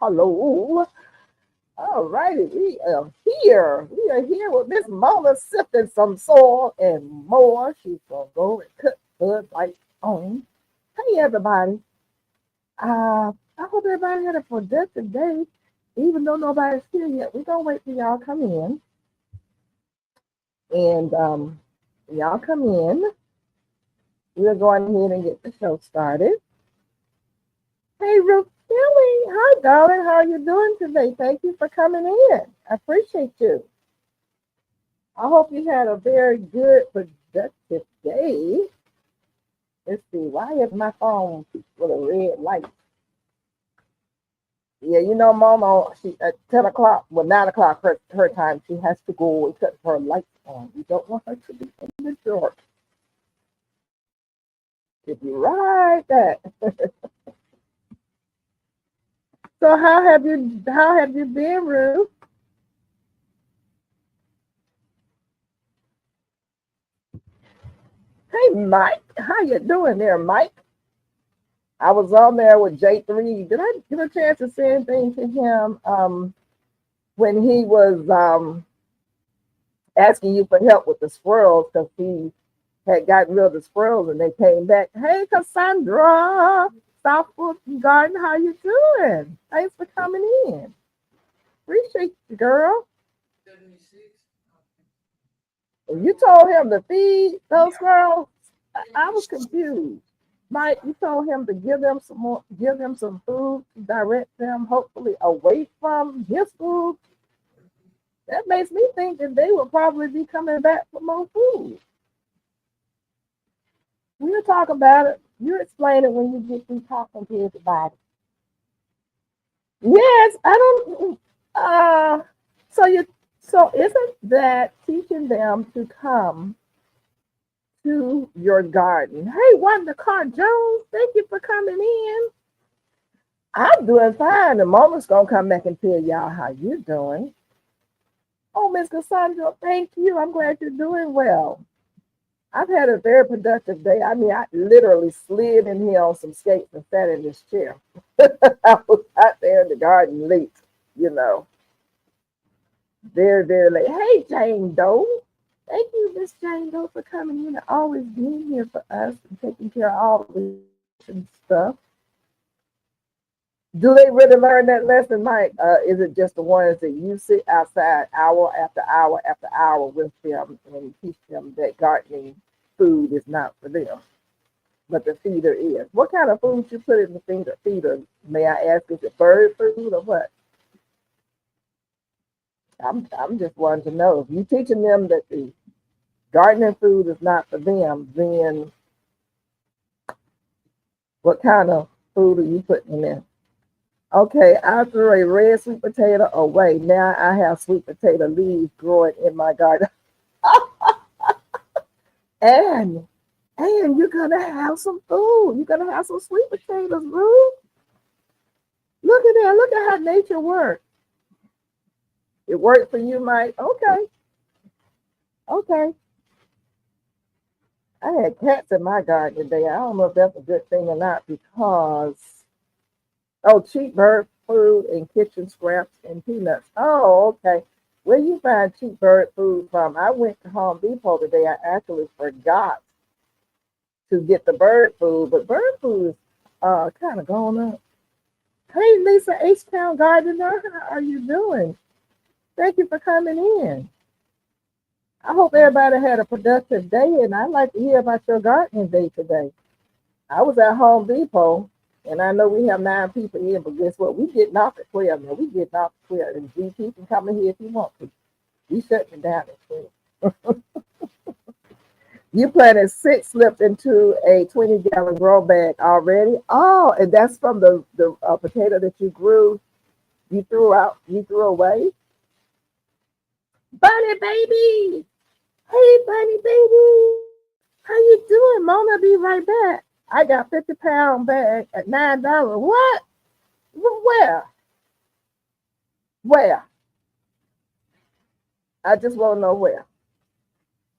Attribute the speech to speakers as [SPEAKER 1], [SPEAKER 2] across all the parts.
[SPEAKER 1] Hello. All righty, we are here. We are here with Miss Mona sifting some soil and more. She's gonna go and cook Bud Light on. Hey everybody. I hope everybody had a productive day. Even though nobody's here yet, we're gonna wait till y'all come in. And y'all come in. We're going ahead and get the show started. Hey, Ruth Philly. Hi, darling. How are you doing today? Thank you for coming in. I appreciate you. I hope you had a very good, productive day. Let's see. Why is my phone with a red light? Yeah, you know, Mama, she at 10 o'clock, well, 9 o'clock her time, she has to go and cut her lights on. We don't want her to be in the dark. Should be right back. So how have you been, Ruth? Hey Mike, how you doing there, Mike? I was on there with J3. Did I get a chance to say anything to him when he was asking you for help with the squirrels because he had gotten rid of the squirrels and they came back. Hey Cassandra, Southwood Garden, how you doing? Thanks for coming in. Appreciate you, girl. 76. You told him to feed those squirrels. I was confused. Mike, you told him to give them some more, give them some food, direct them hopefully away from his food. That makes me think that they will probably be coming back for more food. We'll talk about it. You explain it when you get through talking to everybody. Yes, I don't. So you, so isn't that teaching them to come to your garden? Hey, Wanda Carr Jones, thank you for coming in. I'm doing fine. The moment's gonna come back and tell y'all how you're doing. Oh, Miss Cassandra, thank you. I'm glad you're doing well. I've had a very productive day. I mean, I literally slid in here on some skates and sat in this chair. I was out there in the garden late, you know, very, very late. Hey, Jane Doe. Thank you, Miss Jane Doe, for coming in and always being here for us and taking care of all the stuff. Do they really learn that lesson, Mike? Is it just the ones that you sit outside hour after hour after hour with them and teach them that gardening food is not for them, but the feeder is? What kind of food you put in the feeder? May I ask, is it bird food or what? I'm just wanting to know. If you're teaching them that the gardening food is not for them, then what kind of food are you putting in there? Okay, I threw a red sweet potato away. Now I have sweet potato leaves growing in my garden. and and you're gonna have some food. You're gonna have some sweet potatoes, Ruth. Look at that. Look at how nature works. It worked for you, Mike. Okay, okay. I had cats in my garden today. I don't know if that's a good thing or not because cheap bird food and kitchen scraps and peanuts. Oh, okay. Where you find cheap bird food from? I went to Home Depot today. I actually forgot to get the bird food, but bird food is kind of going up. Hey, Lisa H Town Gardener, how are you doing? Thank you for coming in. I hope everybody had a productive day, and I'd like to hear about your gardening day today. I was at Home Depot, and I know we have 9 people in, but guess what? We getting off at 12 now. We getting off at 12, and GP can come in here if you want to. We shutting it down at 12. You planted 6 slipped into a 20-gallon grow bag already. Oh, and that's from the potato that you grew. You threw away. Bunny baby. Hey, Bunny baby. How you doing, Mona? Be right back. I got 50-pound bag at $9. What? Where? Where? I just want to know where.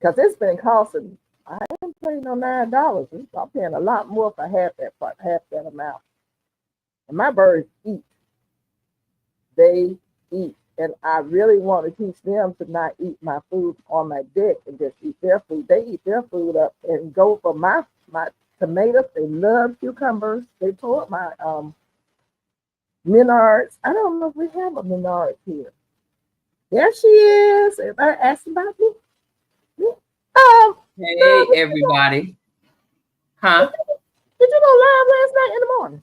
[SPEAKER 1] Because it's been costing. I ain't paying no $9. I'm paying a lot more for half that amount. And my birds eat. they eat. And I really want to teach them to not eat my food on my dick and just eat their food. They eat their food up and go for my tomatoes. They love cucumbers. They tore up my Menards. I don't know if we have a Menards here. There she is. Everybody asking about me.
[SPEAKER 2] Hey, everybody. Huh?
[SPEAKER 1] Did you go live last night in the morning?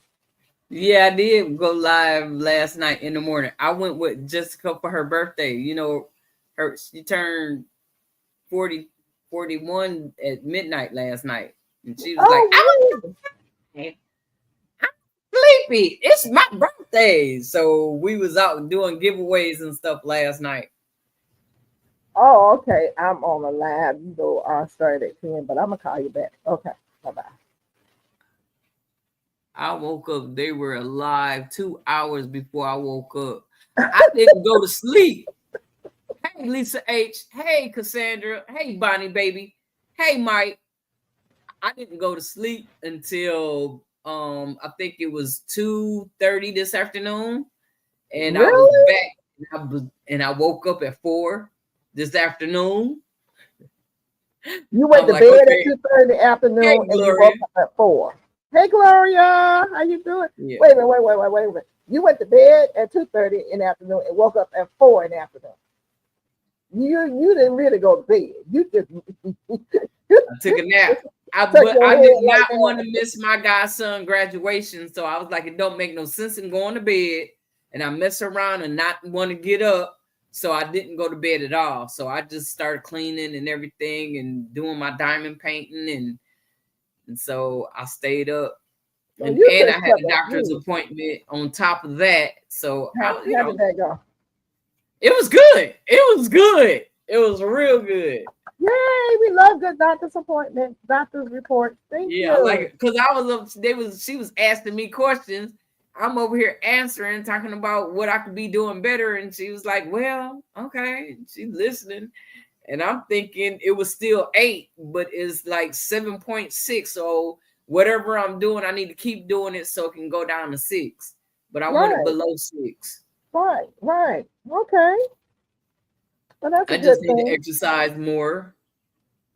[SPEAKER 2] Yeah, I did go live last night in the morning. I went with Jessica for her birthday. You know, she turned 41 at midnight last night. And she was like, I'm sleepy. It's my birthday. So we was out doing giveaways and stuff last night.
[SPEAKER 1] Oh, okay. I'm on the live. You go started at 10, but I'm gonna call you back. Okay. Bye-bye.
[SPEAKER 2] I woke up. They were alive 2 hours before I woke up. I didn't go to sleep. Hey, Lisa H. Hey, Cassandra. Hey, Bonnie Baby. Hey, Mike. I didn't go to sleep until I think it was 2:30 this afternoon. And
[SPEAKER 1] really?
[SPEAKER 2] I was back and I woke up at 4 this afternoon.
[SPEAKER 1] You went to bed at 2:30 in the afternoon and you woke up at 4. Hey, Gloria, how you doing? Yeah. Wait a minute. You went to bed at 2:30 in the afternoon and woke up at 4 in the afternoon. You didn't really go to bed. You just
[SPEAKER 2] I took a nap. I did not want to miss my godson graduation, so I was like, it don't make no sense in going to bed, and I mess around and not want to get up, so I didn't go to bed at all. So I just started cleaning and everything and doing my diamond painting, and so I stayed up, and I had a doctor's appointment on top of that. So
[SPEAKER 1] how did that go?
[SPEAKER 2] It was good. It was good. It was real good.
[SPEAKER 1] Yay! We love good doctor's appointments, doctor's reports. Thank you.
[SPEAKER 2] Yeah, like because she was asking me questions. I'm over here answering, talking about what I could be doing better, and she was like, "Well, okay." She's listening, and I'm thinking it was still 8, but it's like 7.6. So whatever I'm doing, I need to keep doing it so it can go down to 6. But I want it below 6.
[SPEAKER 1] Right. Okay. Well, that's
[SPEAKER 2] I just need to exercise more.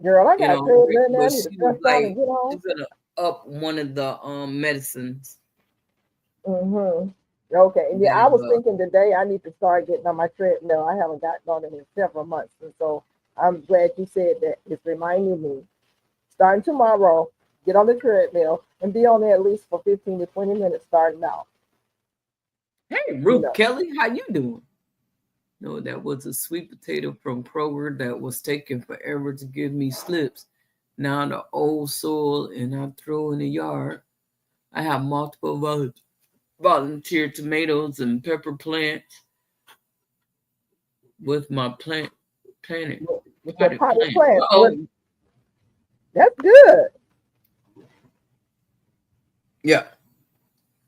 [SPEAKER 1] Girl, I got to
[SPEAKER 2] she's gonna up one of the medicines.
[SPEAKER 1] Mm-hmm. Okay. Yeah, I was thinking today I need to start getting on my treadmill. I haven't gotten on it in several months. And so I'm glad you said that. It's reminding me. Starting tomorrow, get on the treadmill and be on there at least for 15 to 20 minutes starting out.
[SPEAKER 2] Hey, Ruth Kelly, how you doing? No, that was a sweet potato from Kroger that was taking forever to give me slips. Now the old soil and I throw in the yard. I have multiple volunteer tomatoes and pepper plants with my potted plant.
[SPEAKER 1] That's good.
[SPEAKER 2] Yeah.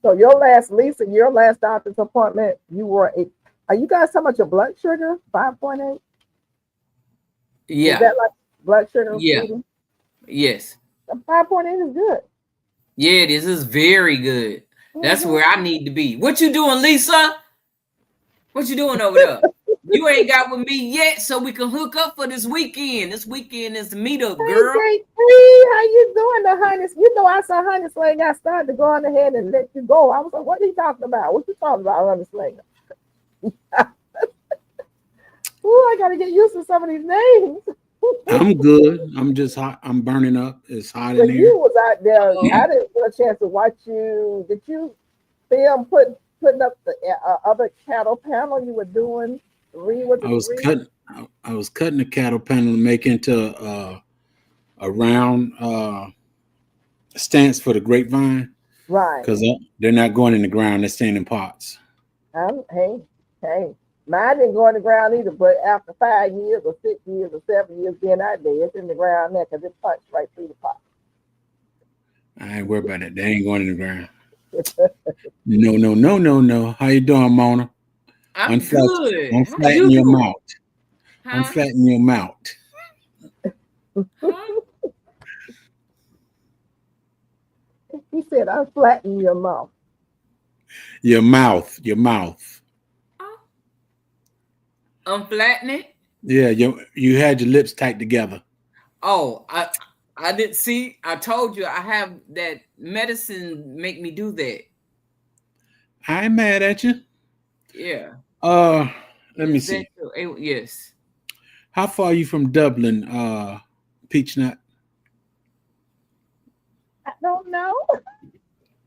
[SPEAKER 1] So your last doctor's appointment, you were are you guys talking about your blood sugar? 5.8?
[SPEAKER 2] Yeah.
[SPEAKER 1] Is that like blood sugar?
[SPEAKER 2] Yeah. Reading? Yes.
[SPEAKER 1] 5.8 is good.
[SPEAKER 2] Yeah, it is. It's very good. That's where I need to be. What you doing, Lisa? What you doing over there? You ain't got with me yet, so we can hook up for this weekend. This weekend is the meetup, girl.
[SPEAKER 1] Hey, how you doing, the honey? You know, I saw Honey Slinger. I started to go on ahead and let you go. I was like, what are you talking about? What you talking about, Honey Slinger? Ooh, I gotta get used to some of these names.
[SPEAKER 3] I'm good. I'm just hot. I'm burning up. It's hot in here.
[SPEAKER 1] You was out there. I didn't get a chance to watch you. Did you film putting up the other cattle panel you were doing?
[SPEAKER 3] I was cutting the cattle panel to make into a round stance for the grapevine.
[SPEAKER 1] Right.
[SPEAKER 3] Because they're not going in the ground. They're staying in pots.
[SPEAKER 1] Hey. Mine didn't go in the ground either, but after 5 years or 6 years or 7 years being out there, it's in the ground now because it punched right through the pot.
[SPEAKER 3] I ain't worried about it. They ain't going in the ground. No. How you doing, Mona?
[SPEAKER 2] I'm good.
[SPEAKER 3] Unflatten your mouth. Huh? Unflatten your mouth.
[SPEAKER 1] He said, unflatten your mouth.
[SPEAKER 3] Your mouth.
[SPEAKER 2] Unflatten it.
[SPEAKER 3] Yeah, you had your lips tight together.
[SPEAKER 2] Oh, I didn't see. I told you I have that medicine make me do that.
[SPEAKER 3] I ain't mad at you.
[SPEAKER 2] Yeah.
[SPEAKER 3] Let me see.
[SPEAKER 2] Yes.
[SPEAKER 3] How far are you from Dublin, Peachnut?
[SPEAKER 1] I don't know.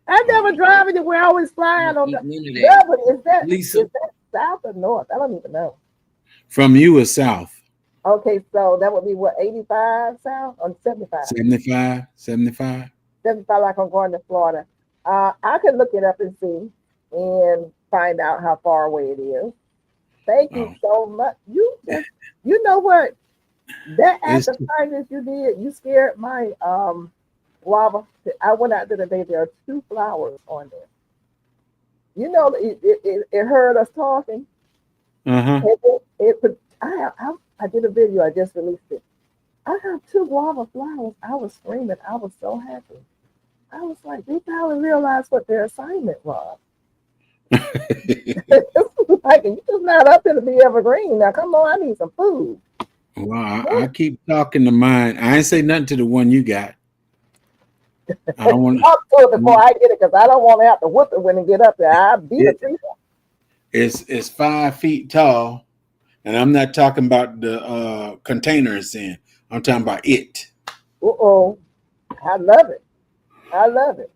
[SPEAKER 1] I never drive anywhere. I always fly. I don't know.
[SPEAKER 2] That.
[SPEAKER 1] Dublin, is that
[SPEAKER 2] Lisa.
[SPEAKER 1] is that south or north? I don't even know.
[SPEAKER 3] From you is south.
[SPEAKER 1] Okay, so that would be what, 85 south or 75?
[SPEAKER 3] 75.
[SPEAKER 1] 75, like I'm going to Florida. I could look it up and see and find out how far away it is. Thank you so much. You know what? That act of kindness you did, you scared my guava. I went out there today. There are 2 flowers on there. You know, it heard us talking. I did a video. I just released it. I got 2 guava flowers. I was screaming. I was so happy. I was like, they probably realized what their assignment was. Like, you're just not up there to be evergreen. Now, come on, I need some food.
[SPEAKER 3] Well, I keep talking to mine. I ain't say nothing to the one you got. I don't want to
[SPEAKER 1] talk to it before I get it, because I don't want to have to whoop it when it get up there. I beat a tree.
[SPEAKER 3] It's 5 feet tall, and I'm not talking about the container it's in. I'm talking about it.
[SPEAKER 1] I love it. I love it.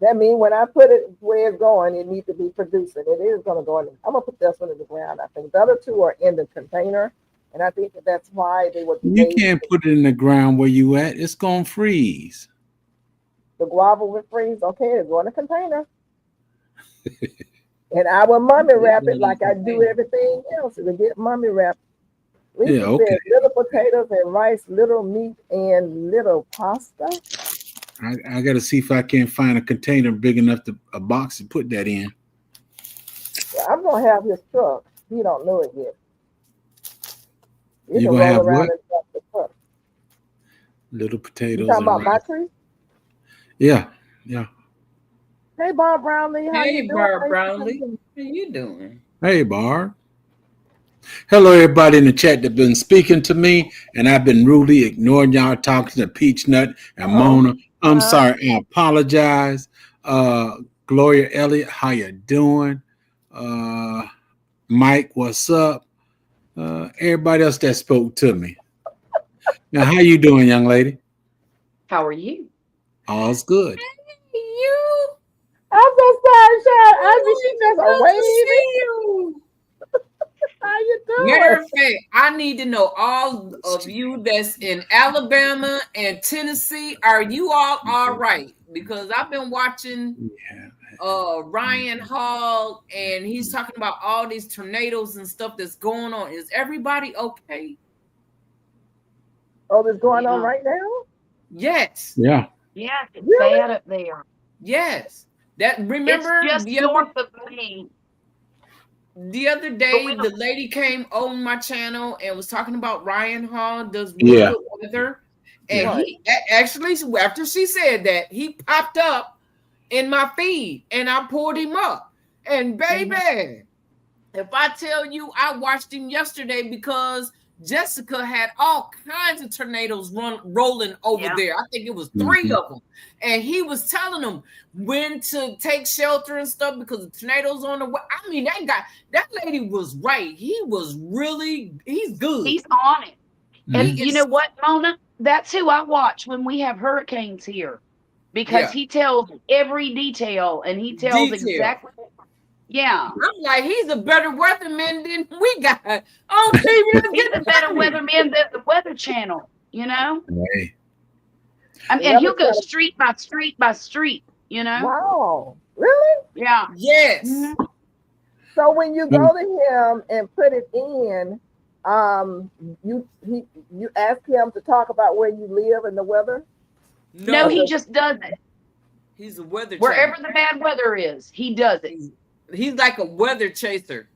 [SPEAKER 1] That means when I put it where it's going, it needs to be producing. It is going to go in. I'm going to put this one in the ground. I think the other 2 are in the container, and I think that's why they would.
[SPEAKER 3] You can't put it in the ground where you at. It's going to freeze.
[SPEAKER 1] The guava will freeze. Okay, it's going in a container. And I will mummy wrap it like I do everything else. It'll get mummy wrapped. Lisa said little potatoes and rice, little meat, and little pasta.
[SPEAKER 3] I got to see if I can find a container big enough a box to put that in.
[SPEAKER 1] Well, I'm going to have his truck. He don't know it yet.
[SPEAKER 3] You're going to have what? The truck. Little potatoes.
[SPEAKER 1] You talking about my tree?
[SPEAKER 3] Yeah.
[SPEAKER 1] Hey, Barb Brownlee. How you doing?
[SPEAKER 2] Barb Brownlee. How you doing?
[SPEAKER 3] Hey, Barb. Hello, everybody in the chat that's been speaking to me, and I've been rudely ignoring y'all talking to Peachnut and Mona. I'm sorry. I apologize. Gloria Elliott, how you doing? Mike, what's up? Everybody else that spoke to me. Now, how you doing, young lady?
[SPEAKER 4] How are you?
[SPEAKER 3] All's good.
[SPEAKER 2] Hey, you.
[SPEAKER 1] I'm so sorry, Sean. I think she just waving. How you doing?
[SPEAKER 2] Matter of fact, I need to know all of you that's in Alabama and Tennessee. Are you all right? Because I've been watching Ryan Hall, and he's talking about all these tornadoes and stuff that's going on. Is everybody okay?
[SPEAKER 1] Oh, that's going on right now?
[SPEAKER 2] Yes.
[SPEAKER 4] Yeah, it's bad up there.
[SPEAKER 2] Yes. Remember
[SPEAKER 4] it's just north of me.
[SPEAKER 2] The other day, the lady came on my channel and was talking about Ryan Hall does really good weather. And he actually, after she said that, he popped up in my feed and I pulled him up. And baby, if I tell you, I watched him yesterday because Jessica had all kinds of tornadoes rolling over there. I think it was 3 of them. And he was telling them when to take shelter and stuff because the tornadoes on the way. I mean, that lady was right. He's good.
[SPEAKER 4] He's on it. And you know what, Mona? That's who I watch when we have hurricanes here. Because he tells every detail and he tells exactly. Yeah.
[SPEAKER 2] I'm like, he's a better weatherman than we got on TV.
[SPEAKER 4] He's a better weatherman than the Weather Channel, you know?
[SPEAKER 3] Right.
[SPEAKER 4] And he'll go street by street by street, you know?
[SPEAKER 1] Wow. Really?
[SPEAKER 4] Yeah.
[SPEAKER 2] Yes.
[SPEAKER 1] Mm-hmm. So when you go to him and put it in, you ask him to talk about where you live and the weather?
[SPEAKER 4] No, he just does it.
[SPEAKER 2] He's a weather chaser.
[SPEAKER 4] Wherever the bad weather is, he does it.
[SPEAKER 2] He's like a weather chaser.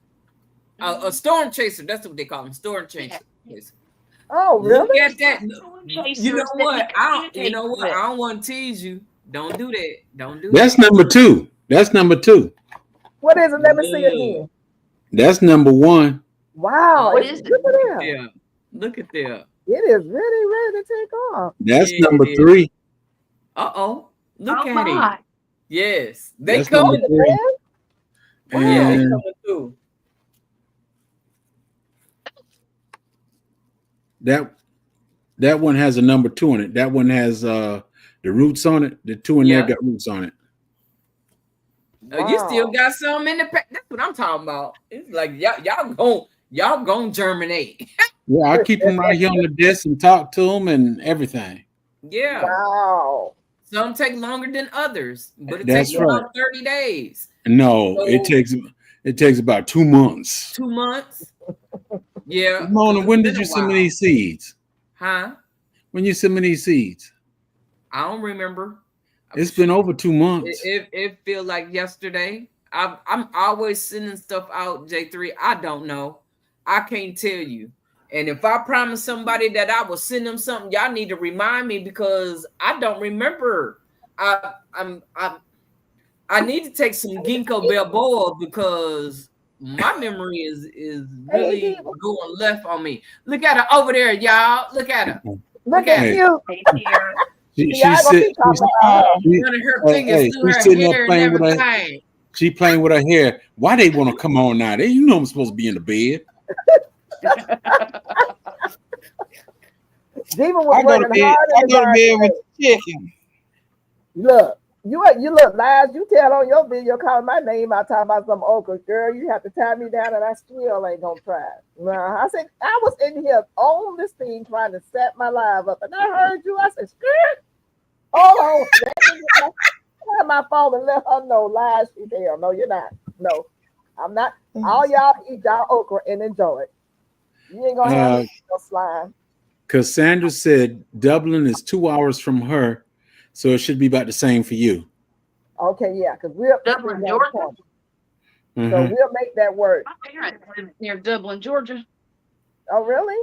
[SPEAKER 2] A storm chaser. That's what they call him. Storm chaser. Yes.
[SPEAKER 1] Oh, really?
[SPEAKER 2] Look at that. You know what? I don't want to tease you. Don't do that. Don't do that.
[SPEAKER 3] That's number 2. That's number 2.
[SPEAKER 1] What is it? Let me see again.
[SPEAKER 3] That's number 1.
[SPEAKER 1] Wow.
[SPEAKER 4] What is it?
[SPEAKER 1] Look at that.
[SPEAKER 2] Yeah. Look at that.
[SPEAKER 1] It is really ready to take off.
[SPEAKER 3] That's
[SPEAKER 2] Yeah,
[SPEAKER 3] number
[SPEAKER 2] it is.
[SPEAKER 3] 3.
[SPEAKER 2] Uh-oh. Look
[SPEAKER 4] Oh
[SPEAKER 2] at it.
[SPEAKER 4] my.
[SPEAKER 2] Yes. They
[SPEAKER 3] That's
[SPEAKER 2] coming.
[SPEAKER 3] number 3.
[SPEAKER 1] Wow.
[SPEAKER 2] Yeah, they
[SPEAKER 3] And
[SPEAKER 2] coming through.
[SPEAKER 3] that one has a number 2 on it. That one has the roots on it. The 2 in there got roots on it.
[SPEAKER 2] Wow. You still got some in the pack. That's what I'm talking about. It's like y'all gon' germinate.
[SPEAKER 3] Yeah, I keep them right here on the desk and talk to them and everything.
[SPEAKER 2] Yeah.
[SPEAKER 1] Wow.
[SPEAKER 2] Some take longer than others, but it
[SPEAKER 3] That's
[SPEAKER 2] takes about 30 days.
[SPEAKER 3] No,
[SPEAKER 2] So,
[SPEAKER 3] it takes about 2 months.
[SPEAKER 2] 2 months. Yeah.
[SPEAKER 3] Mona, when did you send me these seeds?
[SPEAKER 2] Huh?
[SPEAKER 3] When you send me these seeds?
[SPEAKER 2] I don't remember.
[SPEAKER 3] It's been over 2 months.
[SPEAKER 2] It feel like yesterday. I'm always sending stuff out, J3. I don't know. I can't tell you. And if I promise somebody that I will send them something, y'all need to remind me because I don't remember. I need to take some ginkgo biloba because my memory is really going left on me. Look at her over there, y'all. Look at her.
[SPEAKER 1] Look at you.
[SPEAKER 3] She's sitting up playing with her. She playing with her hair. Why they want to come on now? You know I'm supposed to be in the bed.
[SPEAKER 1] Demon was working hard. I go to bed with chicken. Look, you look lies. You tell on your video calling my name out talking about some okra. Girl, you have to tie me down and I still ain't gonna try it. Nah, I said I was in here on this thing trying to set my live up and I heard you. I said, skirt. Oh, have my phone and let her know lies she tell. No, you're not. No, I'm not. All y'all eat y'all okra and enjoy it. You ain't gonna have no slime.
[SPEAKER 3] Cassandra said Dublin is 2 hours from her, so it should be about the same for you.
[SPEAKER 1] Okay, yeah, because we're
[SPEAKER 4] Dublin, Georgia.
[SPEAKER 1] So we'll make that work.
[SPEAKER 4] My parents live near Dublin, Georgia.
[SPEAKER 1] Oh, really?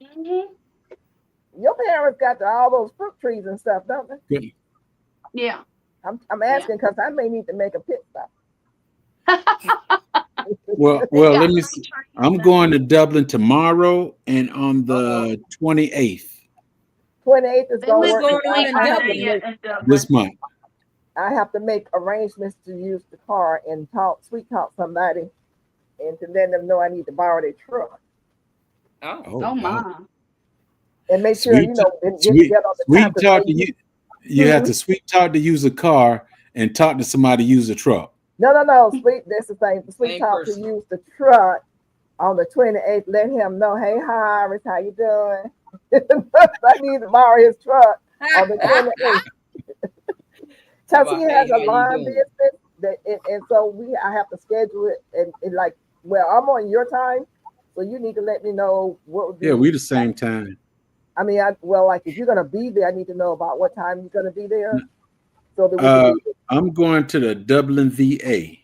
[SPEAKER 4] Mm-hmm.
[SPEAKER 1] Your parents got all those fruit trees and stuff, don't they?
[SPEAKER 3] Good.
[SPEAKER 4] Yeah.
[SPEAKER 1] I'm asking because I may need to make a pit stop.
[SPEAKER 3] Well, let me see. I'm going to Dublin tomorrow and on the 28th.
[SPEAKER 1] 28th is going to
[SPEAKER 2] work
[SPEAKER 3] this month.
[SPEAKER 1] I have to make arrangements to use the car and sweet talk somebody and to let them know I need to borrow their truck.
[SPEAKER 2] Oh
[SPEAKER 4] my.
[SPEAKER 1] And make sure, get on the
[SPEAKER 3] talk to you. You have to sweet talk to use a car and talk to somebody to use a truck.
[SPEAKER 1] No. That's the thing. Sweet talk to use the truck on the 28th. Let him know, hey, Harris, how you doing? I need to borrow his truck on the 28th. Because he has a lawn business, and so I have to schedule it. And like, well, I'm on your time, so you need to let me know what would be.
[SPEAKER 3] Yeah, we the same time.
[SPEAKER 1] I mean, like if you're gonna be there, I need to know about what time you're gonna be there. So that
[SPEAKER 3] I'm going to the Dublin VA.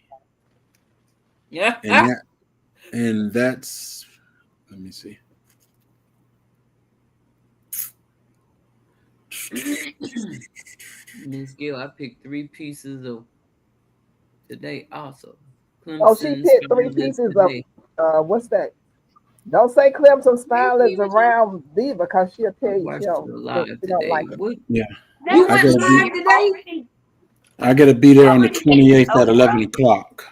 [SPEAKER 2] Yeah,
[SPEAKER 3] and that's. Let me see.
[SPEAKER 2] Miss Gill, I picked 3 pieces of today also.
[SPEAKER 1] She picked 3 pieces of what's that? Don't say Clemson Smile is around Diva because she'll tell you she don't like it.
[SPEAKER 3] Yeah.
[SPEAKER 2] You went live today?
[SPEAKER 3] I gotta be there on the 28th at 11 o'clock.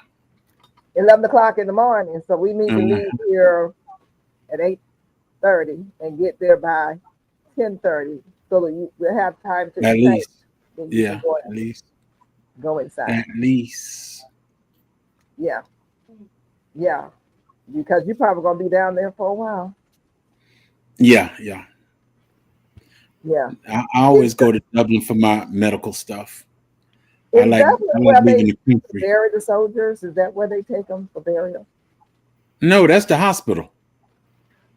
[SPEAKER 1] 11 o'clock in the morning. So we need to leave here at 8:30 and get there by 10:30 so that we'll have time to
[SPEAKER 3] at least. Yeah, at least.
[SPEAKER 1] Go inside.
[SPEAKER 3] At least.
[SPEAKER 1] Yeah. Yeah. Because you're probably gonna be down there for a while.
[SPEAKER 3] Yeah.
[SPEAKER 1] I
[SPEAKER 3] always go to Dublin for my medical stuff.
[SPEAKER 1] I like leaving the country. Bury the soldiers? Is that where they take them for burial?
[SPEAKER 3] No, that's the hospital.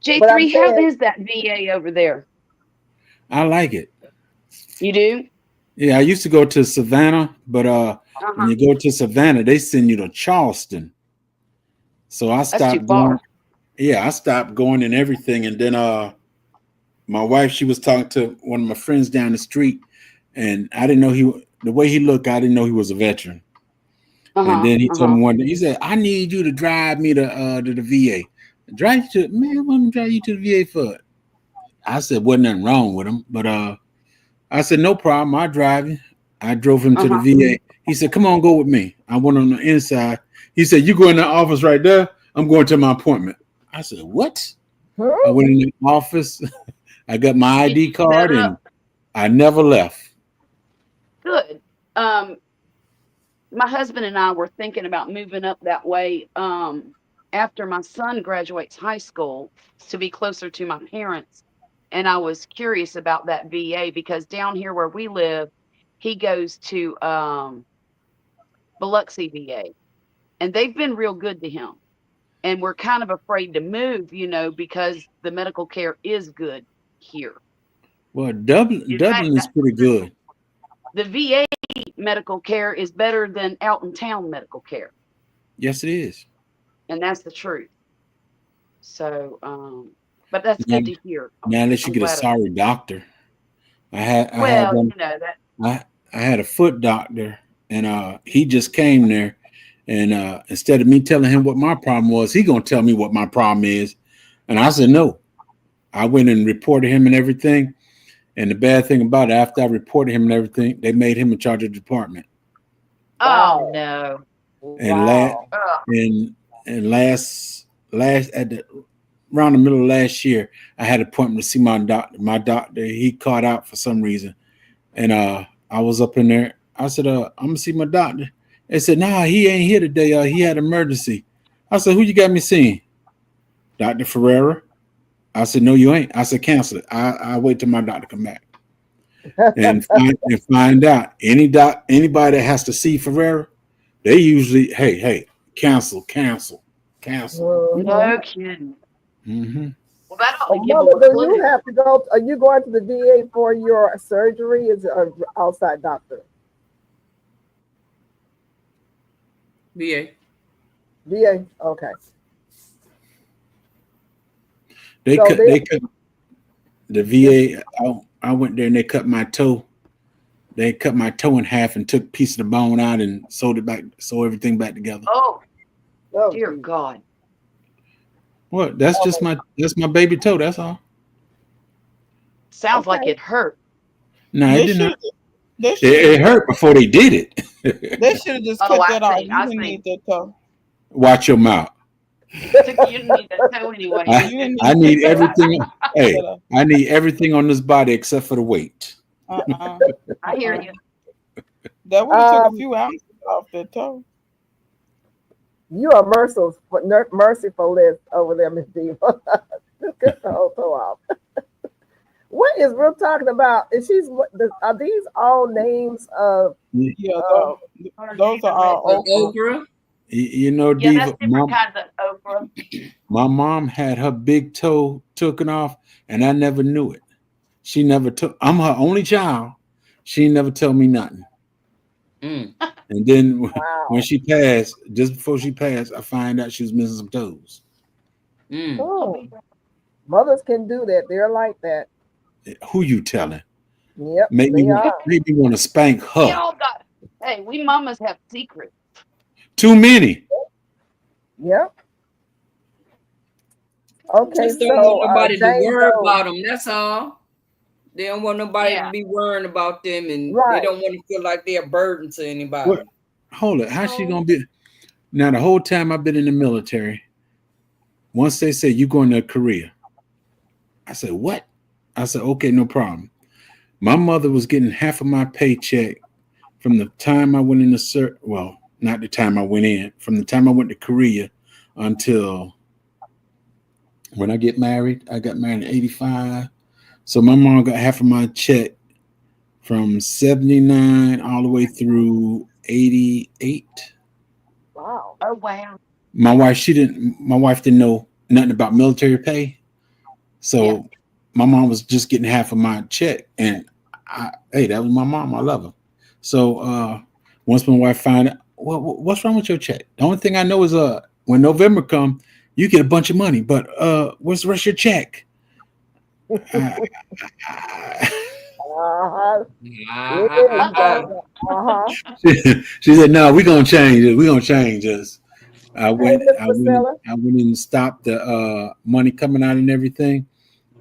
[SPEAKER 4] J3, how is that VA over there?
[SPEAKER 3] I like it.
[SPEAKER 4] You do?
[SPEAKER 3] Yeah, I used to go to Savannah, but when you go to Savannah, they send you to Charleston. So I stopped going. Yeah, I stopped going and everything. And then my wife, she was talking to one of my friends down the street, and I didn't know the way he looked, I didn't know he was a veteran. And then he told me one day, he said, I need you to drive me to the VA. Drive you to man, what am I drive you to the VA for? I said, wasn't nothing wrong with him, but I said, no problem. I drive you. I drove him to the VA. He said, come on, go with me. I went on the inside. He said, you go in the office right there. I'm going to my appointment. I said, what? I went in the office. I got my ID card and I never left.
[SPEAKER 4] Good. My husband and I were thinking about moving up that way after my son graduates high school to be closer to my parents. And I was curious about that VA because down here where we live, he goes to Biloxi VA, and they've been real good to him. And we're kind of afraid to move, because the medical care is good here.
[SPEAKER 3] Well, Dublin is pretty good.
[SPEAKER 4] The VA medical care is better than out in town medical care.
[SPEAKER 3] Yes, it is.
[SPEAKER 4] And that's the truth. So, but that's good to hear.
[SPEAKER 3] Now, unless you get a sorry doctor. I had a foot doctor, and he just came there, and instead of me telling him what my problem was, he gonna tell me what my problem is, and I said no. I went and reported him and everything, and the bad thing about it, after I reported him and everything, they made him in charge of the department.
[SPEAKER 4] Oh no!
[SPEAKER 3] And last at the around the middle of last year, I had an appointment to see my doctor. My doctor, he caught out for some reason. And I was up in there. I said, I'm gonna see my doctor. They said, nah, he ain't here today. He had an emergency. I said, who you got me seeing? Dr. Ferreira. I said, no, you ain't. I said, cancel it. I wait till my doctor come back. and find out anybody that has to see Ferreira, they usually, hey, cancel.
[SPEAKER 4] No kidding.
[SPEAKER 3] Mm-hmm.
[SPEAKER 4] Well, that ought to give
[SPEAKER 1] Mother, do you have to go? Are you going to the VA for your surgery? Is it an outside doctor?
[SPEAKER 2] VA.
[SPEAKER 1] Okay.
[SPEAKER 3] They cut the VA. I went there and they cut my toe. They cut my toe in half and took a piece of the bone out and sewed everything back together.
[SPEAKER 4] Oh dear God.
[SPEAKER 3] What? That's just my baby toe. That's all.
[SPEAKER 4] Sounds like it hurt.
[SPEAKER 3] No, it didn't. It hurt before they did it.
[SPEAKER 5] They should have just cut that off. You didn't need that toe.
[SPEAKER 3] Watch your mouth.
[SPEAKER 4] You didn't need that toe anyway.
[SPEAKER 3] I need everything. Hey, I need everything on this body except for the weight.
[SPEAKER 4] I hear you.
[SPEAKER 5] That would have took a few ounces off that toe.
[SPEAKER 1] You are merciful list over there, Miss Diva. Cut the whole toe off. What is Ruth talking about? Are these all names of?
[SPEAKER 5] Yeah, those are all
[SPEAKER 3] okra. Diva.
[SPEAKER 4] That's different kinds of okra.
[SPEAKER 3] My mom had her big toe taken off, and I never knew it. She never took. I'm her only child. She never told me nothing. And then when she passed, just before she passed, I find out she was missing some toes.
[SPEAKER 1] Oh, mothers can do that. They're like that.
[SPEAKER 3] Who you telling?
[SPEAKER 1] Yep.
[SPEAKER 3] Maybe want to spank her.
[SPEAKER 4] Hey, we mamas have secrets.
[SPEAKER 3] Too many.
[SPEAKER 1] Yep. Okay,
[SPEAKER 2] just don't want nobody to worry about them. That's all. They don't want nobody to be worrying about them, and they don't want to feel like they're a burden to anybody.
[SPEAKER 3] What? Hold it. How's she gonna be? Now the whole time I've been in the military, once they say you going to Korea, I said, what? I said, okay, no problem. My mother was getting half of my paycheck from the time I went in the well, not the time I went in, from the time I went to Korea until when I get married. I got married in 85. So my mom got half of my check from 79 all the way through 88.
[SPEAKER 1] Wow.
[SPEAKER 4] Oh, wow.
[SPEAKER 3] My wife didn't know nothing about military pay. So my mom was just getting half of my check. And that was my mom. I love her. So once my wife found out, what's wrong with your check? The only thing I know is when November comes, you get a bunch of money, but what's the rest of your check?
[SPEAKER 1] Uh-huh.
[SPEAKER 3] She said, no, we're gonna change it. We're gonna change this. I went and stopped the money coming out and everything.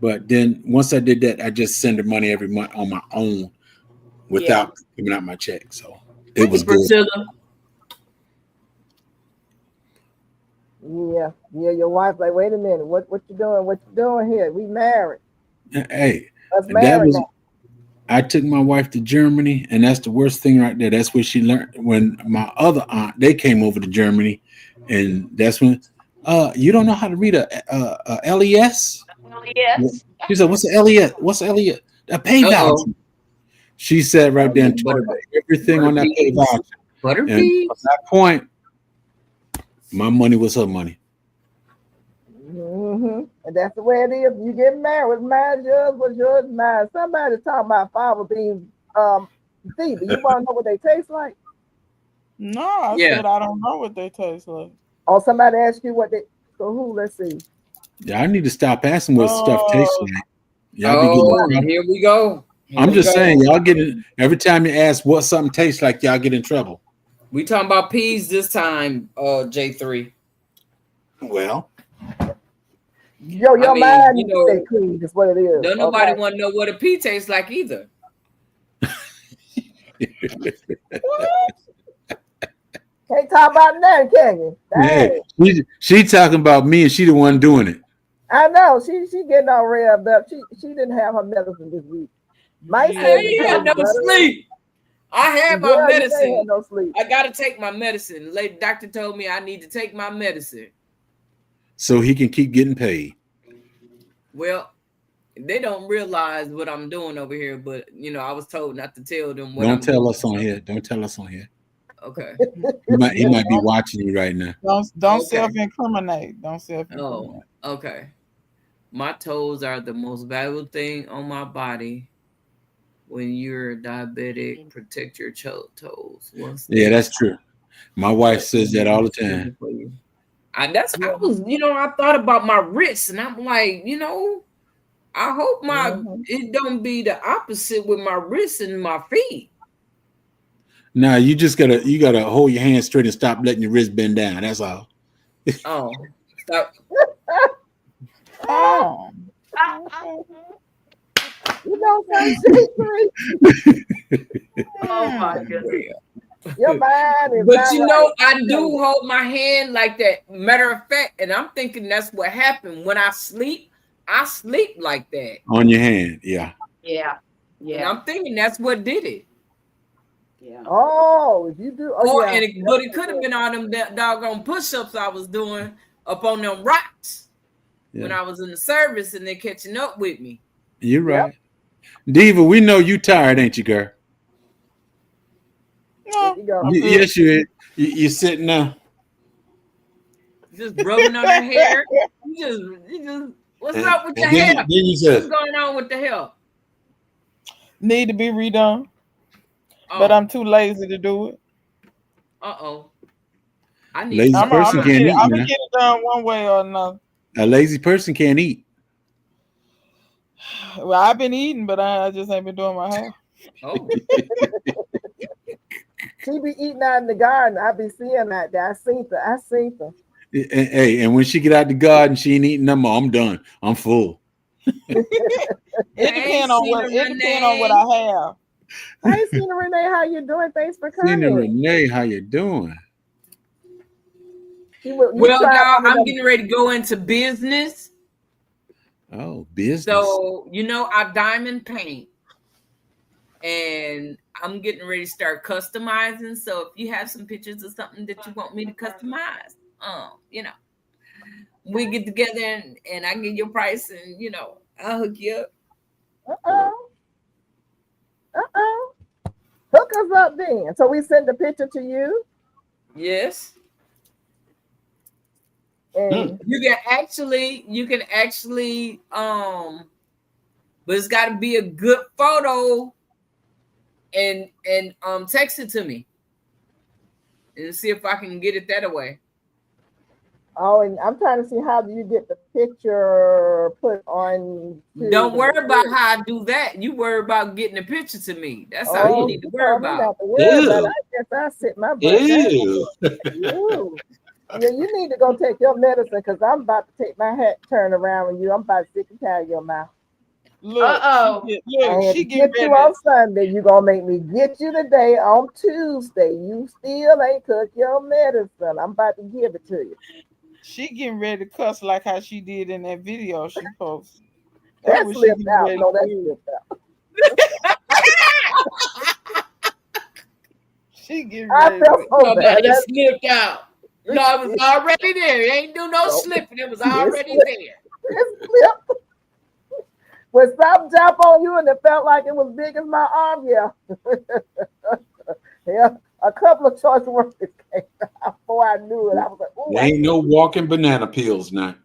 [SPEAKER 3] But then once I did that, I just send the money every month on my own without giving out my check. So it was good.
[SPEAKER 2] Priscilla.
[SPEAKER 1] Yeah, your wife like, wait a minute, what you doing? What you doing here? We married.
[SPEAKER 3] Hey,
[SPEAKER 1] Us married now.
[SPEAKER 3] I took my wife to Germany, and that's the worst thing right there. That's where she learned. When my other aunt, they came over to Germany, and that's when you don't know how to read a LES?
[SPEAKER 4] Yes.
[SPEAKER 3] She said, "What's the LES? What's the LES? A pay voucher." She sat right there and told her everything on that pay voucher. And at that point, my money was her money.
[SPEAKER 1] And that's the way it is. You get married, what's mine, yours, what's yours, mine. Somebody talking about fava beans, Stevie. You want to know what they taste like?
[SPEAKER 5] No, I said I don't know what they taste like.
[SPEAKER 1] Oh, somebody asked you what they. So who? Let's see.
[SPEAKER 3] Yeah, I need to stop asking what stuff tastes like.
[SPEAKER 2] Y'all be getting here we go.
[SPEAKER 3] I'm just saying, y'all get it every time you ask what something tastes like, y'all get in trouble.
[SPEAKER 2] We talking about peas this time, J3.
[SPEAKER 3] Well,
[SPEAKER 1] your mind needs to stay clean. Is what it is.
[SPEAKER 2] Don't nobody want to know what a pea tastes like either.
[SPEAKER 1] Can't talk about nothing, can you?
[SPEAKER 3] Yeah, she talking about me, and she the one doing it.
[SPEAKER 1] I know she getting all revved up. She didn't have her medicine this week.
[SPEAKER 2] I ain't had no sleep. I had my medicine.
[SPEAKER 1] Had no sleep.
[SPEAKER 2] I gotta take my medicine. The doctor told me I need to take my medicine
[SPEAKER 3] so he can keep getting paid.
[SPEAKER 2] Well, they don't realize what I'm doing over here, but I was told not to tell them what.
[SPEAKER 3] Don't tell us on here. Don't tell us on here.
[SPEAKER 2] Okay.
[SPEAKER 3] He might be watching you right now.
[SPEAKER 5] Don't self-incriminate. Don't self-incriminate.
[SPEAKER 2] Oh, okay. My toes are the most valuable thing on my body. When you're diabetic, protect your toes.
[SPEAKER 3] Yeah, that's true. My wife says that all the time.
[SPEAKER 2] I thought about my wrists, and I'm like, I hope it don't be the opposite with my wrists and my feet.
[SPEAKER 3] Nah, you gotta hold your hands straight and stop letting your wrist bend down. That's all.
[SPEAKER 2] Oh, stop.
[SPEAKER 5] Oh.
[SPEAKER 1] Oh
[SPEAKER 4] my goodness.
[SPEAKER 1] Your mind is
[SPEAKER 2] but I do hold my hand like that. Matter of fact, and I'm thinking that's what happened when I sleep like that.
[SPEAKER 3] On your hand, yeah.
[SPEAKER 4] Yeah.
[SPEAKER 2] And I'm thinking that's what did it.
[SPEAKER 4] Yeah.
[SPEAKER 1] Oh, if you do.
[SPEAKER 2] But it could have been all them doggone push-ups I was doing up on them rocks when I was in the service, and they're catching up with me.
[SPEAKER 3] You're right. Yep. Diva, we know you tired, ain't you, girl?
[SPEAKER 5] No.
[SPEAKER 3] Yes, you is. You're sitting there.
[SPEAKER 2] Just rubbing on her hair. You just what's up with the hair? What's going on with the hair?
[SPEAKER 5] Need to be redone. But I'm too lazy to do it.
[SPEAKER 3] Lazy person can't eat.
[SPEAKER 5] I'm gonna get it done one way or another.
[SPEAKER 3] A lazy person can't eat.
[SPEAKER 5] Well, I've been eating, but I just ain't been doing my hair.
[SPEAKER 2] Oh.
[SPEAKER 1] She be eating out in the garden. I be seeing that. I seen her.
[SPEAKER 3] Hey, and when she get out the garden, she ain't eating no more. I'm done. I'm full.
[SPEAKER 5] It depends on what I have.
[SPEAKER 1] Hey, Cena Renee, how you doing? Thanks for coming.
[SPEAKER 3] Cena Renee, how you doing?
[SPEAKER 2] Well, y'all, I'm getting ready to go into business.
[SPEAKER 3] Oh, business.
[SPEAKER 2] So, I diamond paint. And I'm getting ready to start customizing. So if you have some pictures of something that you want me to customize, we get together and I get your price and, I'll hook you up.
[SPEAKER 1] Hook us up then. So we send the picture to you?
[SPEAKER 2] Yes.
[SPEAKER 1] And
[SPEAKER 2] you can actually, but it's got to be a good photo and text it to me and see if I can get it that way.
[SPEAKER 1] Oh, and I'm trying to see how do you get the picture put on.
[SPEAKER 2] Don't worry about how I do that. You worry about getting the picture to me. That's all you need to worry about.
[SPEAKER 1] I guess I sit my butt down. Yeah, you need to go take your medicine because I'm about to take my hat turn around with you. I'm about to sick and tired of your mouth.
[SPEAKER 5] Look,
[SPEAKER 1] I had to
[SPEAKER 5] she getting
[SPEAKER 1] get you
[SPEAKER 5] ready.
[SPEAKER 1] on Sunday. You gonna make me get you today on Tuesday. You still ain't took your medicine. I'm about to give it to you.
[SPEAKER 5] She getting ready to cuss like how she did in that video she posted. That's
[SPEAKER 1] That
[SPEAKER 5] what she
[SPEAKER 1] slipped
[SPEAKER 5] getting
[SPEAKER 1] out.
[SPEAKER 5] ready
[SPEAKER 1] No,
[SPEAKER 5] to
[SPEAKER 1] that
[SPEAKER 5] do.
[SPEAKER 1] slipped out.
[SPEAKER 5] She getting
[SPEAKER 1] I
[SPEAKER 5] ready
[SPEAKER 1] felt
[SPEAKER 5] to.
[SPEAKER 1] so
[SPEAKER 2] No,
[SPEAKER 1] bad.
[SPEAKER 2] it slipped out. No, it was already there. It ain't do no
[SPEAKER 1] No,
[SPEAKER 2] slipping. It was
[SPEAKER 1] it
[SPEAKER 2] already
[SPEAKER 1] slipped.
[SPEAKER 2] there.
[SPEAKER 1] It slipped. When something jumped on you and it felt like it was big as my arm, yeah. Yeah, a couple of choice words came out before I knew it. I was like, oh,
[SPEAKER 3] There ain't no walking banana peels now.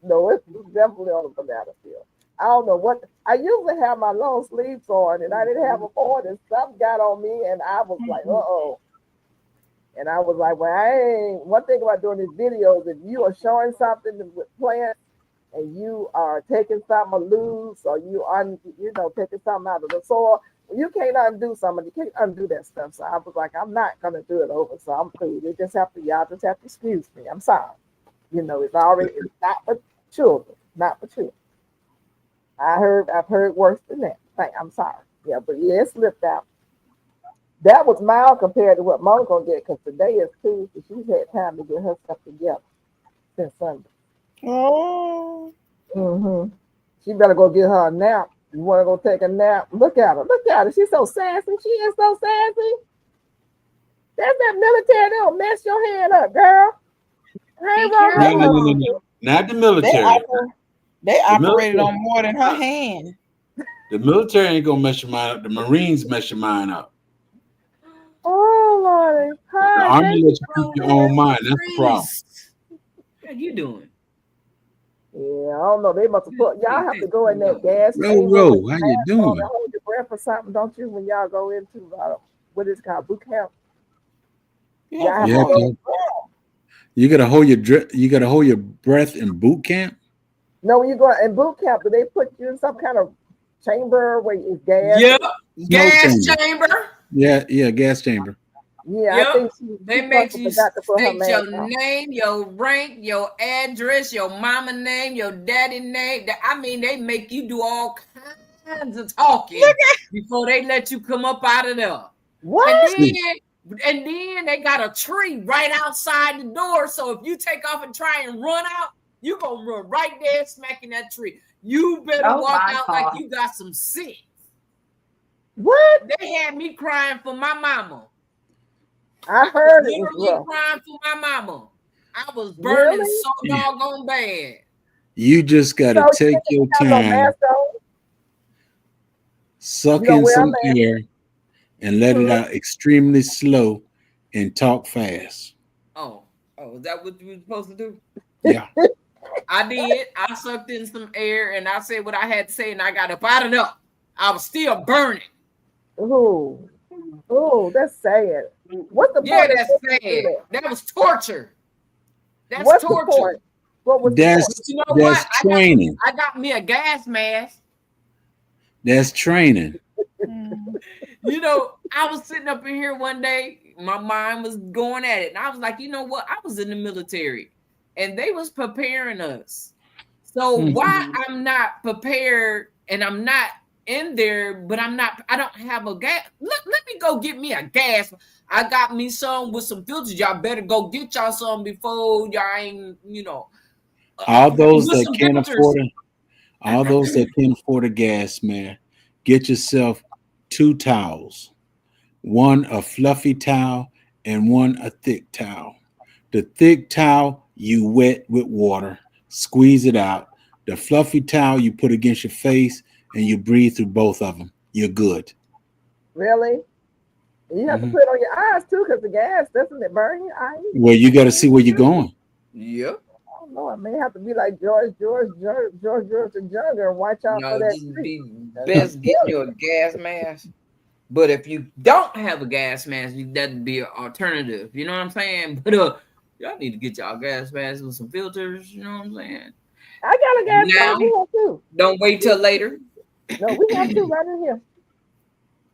[SPEAKER 1] no, it was definitely on a banana peel. I don't know what. I usually have my long sleeves on, and I didn't have them on, and something got on me, and I was like, uh-oh. And I was like, well, I ain't. One thing about doing these videos, if you are showing something with plants, and you are taking something loose, or taking something out of the soil, you can't undo something. You can't undo that stuff. So I was like, I'm not gonna do it over. So I'm cool. Y'all just have to excuse me. I'm sorry. It's not for children, not for children. I've heard worse than that. I'm sorry. Yeah, but yeah, it slipped out. That was mild compared to what Mom gonna get because today is Tuesday. She's had time to get her stuff together since Sunday.
[SPEAKER 5] Oh.
[SPEAKER 1] Mm-hmm. She better go get her a nap. You want to go take a nap? Look at her. Look at her. She's so sassy. She is so sassy. That's that military. They'll mess your head up, girl. Hey,
[SPEAKER 4] Be
[SPEAKER 1] Robert.
[SPEAKER 4] careful.
[SPEAKER 3] No. Not the military.
[SPEAKER 5] They
[SPEAKER 3] The
[SPEAKER 5] operated
[SPEAKER 3] military.
[SPEAKER 5] on more than her hand.
[SPEAKER 3] The military ain't gonna mess your mind up. The Marines mess your mind up.
[SPEAKER 1] Oh, Lordy.
[SPEAKER 3] The
[SPEAKER 1] Hi,
[SPEAKER 3] Army
[SPEAKER 1] thank
[SPEAKER 3] lets
[SPEAKER 1] you.
[SPEAKER 3] you keep your own mind. That's the problem.
[SPEAKER 2] How you doing?
[SPEAKER 1] Yeah, I don't know. They must have put y'all have to go in that gas chamber with
[SPEAKER 3] Ro,
[SPEAKER 1] the
[SPEAKER 3] how you
[SPEAKER 1] mask on and
[SPEAKER 3] doing?
[SPEAKER 1] hold your breath or something, don't you? When y'all go into what is it called boot camp,
[SPEAKER 5] You have
[SPEAKER 1] y'all
[SPEAKER 5] to
[SPEAKER 1] have to
[SPEAKER 3] Yeah,
[SPEAKER 5] hold
[SPEAKER 1] go.
[SPEAKER 3] you gotta hold your breath in boot camp.
[SPEAKER 1] No, when you go in boot camp, do they put you in some kind of chamber where it's gas?
[SPEAKER 2] Yep.
[SPEAKER 3] Smoke
[SPEAKER 2] Gas
[SPEAKER 3] chamber.
[SPEAKER 2] chamber.
[SPEAKER 3] Yeah, gas chamber.
[SPEAKER 1] Yeah, I
[SPEAKER 2] Yep.
[SPEAKER 1] think
[SPEAKER 2] They
[SPEAKER 1] she
[SPEAKER 2] make
[SPEAKER 1] must have
[SPEAKER 2] you
[SPEAKER 1] forgot to put her
[SPEAKER 2] state your
[SPEAKER 1] mask on.
[SPEAKER 2] name, your rank, your address, your mama name, your daddy name. I mean, they make you do all kinds of talking before they let you come up out of there. And
[SPEAKER 1] What?
[SPEAKER 2] then they got a tree right outside the door. So if you take off and try and run out, you gonna run right there smacking that tree. You better
[SPEAKER 4] Oh
[SPEAKER 2] walk
[SPEAKER 4] my
[SPEAKER 2] out like
[SPEAKER 4] God.
[SPEAKER 2] you got some sense.
[SPEAKER 1] What?
[SPEAKER 2] They had me crying for my mama.
[SPEAKER 1] I
[SPEAKER 2] I was
[SPEAKER 1] heard it was
[SPEAKER 2] literally
[SPEAKER 1] rough.
[SPEAKER 2] crying for my mama. I was burning
[SPEAKER 1] Really?
[SPEAKER 2] so doggone bad.
[SPEAKER 3] You just gotta
[SPEAKER 1] So you
[SPEAKER 3] take your
[SPEAKER 1] didn't have no
[SPEAKER 3] time,
[SPEAKER 1] mask on? You
[SPEAKER 3] suck
[SPEAKER 1] don't
[SPEAKER 3] in
[SPEAKER 1] wear a
[SPEAKER 3] some
[SPEAKER 1] mask?
[SPEAKER 3] air, and let it
[SPEAKER 1] Mhm.
[SPEAKER 3] out extremely slow and talk fast.
[SPEAKER 2] Oh, is that what you were supposed to do?
[SPEAKER 3] Yeah.
[SPEAKER 2] I did. I sucked in some air and I said what I had to say, and I got up out of there. I was still burning.
[SPEAKER 1] Ooh, ooh, that's sad. What's the
[SPEAKER 2] Yeah,
[SPEAKER 1] point of
[SPEAKER 2] that's
[SPEAKER 1] making you do
[SPEAKER 2] sad.
[SPEAKER 1] that?
[SPEAKER 2] That was torture. That's
[SPEAKER 1] What's the
[SPEAKER 2] torture.
[SPEAKER 1] point? What was the point?
[SPEAKER 2] But
[SPEAKER 3] That's
[SPEAKER 2] you know what?
[SPEAKER 3] that's training.
[SPEAKER 2] I got me a gas mask.
[SPEAKER 3] That's training.
[SPEAKER 2] You know, I was sitting up in here one day, my mind was going at it, and I was like, you know what? I was in the military, and they was preparing us. So why
[SPEAKER 3] Mhm.
[SPEAKER 2] I'm not prepared, and I'm not in there, but I don't have a gas. Let me go get me a gas. I got me some with some filters. Y'all better go get y'all some before y'all ain't,
[SPEAKER 3] All those
[SPEAKER 2] with
[SPEAKER 3] that
[SPEAKER 2] some
[SPEAKER 3] can't
[SPEAKER 2] filters.
[SPEAKER 3] afford it, all those that can't afford a gas, man, get yourself 2 towels. One a fluffy towel and one a thick towel. The thick towel you wet with water, squeeze it out. The fluffy towel you put against your face and you breathe through both of them. You're good.
[SPEAKER 1] Really? You have to
[SPEAKER 3] Mhm.
[SPEAKER 1] put it on your eyes too, because the gas doesn't it burn your eyes?
[SPEAKER 3] Well, you got to see where you're going.
[SPEAKER 2] Yep.
[SPEAKER 1] I don't know. I may have to be like George the Younger and watch out for
[SPEAKER 2] No,
[SPEAKER 1] that
[SPEAKER 2] just
[SPEAKER 1] tree.
[SPEAKER 2] be
[SPEAKER 1] That's a
[SPEAKER 2] best getting you a gas mask. But if you don't have a gas mask, that'd be an alternative. You know what I'm saying? But y'all need to get y'all gas masks with some filters. You know what I'm saying?
[SPEAKER 1] I got a gas
[SPEAKER 2] Now,
[SPEAKER 1] mask here too.
[SPEAKER 2] don't wait till later.
[SPEAKER 1] No, we have two right in here.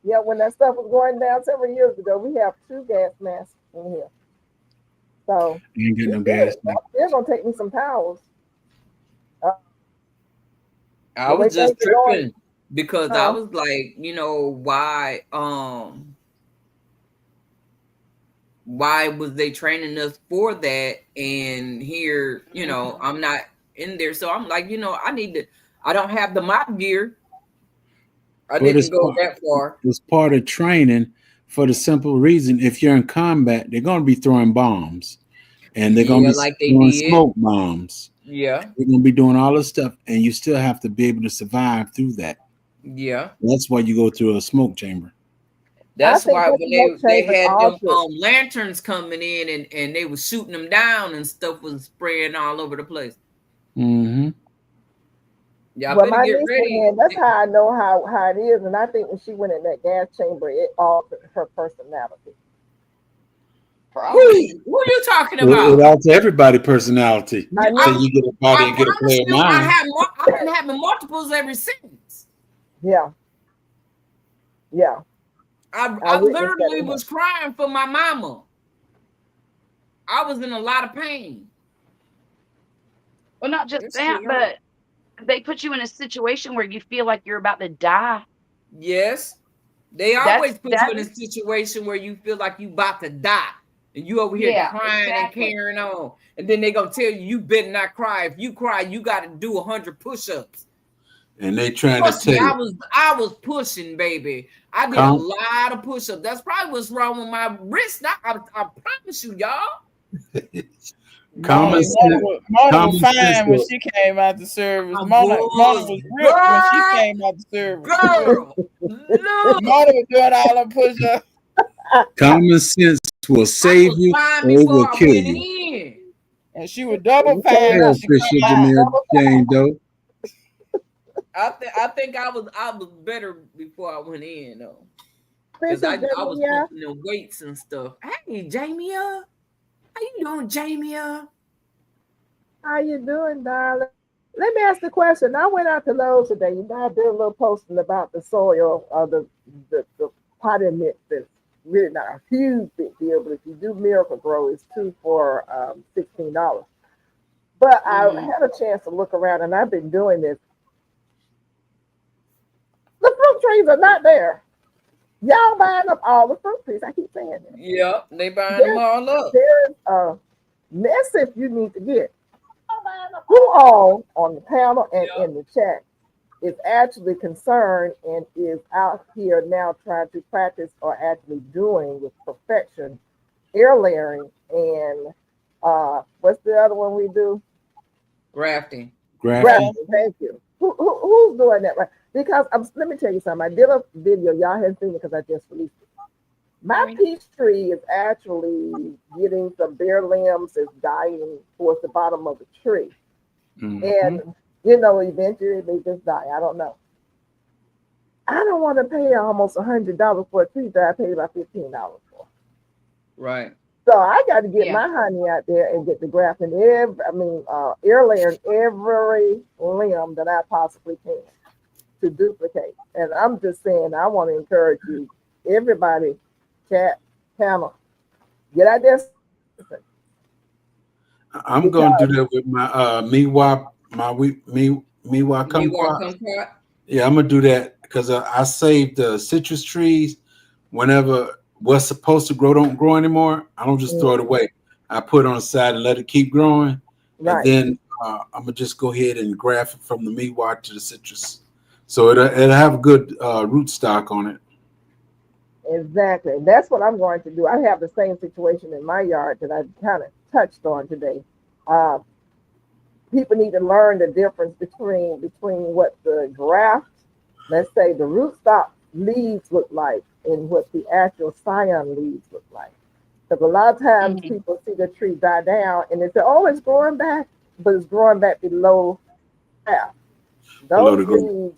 [SPEAKER 1] Yeah, when that stuff was going down several years ago, we have two gas masks in here. So
[SPEAKER 3] You ain't getting no gas.
[SPEAKER 1] it's gonna take me some towels.
[SPEAKER 2] I was just tripping because I was like, why was they training us for that? And here, I'm not in there. So I'm like, I don't have the mop gear. I didn't go that far.
[SPEAKER 3] It's part of training for the simple reason if you're in combat, they're going to be throwing bombs and they're going to be throwing smoke bombs.
[SPEAKER 2] Yeah.
[SPEAKER 3] They're going to be doing all this stuff and you still have to be able to survive through that.
[SPEAKER 2] Yeah.
[SPEAKER 3] That's why you go through a smoke chamber.
[SPEAKER 2] That's why when they had them lanterns coming in and they were shooting them down and stuff was spraying all over the place.
[SPEAKER 3] Mm-hmm.
[SPEAKER 2] Y'all better get ready.
[SPEAKER 1] That's how I know how it is. And I think when she went in that gas chamber, it altered her personality.
[SPEAKER 2] Who are you talking about?
[SPEAKER 3] It alters everybody's personality. So you get a body and get a player mind.
[SPEAKER 2] I've been having multiples ever since.
[SPEAKER 1] Yeah. Yeah.
[SPEAKER 2] I literally was crying for my mama. I was in a lot of pain.
[SPEAKER 4] Well, not just that, but they put you in a situation where you feel like you're about to die.
[SPEAKER 2] Yes. They always put you in a situation where you feel like you about to die. And you over here crying and carrying on. And then they going to tell you better not cry. If you cry, you got to do 100 push-ups.
[SPEAKER 3] And they trying to tell you.
[SPEAKER 2] I was pushing, baby. I did a lot of push-ups. That's probably what's wrong with my wrist. I promise you, y'all.
[SPEAKER 5] Mona was fine when she came out the service. Mona was ripped when she came out the service.
[SPEAKER 2] Girl,
[SPEAKER 5] Mona was doing all the push-ups.
[SPEAKER 3] Common sense will save you or it will kill you.
[SPEAKER 5] And she was double fine.
[SPEAKER 2] I think I was better before I went in though. Because I was pumping the weights and stuff. Hey, Jamia. How you doing, Jamia?
[SPEAKER 1] How you doing, darling? Let me ask the question. I went out to Lowe's today. I did a little posting about the soil of the potted mix. That's really not a huge big deal, but if you do Miracle Grow, it's 2 for $16. But I had a chance to look around, and I've been doing this. The fruit trees are not there. Y'all buying up all the fruit trees. I keep saying that.
[SPEAKER 2] Yeah, they buying them all up.
[SPEAKER 1] There's a message you need to get. Who all on the panel and in the chat is actually concerned and is out here now trying to practice or actually doing with perfection air layering and what's the other one we do?
[SPEAKER 2] Grafting.
[SPEAKER 1] Thank you. Who's doing that right? Because let me tell you something. I did a video. Y'all haven't seen it because I just released it. My peach tree is actually getting some bare limbs. It's dying towards the bottom of the tree. Mm-hmm. And, eventually they just die. I don't know. I don't want to pay almost $100 for a tree that I paid about $15 for.
[SPEAKER 2] Right.
[SPEAKER 1] So I got to get my honey out there and get the grafting, air layering every limb that I possibly can to duplicate. And I'm just saying, I want to encourage you, everybody, chat, panel, get out there.
[SPEAKER 3] I'm going to do that with my Miwa kumquat. Yeah, I'm going to do that because I saved the citrus trees. Whenever what's supposed to grow don't grow anymore, I don't just throw it away. I put it on the side and let it keep growing. Right. And then I'm going to just go ahead and graft it from the Miwa to the citrus. So it'll have a good root stock on it.
[SPEAKER 1] Exactly. That's what I'm going to do. I have the same situation in my yard that I kind of touched on today. People need to learn the difference between what the graft, let's say the rootstock leaves look like and what the actual scion leaves look like. Because a lot of times people see the tree die down and they say, oh, it's growing back, but it's growing back below graft. Those leaves,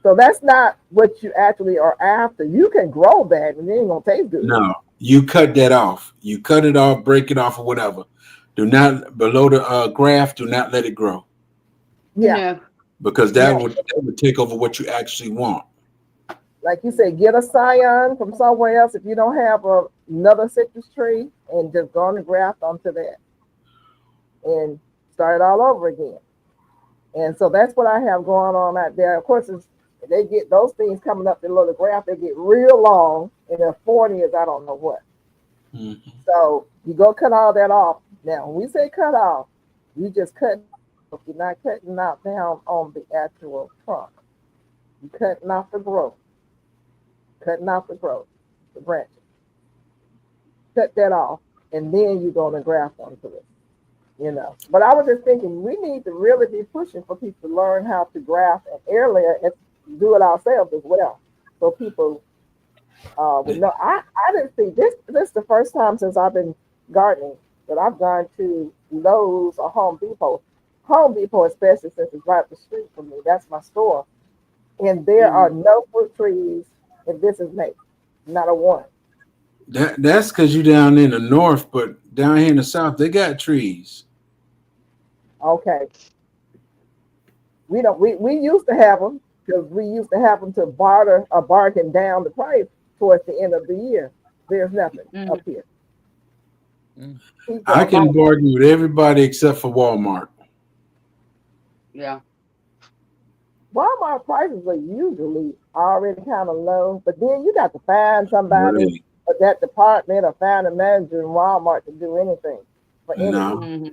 [SPEAKER 1] so that's not what you actually are after. You can grow that and it ain't gonna taste good.
[SPEAKER 3] No, you cut that off. You cut it off, break it off, or whatever. Do not below the graft. Do not let it grow.
[SPEAKER 1] Yeah,
[SPEAKER 3] because that would take over what you actually want.
[SPEAKER 1] Like you said, get a scion from somewhere else. If you don't have another citrus tree and just go on and graft onto that and start it all over again. And so that's what I have going on out there. Of course, they get those things coming up below the graft, they get real long, and they're 40 is I don't know what. Mm-hmm. So you go cut all that off. Now, when we say cut off, you just cut. You're not cutting out down on the actual trunk. You're cutting off the growth. Cutting off the growth, the branches. Cut that off, and then you're going to graft onto it. You know, but I was just thinking we need to really be pushing for people to learn how to graft and air layer and do it ourselves as well. So people would know. I didn't see this. This is the first time since I've been gardening that I've gone to Lowe's or Home Depot. Home Depot, especially since it's right up the street from me. That's my store. And there are no fruit trees if this is made. Not a one.
[SPEAKER 3] That's because you're down in the north, but down here in the south, they got trees.
[SPEAKER 1] Okay. We don't. We used to have them because we used to have them to barter or bargain down the price towards the end of the year. There's nothing up here.
[SPEAKER 3] I can bargain with everybody except for Walmart.
[SPEAKER 4] Yeah.
[SPEAKER 1] Walmart prices are usually already kind of low, but then you got to find somebody at that department or find a manager in Walmart to do anything.
[SPEAKER 3] No.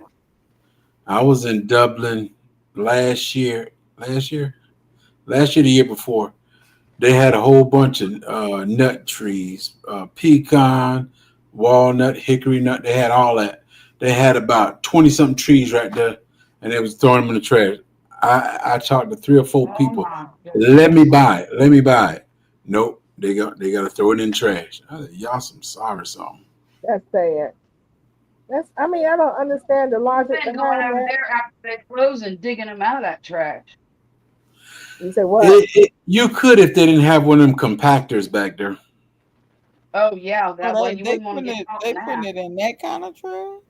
[SPEAKER 3] I was in Dublin last year, the year before. They had a whole bunch of nut trees, pecan, walnut, hickory nut. They had all that. They had about 20-something trees right there, and they was throwing them in the trash. I talked to 3 or 4 people. Let me buy it. Nope, they got to throw it in the trash. I said, y'all some sorry song.
[SPEAKER 1] That's sad. I don't understand the logic
[SPEAKER 4] behind that. There after they close and digging them out of that trash.
[SPEAKER 1] You say what?
[SPEAKER 3] You could if they didn't have one of them compactors back there.
[SPEAKER 4] Oh yeah, that way you wouldn't want to get
[SPEAKER 5] they putting it in that kind of trash.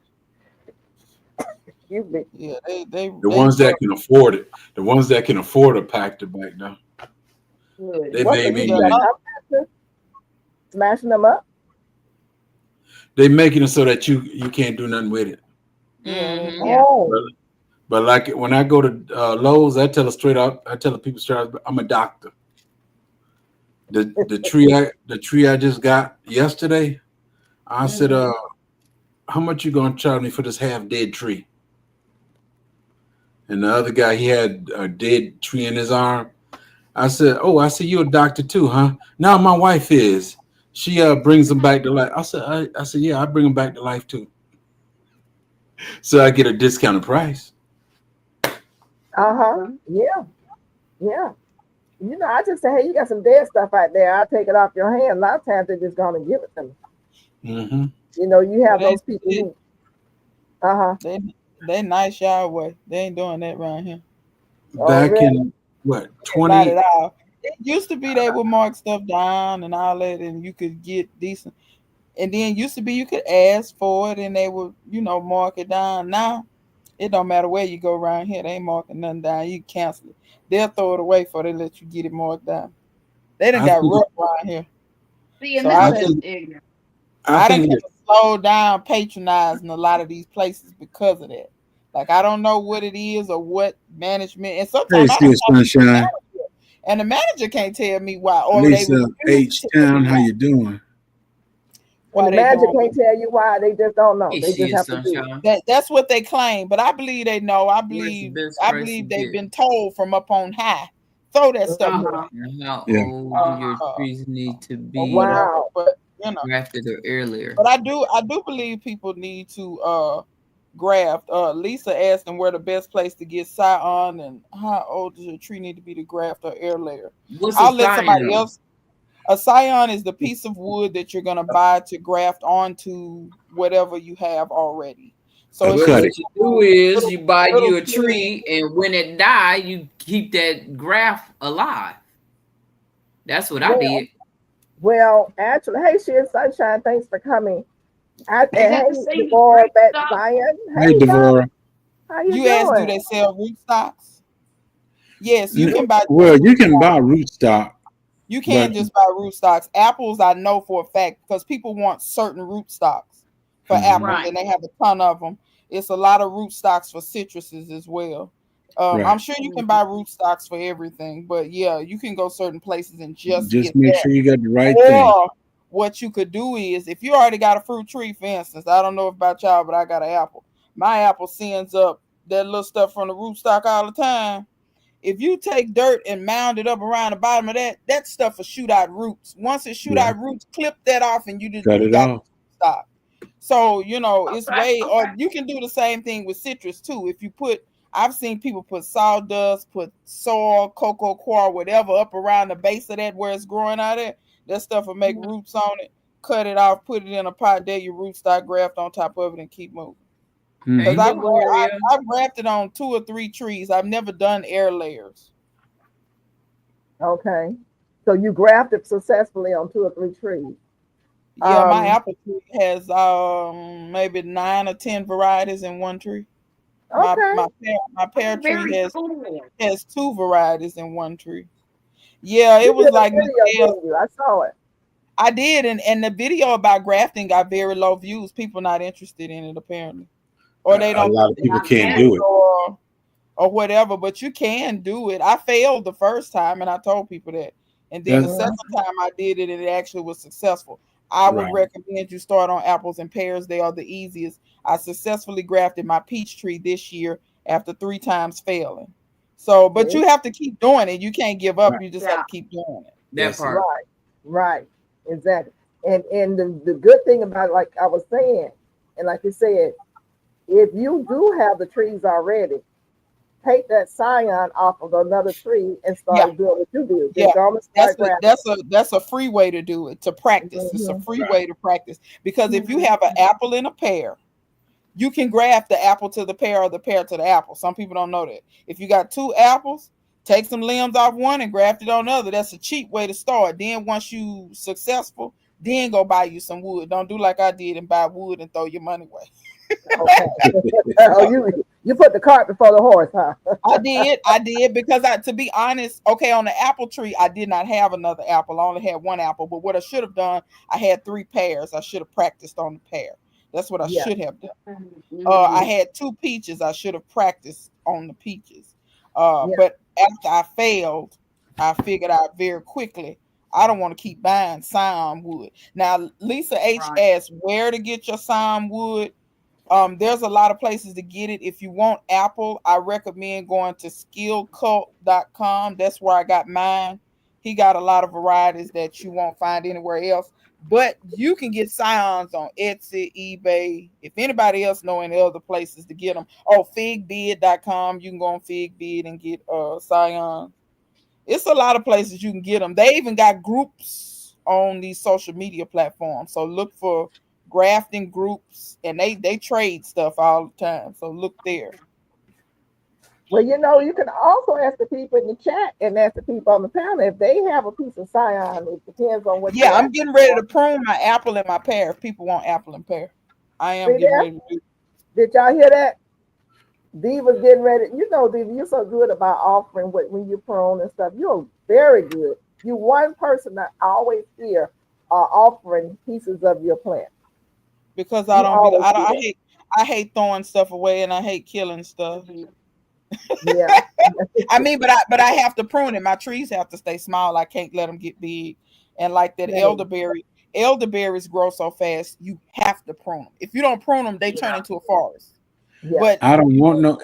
[SPEAKER 1] Yeah,
[SPEAKER 3] the ones that can afford it. The ones that can afford a pactor back there. They made me
[SPEAKER 1] smashing them up.
[SPEAKER 3] They making it so that you can't do nothing with it.
[SPEAKER 4] Mm-hmm. Yeah.
[SPEAKER 3] But like when I go to Lowe's, I tell the people straight up, I'm a doctor. The tree I just got yesterday, I said, how much you gonna charge me for this half dead tree? And the other guy, he had a dead tree in his arm. I said, you a doctor too, huh? No, my wife is. She brings them back to life. I said, yeah, I bring them back to life too. So I get a discounted price.
[SPEAKER 1] Yeah. You know, I just say, hey, you got some dead stuff out there. I'll take it off your hand. A lot of times they're just going to give it to me. Mm-hmm. You know, you have those people who,
[SPEAKER 5] They nice y'all way. They ain't doing that around here.
[SPEAKER 3] Back in what 20?
[SPEAKER 5] It used to be they would mark stuff down and all that, and you could get decent. And then used to be you could ask for it, and they would, mark it down. Now it don't matter where you go around here. They ain't marking nothing down. You cancel it. They'll throw it away before they let you get it marked down. They done got rough around here.
[SPEAKER 4] See, and that's just ignorant.
[SPEAKER 5] I done kind of slowed down patronizing a lot of these places because of that. Like, I don't know what it is or what management. And sometimes
[SPEAKER 3] Sunshine.
[SPEAKER 5] And the manager can't tell me why. Or
[SPEAKER 3] Lisa H-Town, how you doing?
[SPEAKER 1] Well, the manager can't tell you why. They just don't know. They just have to do
[SPEAKER 5] it. That's what they claim. But I believe they know. I believe they've been told from up on high. Throw that stuff away.
[SPEAKER 2] How old do your trees need to be?
[SPEAKER 1] Wow.
[SPEAKER 5] But
[SPEAKER 2] grafted or earlier.
[SPEAKER 5] But I do believe people need to graft. Lisa asked them where the best place to get scion and how old does your tree need to be to graft or air layer. I'll let somebody else. A scion is the piece of wood that you're gonna buy to graft onto whatever you have already. So
[SPEAKER 2] what you do is you buy you a tree, and when it dies, you keep that graft alive. That's what I did.
[SPEAKER 1] Well, actually, hey, Sheer Sunshine, thanks for coming. Hey, Devorah, back Zion.
[SPEAKER 3] Hey, Devorah.
[SPEAKER 1] How you
[SPEAKER 5] doing?
[SPEAKER 1] asked,
[SPEAKER 5] do they sell rootstocks? Yes, you can buy.
[SPEAKER 3] Well, you can buy rootstock.
[SPEAKER 5] You can't just buy rootstocks. Apples, I know for a fact, because people want certain rootstocks for apples, and they have a ton of them. It's a lot of rootstocks for citruses as well. I'm sure you can buy rootstocks for everything, but yeah, you can go certain places and just get
[SPEAKER 3] make sure you got the right thing.
[SPEAKER 5] What you could do is, if you already got a fruit tree, for instance, I don't know about y'all, but I got an apple. My apple sends up that little stuff from the rootstock all the time. If you take dirt and mound it up around the bottom of that stuff will shoot out roots. Once it shoot out roots, clip that off and you got stop. So, it's or you can do the same thing with citrus too. If you I've seen people put sawdust, put soil, cocoa coir, whatever up around the base of that where it's growing out of. That stuff will make roots on it. Cut it off, put it in a pot, there your rootstock graft on top of it and keep moving. Because I've grafted on 2 or 3 trees. I've never done air layers.
[SPEAKER 1] Okay. So you grafted successfully on 2 or 3 trees.
[SPEAKER 5] Yeah, my apple tree has maybe 9 or 10 varieties in one tree.
[SPEAKER 1] Okay.
[SPEAKER 5] My pear tree has 2 varieties in one tree. Yeah, it was like
[SPEAKER 1] I saw it.
[SPEAKER 5] I did, and the video about grafting got very low views. People not interested in it apparently. Or they don't.
[SPEAKER 3] A lot of people can't do it,
[SPEAKER 5] or whatever. But you can do it. I failed the first time, and I told people that. And then the second time I did it, and it actually was successful. I would recommend you start on apples and pears. They are the easiest. I successfully grafted my peach tree this year after 3 times failing. So, but you have to keep doing it. You can't give up. You just have to keep doing it.
[SPEAKER 2] That part.
[SPEAKER 1] Right. Exactly. And the good thing about it, like I was saying, and like you said, if you do have the trees already, take that scion off of another tree and start doing what you do.
[SPEAKER 5] That's a free way to do it, to practice. It's a free way to practice. Because if you have an apple and a pear, you can graft the apple to the pear or the pear to the apple. Some people don't know that. If you got 2 apples, take some limbs off one and graft it on the other. That's a cheap way to start. Then once you successful, then go buy you some wood. Don't do like I did and buy wood and throw your money away.
[SPEAKER 1] Okay. You put the cart before the horse, huh?
[SPEAKER 5] I did because to be honest, on the apple tree, I did not have another apple. I only had 1 apple. But what I should have done, I had 3 pears. I should have practiced on the pear. That's what I should have done. I had 2 peaches. I should have practiced on the peaches. But after I failed, I figured out very quickly, I don't want to keep buying scion wood. Now, Lisa H asked where to get your scion wood. There's a lot of places to get it. If you want apple, I recommend going to skillcult.com. That's where I got mine. He got a lot of varieties that you won't find anywhere else. But you can get scions on Etsy, eBay. If anybody else know any other places to get them. figbid.com. You can go on Figbid and get scions. It's a lot of places you can get them. They even got groups on these social media platforms. So look for grafting groups, and they trade stuff all the time. So look there.
[SPEAKER 1] Well, you can also ask the people in the chat and ask the people on the panel if they have a piece of scion. It depends on what.
[SPEAKER 5] Yeah, I'm getting ready to prune my apple and my pear. If people want apple and pear, I am getting ready to do.
[SPEAKER 1] Did y'all hear that? Diva's getting ready. Diva, you're so good about offering when you prune and stuff. You're very good. You one person that I always hear offering pieces of your plant.
[SPEAKER 5] Because I hate throwing stuff away and I hate killing stuff.
[SPEAKER 1] Yeah.
[SPEAKER 5] I mean, but I have to prune it. My trees have to stay small. I can't let them get big. And like that elderberries grow so fast, you have to prune them. If you don't prune them, they turn into a forest.
[SPEAKER 1] Yeah.
[SPEAKER 5] But
[SPEAKER 3] I don't want no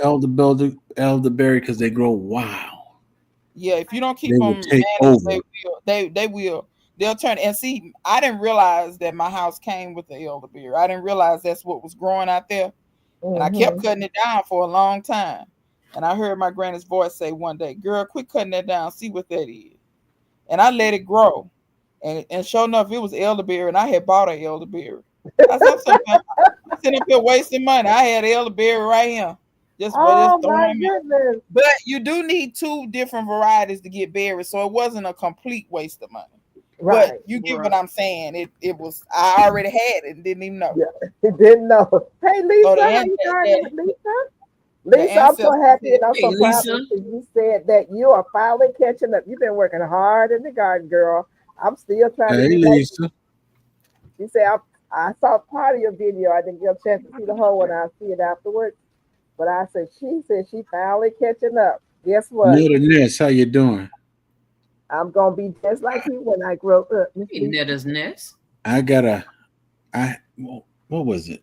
[SPEAKER 3] elderberry because they grow wild.
[SPEAKER 5] Yeah, if you don't keep them managed, they will. They'll turn. And see, I didn't realize that my house came with the elderberry. I didn't realize that's what was growing out there. And I kept cutting it down for a long time. And I heard my granny's voice say one day, "Girl, quit cutting that down. See what that is." And I let it grow. And sure enough, it was elderberry. And I had bought an elderberry. I said, I'm sitting up here wasting money. I had elderberry right here. Just throwing it. But you do need 2 different varieties to get berries. So it wasn't a complete waste of money. Right. But you get what I'm saying. It was, I already had it and didn't even know.
[SPEAKER 1] Yeah, it didn't know. Hey, Lisa, how you doing, Lisa? Lisa, I'm so happy and I'm
[SPEAKER 2] Hey,
[SPEAKER 1] so proud
[SPEAKER 2] Lisa.
[SPEAKER 1] of you. You said that you are finally catching up. You've been working hard in the garden, girl. I'm still trying to
[SPEAKER 3] Hey,
[SPEAKER 1] get like
[SPEAKER 3] Lisa.
[SPEAKER 1] you said. I saw part of your video. I didn't get a chance to see the whole one. I'll see it afterwards. But I said she finally catching up. Guess what?
[SPEAKER 3] Little Ness, how you doing?
[SPEAKER 1] I'm gonna be just like you when I grow up, Miss
[SPEAKER 2] Hey,
[SPEAKER 1] Lisa.
[SPEAKER 2] Netta's Nest.
[SPEAKER 3] I got what was it?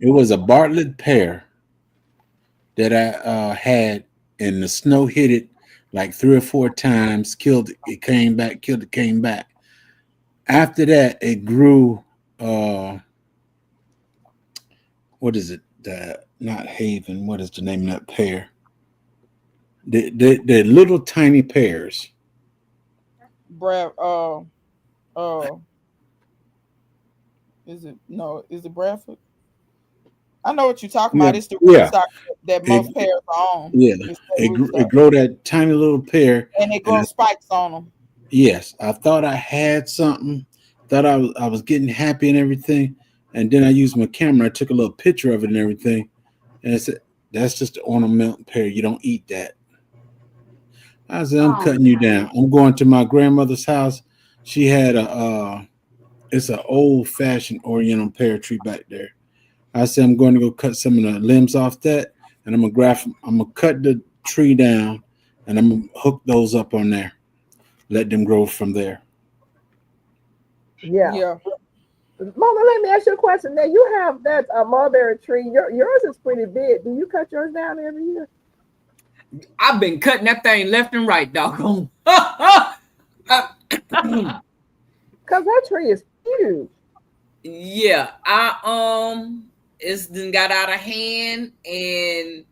[SPEAKER 3] It was a Bartlett pear that I had, and the snow hit it like 3 or 4 times, killed it. It came back, killed it, came back. After that, it grew. What is it? Not Haven. What is the name of that pear? The little tiny pears.
[SPEAKER 5] Brad, is it Bradford? I know what you're talking
[SPEAKER 3] Yeah,
[SPEAKER 5] about. It's the
[SPEAKER 3] yeah,
[SPEAKER 5] rootstock that most
[SPEAKER 3] it,
[SPEAKER 5] pears are on.
[SPEAKER 3] yeah.
[SPEAKER 5] It's that
[SPEAKER 3] It
[SPEAKER 5] rootstock.
[SPEAKER 3] grow that tiny little pear,
[SPEAKER 5] And they
[SPEAKER 3] and
[SPEAKER 5] grow spikes on them.
[SPEAKER 3] yes, I thought I had something. Thought I was getting happy and everything, and then I used my camera. I took a little picture of it and everything, and I said, "That's just an ornamental pear. You don't eat that." I said, "I'm
[SPEAKER 4] Oh
[SPEAKER 3] cutting you down. I'm going to my grandmother's house. She had it's an old fashioned Oriental pear tree back there. I said I'm going to go cut some of the limbs off that, and I'm gonna cut the tree down, and I'm gonna hook those up on there. Let them grow from there."
[SPEAKER 1] Yeah.
[SPEAKER 5] Yeah.
[SPEAKER 1] Mama, let me ask you a question. Now you have that mulberry tree. Yours is pretty big. Do you cut yours down every year?
[SPEAKER 2] I've been cutting that thing left and right, doggone.
[SPEAKER 1] Cause that tree is huge.
[SPEAKER 2] Yeah, it's then got out of hand, and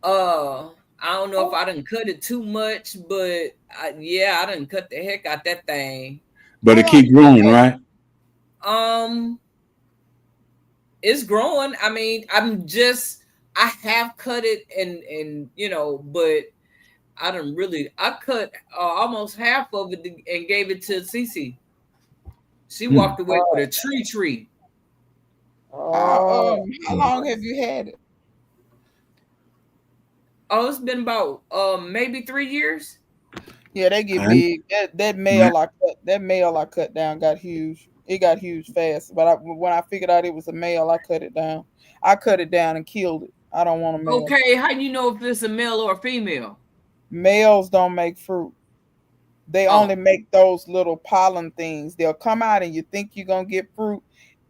[SPEAKER 2] I don't know if I didn't cut it too much, but I didn't cut the heck out that thing.
[SPEAKER 3] But
[SPEAKER 5] How
[SPEAKER 3] it
[SPEAKER 5] long
[SPEAKER 3] keep
[SPEAKER 5] you
[SPEAKER 3] growing,
[SPEAKER 5] had it?
[SPEAKER 3] right?
[SPEAKER 2] Um, it's growing. I mean, I have cut it, and but I cut almost half of it and gave it to Cece. She
[SPEAKER 3] Hmm.
[SPEAKER 2] walked away with a tree.
[SPEAKER 1] Oh,
[SPEAKER 5] How long have you had it?
[SPEAKER 2] Oh, it's been about maybe 3 years.
[SPEAKER 5] Yeah, they get
[SPEAKER 3] I,
[SPEAKER 5] big. That male I cut down got huge. It got huge fast. But when I figured out it was a male, I cut it down. I cut it down and killed it. I don't want a male.
[SPEAKER 2] Okay, how you know if it's a male or a female?
[SPEAKER 5] Males don't make fruit. They only
[SPEAKER 2] Oh,
[SPEAKER 5] make those little pollen things. They'll come out and you think you're gonna get fruit,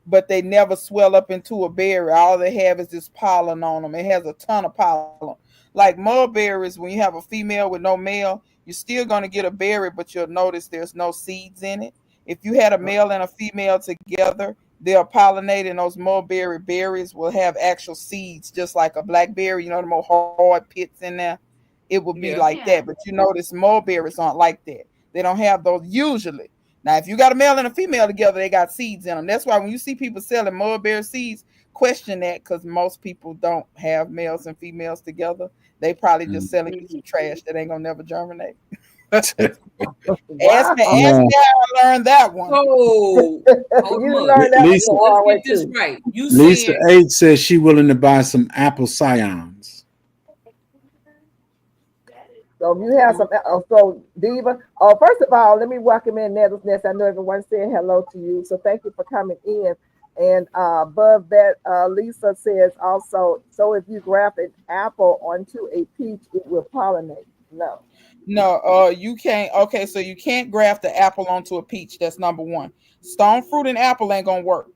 [SPEAKER 5] but they never swell up into a berry. All they have is this pollen on them. It has a ton of pollen. Like mulberries, when you have a female with no male, you're still gonna get a berry, but you'll notice there's no seeds in it. If you had a male and a female together, they'll pollinate, and those mulberry berries will have actual seeds, just like a blackberry. You know, the more hard pits in there. It will be
[SPEAKER 2] yeah.
[SPEAKER 5] like that. But you notice mulberries aren't like that. They don't have those usually. Now, if you got a male and a female together, they got seeds in them. That's why when you see people selling mulberry seeds, question that, because most people don't have males and females together. They probably just selling you some trash that ain't gonna never germinate. ask me, ask
[SPEAKER 1] wow.
[SPEAKER 5] me how I learned that one.
[SPEAKER 2] So, hold
[SPEAKER 1] You
[SPEAKER 2] on.
[SPEAKER 1] learned that one
[SPEAKER 3] Lisa
[SPEAKER 1] the
[SPEAKER 2] Let's
[SPEAKER 1] hard way
[SPEAKER 2] get this
[SPEAKER 1] too.
[SPEAKER 2] right. You
[SPEAKER 3] Lisa
[SPEAKER 2] saying
[SPEAKER 3] H says she willing to buy some apple scions.
[SPEAKER 1] So if you have some, so Diva. Oh, first of all, let me welcome in Nettles Nest. I know everyone said hello to you, so thank you for coming in. And above that, Lisa says also, so if you graft an apple onto a peach, it will pollinate. No.
[SPEAKER 5] No, you can't. Okay, so you can't graft the apple onto a peach. That's number one. Stone fruit and apple ain't gonna work.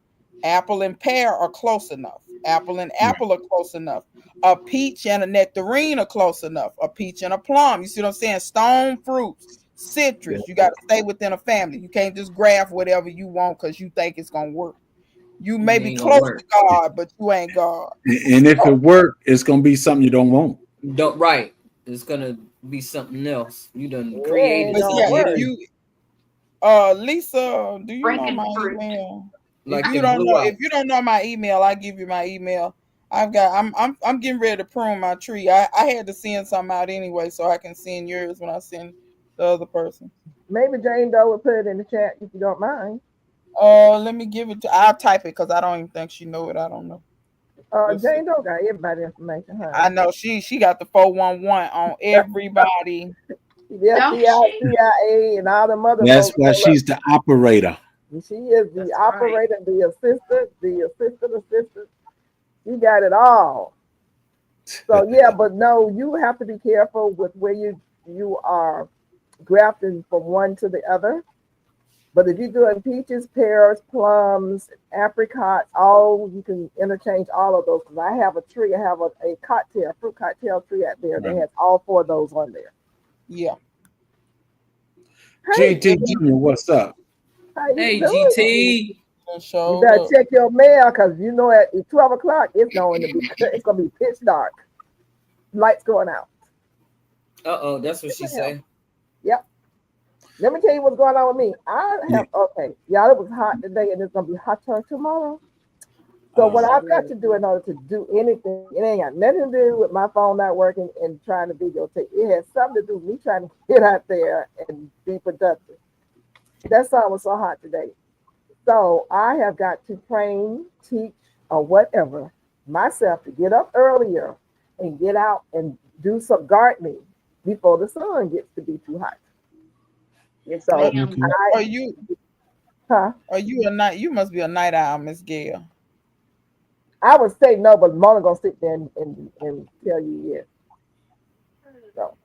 [SPEAKER 5] Apple and pear are close enough. Apple and apple are close enough. A peach and a nectarine are close enough. A peach and a plum. You see what I'm saying? Stone fruits, citrus. You got to stay within a family. You can't just graft whatever you want because you think it's gonna work. You may
[SPEAKER 2] it
[SPEAKER 5] be
[SPEAKER 2] ain't gonna
[SPEAKER 5] close
[SPEAKER 2] work?
[SPEAKER 5] to God, but you ain't God.
[SPEAKER 3] And if it work, it's gonna be something you don't want.
[SPEAKER 2] Don't right. It's gonna be something else. You done
[SPEAKER 1] It ain't
[SPEAKER 2] created
[SPEAKER 5] But
[SPEAKER 1] gonna
[SPEAKER 5] yeah,
[SPEAKER 2] something
[SPEAKER 5] if
[SPEAKER 1] work.
[SPEAKER 2] new,
[SPEAKER 5] you Lisa, do you know
[SPEAKER 4] Breaking
[SPEAKER 5] my
[SPEAKER 4] fruit.
[SPEAKER 5] email? If
[SPEAKER 2] like
[SPEAKER 5] you
[SPEAKER 2] them
[SPEAKER 5] don't know,
[SPEAKER 2] blue
[SPEAKER 5] if you
[SPEAKER 2] eyes.
[SPEAKER 5] don't know my email, I give you my email. I'm getting ready to prune my tree. I had to send something out anyway, so I can send yours when I send the other person.
[SPEAKER 1] Maybe Jane Doe will put it in the chat if you don't mind.
[SPEAKER 5] Let me give it to I'll type it because I don't even think she know it. I don't know.
[SPEAKER 1] Jane don't got everybody information, huh?
[SPEAKER 5] I know she got the 411 on everybody.
[SPEAKER 1] Yeah, CIA and all the mother
[SPEAKER 3] That's
[SPEAKER 1] folks.
[SPEAKER 3] why she's the operator.
[SPEAKER 1] She is the
[SPEAKER 2] That's
[SPEAKER 1] operator, right. the assistant. She got it all. So yeah, but no, you have to be careful with where you are grafting from one to the other. But if you're doing peaches, pears, plums, apricots, all you can interchange all of those. Because I have a tree, I have a fruit cocktail tree out there that has all 4 of those on there.
[SPEAKER 5] Yeah.
[SPEAKER 1] Hey,
[SPEAKER 3] GT Junior, what's up?
[SPEAKER 2] Hey, GT.
[SPEAKER 1] You better check your mail because you know at 12 o'clock it's gonna be pitch dark. Lights going out.
[SPEAKER 2] Uh-oh, that's what she said.
[SPEAKER 1] Yep. Let me tell you what's going on with me. Y'all, it was hot today and it's gonna be hotter tomorrow. So what I've got to do in order to do anything, it ain't got nothing to do with my phone not working and trying to videotape. It has something to do with me trying to get out there and be productive. That sun was so hot today. So I have got to train, teach, or whatever myself to get up earlier and get out and do some gardening before the sun gets to be too hot.
[SPEAKER 4] Yes,
[SPEAKER 1] so
[SPEAKER 4] ma'am.
[SPEAKER 5] You must be a night owl, Miss Gail.
[SPEAKER 1] I would say no, but Mona gonna sit there and tell you yes. So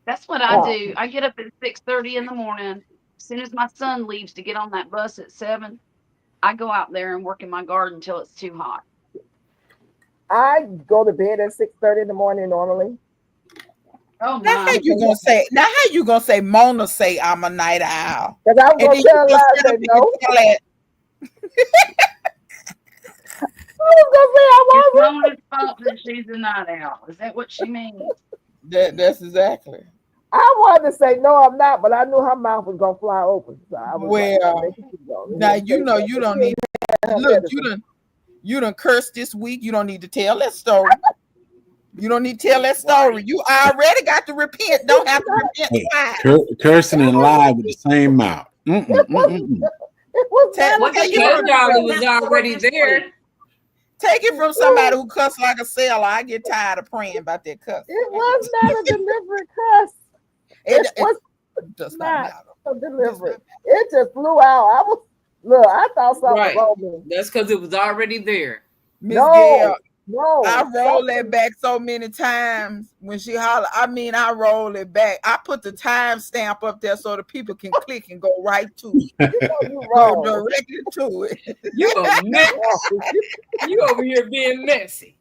[SPEAKER 4] that's what I do. I get up at 6:30 in the morning. As soon as my son leaves to get on that bus at 7, I go out there and work in my garden until it's too hot.
[SPEAKER 1] I go to bed at 6:30 in the morning normally.
[SPEAKER 4] Oh,
[SPEAKER 5] now how you gonna say Mona say I'm a night owl?
[SPEAKER 1] Because I was gonna tell her I said no. I was gonna say I wasn't.
[SPEAKER 4] Mona's fault that she's a night owl. Is that what she means?
[SPEAKER 5] That's exactly.
[SPEAKER 1] I wanted to say no, I'm not, but I knew her mouth was gonna fly open. So I was
[SPEAKER 5] now you know you don't need. Look, you done cursed this week. You don't need to tell that story. You don't need to tell that story. You already got to repent. Don't have to repent.
[SPEAKER 3] Cursing and lie with the same mouth.
[SPEAKER 1] It
[SPEAKER 2] was already there.
[SPEAKER 5] Take it from somebody who cussed like a sailor. I get tired of praying about that cuss.
[SPEAKER 1] It was not a deliberate cuss. It was
[SPEAKER 5] just
[SPEAKER 1] not a deliberate. It just flew out. I thought something was wrong with me.
[SPEAKER 2] That's because it was already there.
[SPEAKER 5] Miss Gail,
[SPEAKER 1] no.
[SPEAKER 5] I rolled that back so many times when she hollered. I roll it back. I put the time stamp up there so the people can click and go right to it. Go directly to it.
[SPEAKER 2] You over here being messy.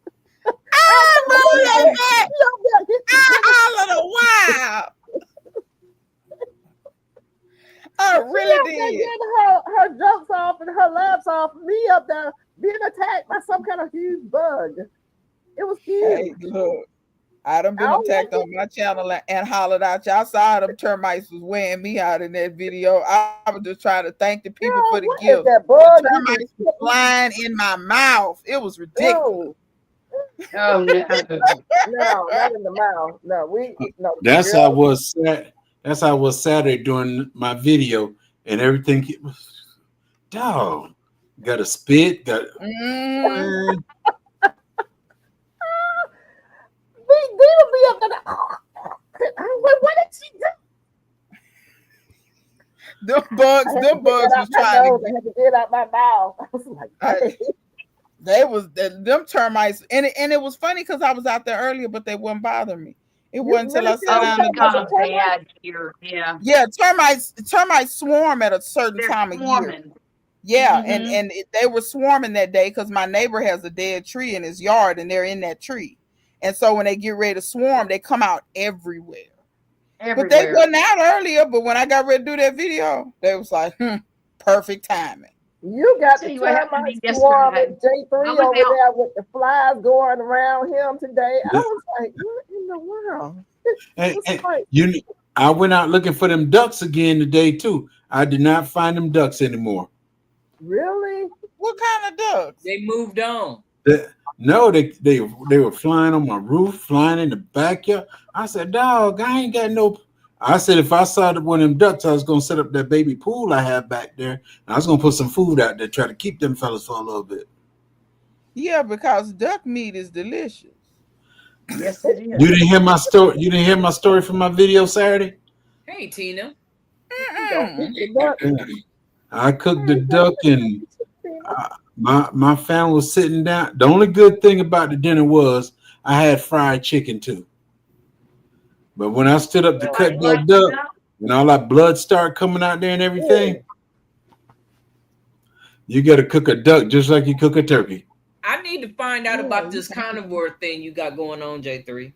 [SPEAKER 5] I rolled that back. I hollered a while. I really did.
[SPEAKER 1] Getting her jokes off and her laughs off. Me up there being attacked by some kind of huge bug. It was huge.
[SPEAKER 5] Hey, look, I done been attacked on my channel and hollered out. Y'all saw them termites was wearing me out in that video. I was just trying to thank the people for the gift. The termites was flying in my mouth. It was ridiculous.
[SPEAKER 4] Oh no.
[SPEAKER 1] No, not in the mouth. No,
[SPEAKER 3] That's how I was sad. That's how I was Saturday during my video and everything. Dog, got to spit. Got.
[SPEAKER 1] What did she do?
[SPEAKER 5] Them bugs was trying
[SPEAKER 1] to get out my mouth. I was like,
[SPEAKER 5] them termites, and it was funny because I was out there earlier, but they wouldn't bother me. It wasn't until I sat down. Yeah, termites swarm at a certain time of year. Yeah, and they were swarming that day because my neighbor has a dead tree in his yard, and they're in that tree. And so when they get ready to swarm, they come out everywhere. But they wasn't out earlier. But when I got ready to do that video, they was like, perfect timing.
[SPEAKER 1] You got the termites swarming J3 over there with the flies going around him today. I was like, what in the world?
[SPEAKER 3] I went out looking for them ducks again today too. I did not find them ducks anymore.
[SPEAKER 1] Really?
[SPEAKER 5] What kind of ducks?
[SPEAKER 2] They moved on.
[SPEAKER 3] No, they were flying on my roof, flying in the backyard. I said, dog, I ain't got no. I said, if I saw one of them ducks, I was going to set up that baby pool I have back there. And I was going to put some food out there, try to keep them fellas for a little bit.
[SPEAKER 5] Yeah, because duck meat is delicious.
[SPEAKER 4] Yes, it is.
[SPEAKER 3] You didn't hear my story. You didn't hear my story from my video Saturday.
[SPEAKER 2] Hey, Tina.
[SPEAKER 3] I cooked the duck, and my family was sitting down. The only good thing about the dinner was I had fried chicken too. But when I stood up to cut that duck, and all that blood started coming out there and everything, you got to cook a duck just like you cook a turkey.
[SPEAKER 2] I need to find out about this carnivore thing you got going on, J3.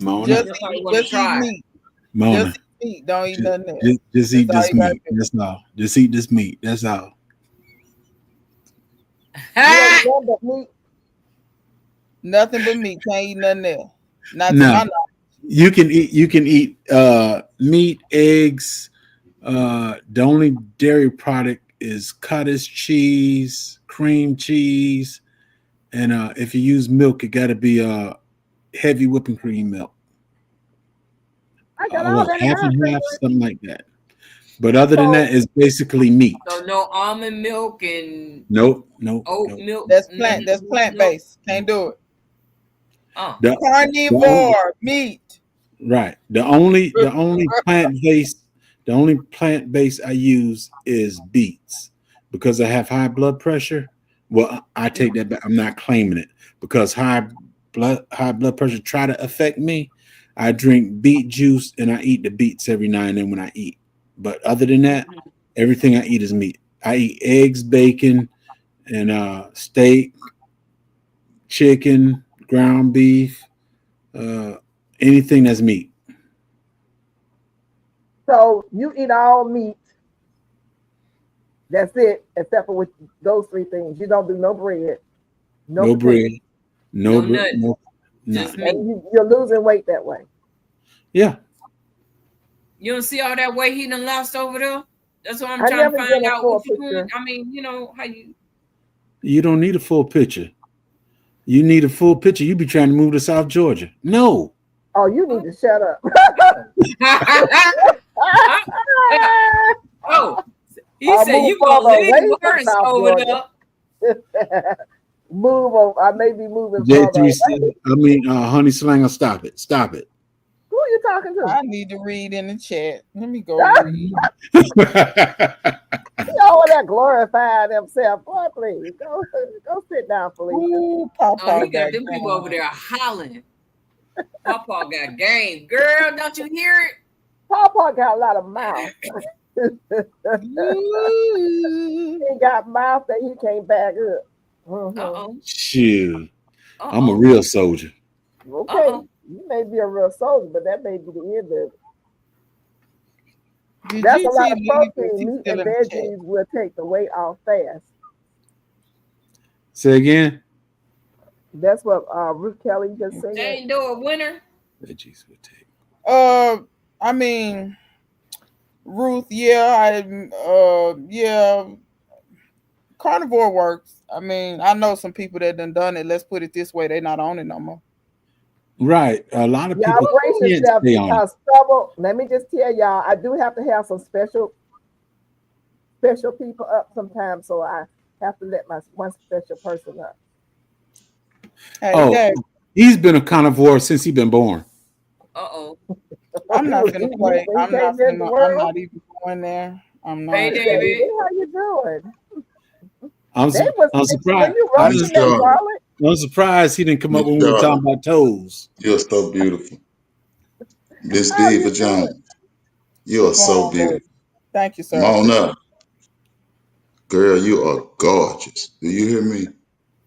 [SPEAKER 3] Mona.
[SPEAKER 5] Just eat meat.
[SPEAKER 3] Mona.
[SPEAKER 5] Just eat meat. Don't eat nothing else.
[SPEAKER 3] Just eat this meat. That's all. Just eat this meat. That's all.
[SPEAKER 5] Nothing but meat. Can't eat nothing else. Not
[SPEAKER 3] no. You can eat meat, eggs. The only dairy product is cottage cheese, cream cheese, and if you use milk, it got to be heavy whipping cream milk.
[SPEAKER 1] I got all that
[SPEAKER 3] half and half, something like that. But other than that, it's basically meat.
[SPEAKER 2] So no almond milk and
[SPEAKER 3] nope.
[SPEAKER 2] Oat milk.
[SPEAKER 5] That's plant based. Can't do it.
[SPEAKER 3] The
[SPEAKER 5] carnivore meat.
[SPEAKER 3] Right. The only plant based I use is beets because I have high blood pressure. Well, I take that back. I'm not claiming it because high blood pressure try to affect me. I drink beet juice and I eat the beets every now and then when I eat. But other than that, everything I eat is meat. I eat eggs, bacon, and steak, chicken, ground beef, anything that's meat.
[SPEAKER 1] So you eat all meat. That's it, except for with those three things. You don't do no bread.
[SPEAKER 3] No bread. No bread. No.
[SPEAKER 1] And you're losing weight that way.
[SPEAKER 3] Yeah.
[SPEAKER 2] You don't see all that weight he done lost over there? That's what I'm trying to find out what you're doing. I mean, how you... You
[SPEAKER 3] don't need a full picture. You need a full picture. You be trying to move to South Georgia. No.
[SPEAKER 1] Oh, you need to shut up.
[SPEAKER 2] Oh, he said you gonna leave worse over there.
[SPEAKER 1] Move over. I may be moving.
[SPEAKER 3] Honey Slanger, stop it. Stop it.
[SPEAKER 1] Who are you talking to?
[SPEAKER 5] I need to read in the chat. Let me go read.
[SPEAKER 1] He over there glorifying himself. Boy, please go sit down, please.
[SPEAKER 5] Ooh, Papa
[SPEAKER 2] he got them people over there hollering. Papa got game, girl. Don't you hear it?
[SPEAKER 1] Papa got a lot of mouth. He got mouth that he can't back up.
[SPEAKER 3] Shoot. I'm a real soldier.
[SPEAKER 1] Okay. You may be a real soldier, but that may be the end of it. That's a lot of protein. Meat and veggies will take the weight off fast.
[SPEAKER 3] Say again.
[SPEAKER 1] That's what Ruth Kelly just said.
[SPEAKER 2] They ain't do a winner.
[SPEAKER 3] Veggies will take.
[SPEAKER 5] I mean, Ruth, yeah, carnivore works. I mean, I know some people that done it. Let's put it this way: they're not on it no more.
[SPEAKER 3] Right. A lot of people
[SPEAKER 1] can't stay on it. Let me just tell y'all, I do have to have some special people up sometimes, so I have to let my one special person up.
[SPEAKER 5] Hey,
[SPEAKER 3] he's been a carnivore since he's been born.
[SPEAKER 5] I'm not gonna play. I'm not even going there. I'm not.
[SPEAKER 2] Hey, David,
[SPEAKER 1] how you doing?
[SPEAKER 3] I'm surprised. I'm surprised he didn't come up when we were talking about toes.
[SPEAKER 6] You're so beautiful. Miss Diva Jones. You are so beautiful.
[SPEAKER 5] Thank you, sir.
[SPEAKER 6] Come on up. Girl, you are gorgeous. Do you hear me?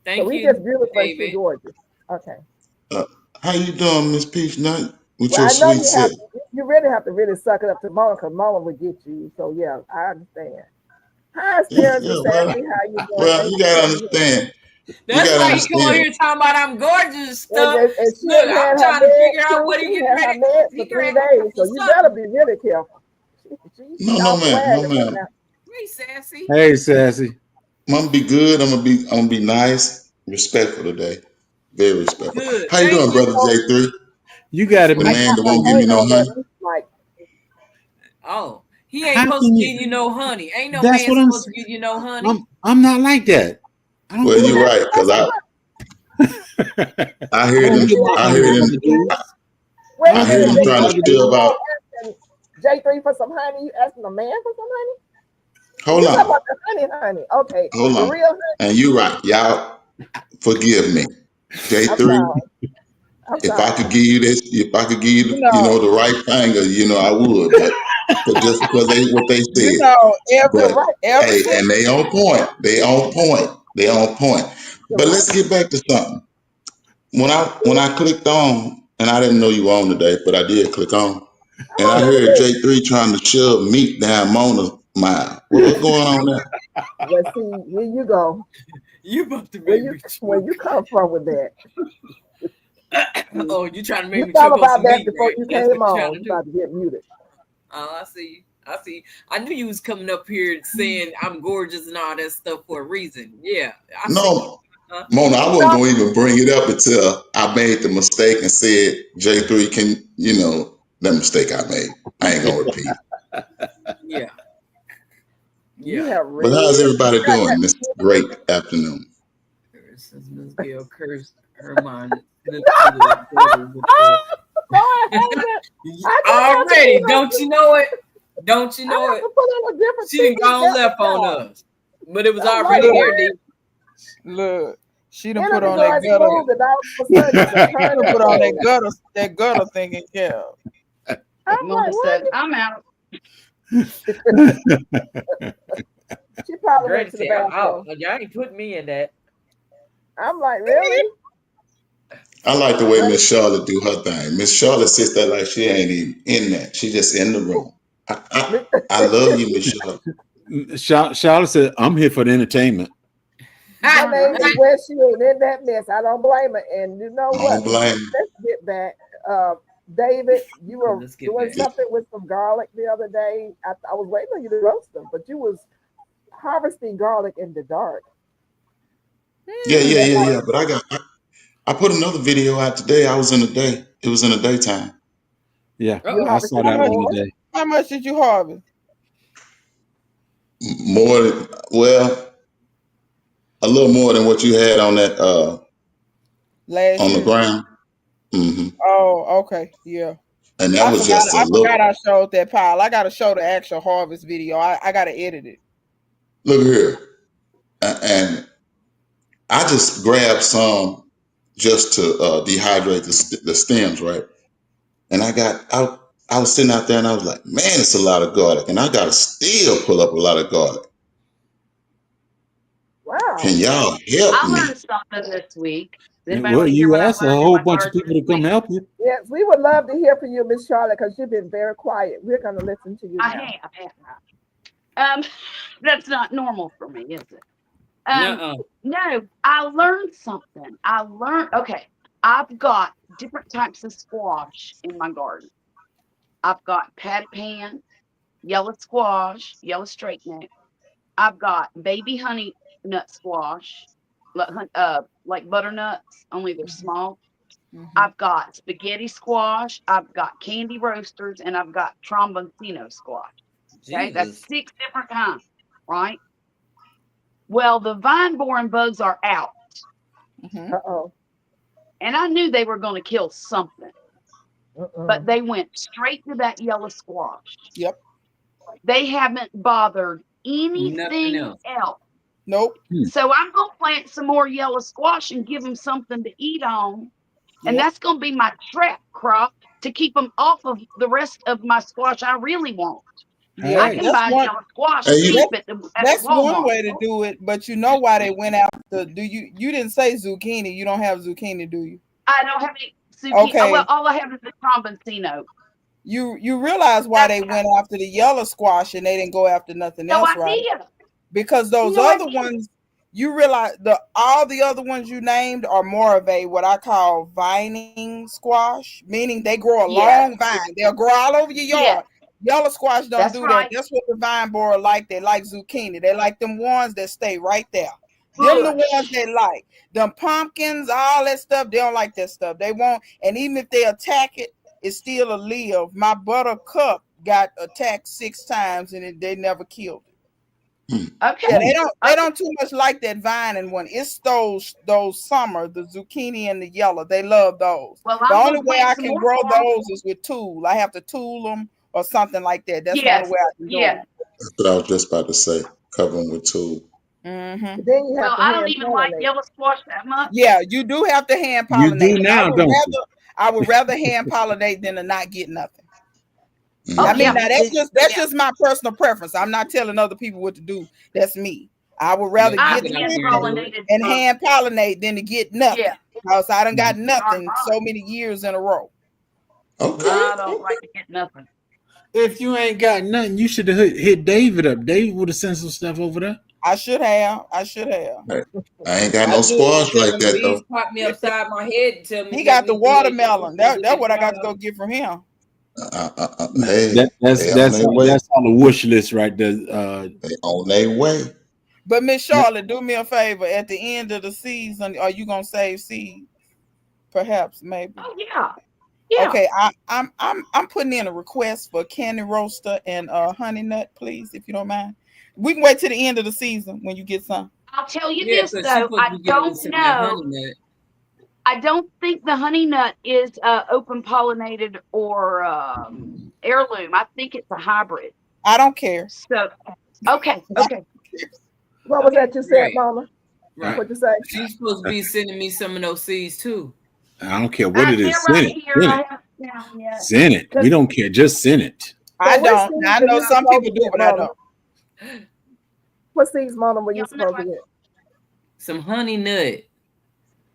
[SPEAKER 2] Thank you,
[SPEAKER 1] just beautiful, David. Gorgeous. Okay.
[SPEAKER 6] How you doing, Miss Peachnut? With your sweet self.
[SPEAKER 1] You really have to really suck it up to Mama, because Mama would get you. So yeah, I understand. Hi, Sarah. How you doing?
[SPEAKER 6] Well, you gotta understand.
[SPEAKER 2] That's why he come on here talking about I'm gorgeous stuff. And look, I'm trying to figure out what he getting ready for 3 days.
[SPEAKER 1] So you better be really careful.
[SPEAKER 6] No, ma'am.
[SPEAKER 2] Hey, Sassy.
[SPEAKER 3] Hey, Sassy.
[SPEAKER 6] I'm gonna be good. I'm gonna be nice, respectful today. Very respectful.
[SPEAKER 2] Good.
[SPEAKER 6] How you doing, brother J3?
[SPEAKER 3] You got it,
[SPEAKER 6] man. That won't give me no honey.
[SPEAKER 2] He ain't supposed to give you no honey. Ain't no man supposed to give you no honey.
[SPEAKER 3] I'm not like that.
[SPEAKER 6] Well, you're right, because I heard him. I heard him. I heard him trying to steal about
[SPEAKER 1] J3 for some honey. You asking a man for some honey?
[SPEAKER 6] Hold on.
[SPEAKER 1] About the honey. Okay.
[SPEAKER 6] Hold on.
[SPEAKER 1] Real honey.
[SPEAKER 6] And you're right. Y'all, forgive me. J3. If I could give you this, if I could give you, the right finger, I would. But just because what they said, and they on point. They on point. But let's get back to something. When I clicked on, and I didn't know you were on today, but I did click on, and I heard J3 trying to shove meat down Mona's mouth. What's going on there?
[SPEAKER 1] Well, see, here you go.
[SPEAKER 2] You about to
[SPEAKER 1] make me where you come from with that?
[SPEAKER 2] Oh, you trying to make me
[SPEAKER 1] thought about that before you came on. You about to get muted.
[SPEAKER 2] Oh, I see. I knew you was coming up here saying I'm gorgeous and all that stuff for a reason. Yeah.
[SPEAKER 6] Mona, I wasn't going to even bring it up until I made the mistake and said, J3, can, that mistake I made. I ain't going to repeat it.
[SPEAKER 2] Yeah.
[SPEAKER 6] But how's everybody doing this great afternoon?
[SPEAKER 2] Since Ms. Gail cursed her mind. Already, don't you know it? Don't you know it? She done gone left on us. But it was already here.
[SPEAKER 5] Look, she done put on that gutter. Put on that gutter thinking, yeah.
[SPEAKER 4] Mona said, I'm out.
[SPEAKER 1] She probably
[SPEAKER 2] went to the bathroom. Y'all ain't put me in that.
[SPEAKER 1] I'm like, really?
[SPEAKER 6] I like the way Miss Charlotte do her thing. Miss Charlotte sits there like she ain't even in that. She just in the room. I love you, Miss Charlotte.
[SPEAKER 3] Charlotte said, I'm here for the entertainment.
[SPEAKER 1] I mean, when she ain't in that mess, I don't blame her. And you know what?
[SPEAKER 6] I don't blame her.
[SPEAKER 1] Let's get back. David, you were doing something with some garlic the other day. I was waiting on you to roast them, but you was harvesting garlic in the dark.
[SPEAKER 6] Yeah. But I put another video out today. I was in the day. It was in the daytime.
[SPEAKER 3] Yeah, I saw that the other day.
[SPEAKER 5] How much did you harvest?
[SPEAKER 6] A little more than what you had on that
[SPEAKER 5] last
[SPEAKER 6] on
[SPEAKER 5] year.
[SPEAKER 6] The ground. Mm-hmm.
[SPEAKER 5] Oh, okay, yeah.
[SPEAKER 6] And that was just a little.
[SPEAKER 5] I forgot I showed that pile. I got to show the actual harvest video. I got to edit it.
[SPEAKER 6] Look here, and I just grabbed some just to dehydrate the stems, right? And I was sitting out there and I was like, man, it's a lot of garlic, and I got to still pull up a lot of garlic.
[SPEAKER 1] Wow.
[SPEAKER 6] Can y'all help
[SPEAKER 4] I
[SPEAKER 6] me?
[SPEAKER 4] learned something this week.
[SPEAKER 3] Well, you asked a whole bunch of people to come help you.
[SPEAKER 1] Yes, we would love to hear from you, Miss Charlotte, because you've been very quiet. We're going to listen to you now.
[SPEAKER 4] I have. That's not normal for me, is it? No, I learned something. I've got different types of squash in my garden. I've got patty pan, yellow squash, yellow straight neck. I've got baby honey nut squash, like butternuts, only they're small. Mm-hmm. I've got spaghetti squash, I've got candy roasters, and I've got tromboncino squash. Okay, that's 6 different kinds, right? Well, the vine-borne bugs are out.
[SPEAKER 5] Mm-hmm.
[SPEAKER 1] Uh-oh.
[SPEAKER 4] And I knew they were going to kill something. But they went straight to that yellow squash.
[SPEAKER 5] Yep.
[SPEAKER 4] They haven't bothered anything else.
[SPEAKER 5] Nope.
[SPEAKER 4] So I'm going to plant some more yellow squash and give them something to eat on. And that's going to be my trap crop to keep them off of the rest of my squash I really want.
[SPEAKER 5] Yeah,
[SPEAKER 4] I can buy yellow squash cheap at
[SPEAKER 5] that's
[SPEAKER 4] Walmart.
[SPEAKER 5] one way to do it, but you know why they went after? You didn't say zucchini. You don't have zucchini, do you?
[SPEAKER 4] I don't have any zucchini.
[SPEAKER 5] Okay.
[SPEAKER 4] Well, all I have is the tromboncino.
[SPEAKER 5] You realize why they went after the yellow squash and they didn't go after nothing else, right? Because those other ones, you realize all the other ones you named are more of a what I call vining squash, meaning they grow a long vine. They'll grow all over your yard. Yellow squash don't do that. That's what the vine borer like. They like zucchini. They like them ones that stay right there. Them the ones they like. Them pumpkins, all that stuff, they don't like that stuff. They won't. And even if they attack it, it's still a live. My buttercup got attacked 6 times and they never killed it.
[SPEAKER 4] Okay.
[SPEAKER 5] Yeah, they don't too much like that vining one. It's those summer, the zucchini and the yellow. They love those.
[SPEAKER 4] Well,
[SPEAKER 5] The
[SPEAKER 4] I'm
[SPEAKER 5] only
[SPEAKER 4] gonna
[SPEAKER 5] way
[SPEAKER 4] plant
[SPEAKER 5] I
[SPEAKER 4] some
[SPEAKER 5] can
[SPEAKER 4] more
[SPEAKER 5] grow
[SPEAKER 4] for 'em.
[SPEAKER 5] those is with tool. I have to tool them or something like that. That's the only
[SPEAKER 4] Yes.
[SPEAKER 5] way I can do
[SPEAKER 4] Yeah.
[SPEAKER 5] them.
[SPEAKER 6] That's what I was just about to say. Cover them with tool.
[SPEAKER 5] Mm-hmm.
[SPEAKER 1] Then you have
[SPEAKER 4] Well,
[SPEAKER 1] to
[SPEAKER 4] I don't
[SPEAKER 1] hand
[SPEAKER 4] even like
[SPEAKER 1] pollinate.
[SPEAKER 4] yellow squash that much.
[SPEAKER 5] Yeah, you do have to hand
[SPEAKER 3] You
[SPEAKER 5] pollinate.
[SPEAKER 3] do now, don't you?
[SPEAKER 5] I would rather hand pollinate than to not get nothing.
[SPEAKER 4] Oh,
[SPEAKER 5] I mean,
[SPEAKER 4] yeah,
[SPEAKER 5] now
[SPEAKER 4] me too.
[SPEAKER 5] that's
[SPEAKER 4] Yeah.
[SPEAKER 5] just my personal preference. I'm not telling other people what to do. That's me. I would rather
[SPEAKER 2] Yeah,
[SPEAKER 4] I've
[SPEAKER 5] get
[SPEAKER 2] get out
[SPEAKER 4] hand
[SPEAKER 2] there and
[SPEAKER 5] something
[SPEAKER 2] do it.
[SPEAKER 4] pollinated
[SPEAKER 5] and
[SPEAKER 4] for,
[SPEAKER 5] hand pollinate than to get nothing.
[SPEAKER 4] yeah.
[SPEAKER 5] Because I done got
[SPEAKER 3] Mhm.
[SPEAKER 5] nothing so many years in a row.
[SPEAKER 6] Okay.
[SPEAKER 4] I don't like to get nothing.
[SPEAKER 3] If you ain't got nothing, you should have hit David up. David would have sent some stuff over there.
[SPEAKER 5] I should have.
[SPEAKER 6] I ain't got
[SPEAKER 2] I
[SPEAKER 6] no
[SPEAKER 2] do it
[SPEAKER 6] squash
[SPEAKER 2] until
[SPEAKER 6] like
[SPEAKER 2] them
[SPEAKER 6] that
[SPEAKER 2] bees
[SPEAKER 6] though.
[SPEAKER 2] pop me upside my head and tell me
[SPEAKER 5] He
[SPEAKER 2] let
[SPEAKER 5] got the
[SPEAKER 2] me do it.
[SPEAKER 5] watermelon.
[SPEAKER 2] Go get
[SPEAKER 5] That's
[SPEAKER 2] the
[SPEAKER 5] what I got to
[SPEAKER 2] job.
[SPEAKER 5] go get from him.
[SPEAKER 6] Hey,
[SPEAKER 3] That's
[SPEAKER 6] they on their way.
[SPEAKER 3] that's on the wish list right there.
[SPEAKER 6] They on their way.
[SPEAKER 5] But Miss Charlotte, do me a favor. At the end of the season, are you gonna save seed? Perhaps, maybe.
[SPEAKER 4] Oh yeah. Yeah.
[SPEAKER 5] Okay, I'm putting in a request for candy roaster and honey nut, please, if you don't mind. We can wait till the end of the season when you get some.
[SPEAKER 4] I'll tell you
[SPEAKER 2] Yeah,
[SPEAKER 4] this
[SPEAKER 2] because she's
[SPEAKER 4] though,
[SPEAKER 2] supposed to be getting me some of that honey nut.
[SPEAKER 4] I don't think the honey nut is open pollinated or heirloom. I think it's a hybrid.
[SPEAKER 5] I don't care.
[SPEAKER 4] So okay.
[SPEAKER 1] What was that you said,
[SPEAKER 2] Right.
[SPEAKER 1] Mama?
[SPEAKER 2] Right.
[SPEAKER 1] What'd you say?
[SPEAKER 2] She's supposed to be sending me some of those seeds too.
[SPEAKER 3] I don't care what it
[SPEAKER 4] They're
[SPEAKER 3] is. Send
[SPEAKER 4] right
[SPEAKER 3] it.
[SPEAKER 4] here.
[SPEAKER 3] Send
[SPEAKER 4] I
[SPEAKER 3] it.
[SPEAKER 4] haven't found yet.
[SPEAKER 3] Send it. We don't care. Just send it.
[SPEAKER 5] I
[SPEAKER 1] what
[SPEAKER 5] don't.
[SPEAKER 1] seeds
[SPEAKER 5] I
[SPEAKER 1] are
[SPEAKER 5] know
[SPEAKER 1] you
[SPEAKER 5] some
[SPEAKER 1] supposed
[SPEAKER 5] people
[SPEAKER 1] to
[SPEAKER 5] do,
[SPEAKER 1] get,
[SPEAKER 5] but I
[SPEAKER 1] Mama?
[SPEAKER 5] don't.
[SPEAKER 1] What seeds, Mama, were you
[SPEAKER 4] Y'all know
[SPEAKER 1] supposed to get?
[SPEAKER 2] Some honey nut.
[SPEAKER 1] I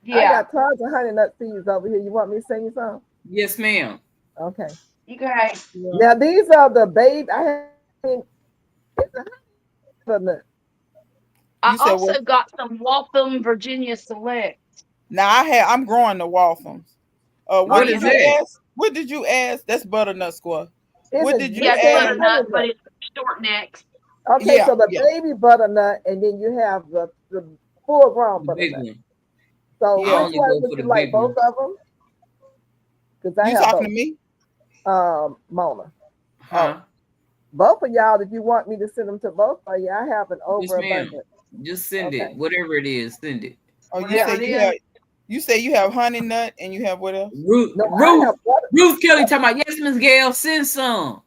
[SPEAKER 4] Yeah.
[SPEAKER 1] got tons of honey nut seeds over here. You want me to send you some?
[SPEAKER 2] Yes, ma'am.
[SPEAKER 1] Okay.
[SPEAKER 4] Okay.
[SPEAKER 1] Now these are the babe. I have it's a honey nut.
[SPEAKER 4] I
[SPEAKER 5] You said
[SPEAKER 4] also
[SPEAKER 5] what?
[SPEAKER 4] got some Waltham Virginia Select.
[SPEAKER 5] Now I'm growing the Walthams. What
[SPEAKER 2] What
[SPEAKER 5] did
[SPEAKER 2] is
[SPEAKER 5] you
[SPEAKER 2] that?
[SPEAKER 5] ask? What did you ask? That's butternut squash.
[SPEAKER 1] Is
[SPEAKER 5] What
[SPEAKER 1] it
[SPEAKER 5] did you
[SPEAKER 4] Yeah,
[SPEAKER 1] just
[SPEAKER 4] it's
[SPEAKER 1] said
[SPEAKER 5] ask?
[SPEAKER 4] butternut,
[SPEAKER 1] honey
[SPEAKER 4] but
[SPEAKER 1] nut?
[SPEAKER 4] it's short necks.
[SPEAKER 1] Okay,
[SPEAKER 5] Yeah,
[SPEAKER 1] so the
[SPEAKER 5] yeah,
[SPEAKER 1] baby butternut, and then you have the full grown
[SPEAKER 2] The big
[SPEAKER 1] butternut.
[SPEAKER 2] one.
[SPEAKER 1] So
[SPEAKER 2] I
[SPEAKER 5] yeah.
[SPEAKER 1] which
[SPEAKER 2] only
[SPEAKER 1] one
[SPEAKER 2] go
[SPEAKER 1] would
[SPEAKER 2] for
[SPEAKER 1] you
[SPEAKER 2] the
[SPEAKER 1] like?
[SPEAKER 2] big
[SPEAKER 1] Both
[SPEAKER 2] one.
[SPEAKER 1] of them? Because I
[SPEAKER 5] You
[SPEAKER 1] have
[SPEAKER 5] talking to
[SPEAKER 1] both.
[SPEAKER 5] me?
[SPEAKER 1] Mona.
[SPEAKER 2] Huh?
[SPEAKER 1] Both of y'all, if you want me to send them to both of you, I have an
[SPEAKER 2] Yes, ma'am.
[SPEAKER 1] overabundance.
[SPEAKER 2] Just send
[SPEAKER 1] Okay.
[SPEAKER 2] it. Whatever it is, send it.
[SPEAKER 5] Oh, you
[SPEAKER 4] Whatever
[SPEAKER 5] said
[SPEAKER 4] it
[SPEAKER 5] you
[SPEAKER 4] is.
[SPEAKER 5] have. You say you have honey nut and you have what else?
[SPEAKER 2] Ruth,
[SPEAKER 1] No, I have
[SPEAKER 2] Ruth Kelly talking about, yes, Miss Gail, send some.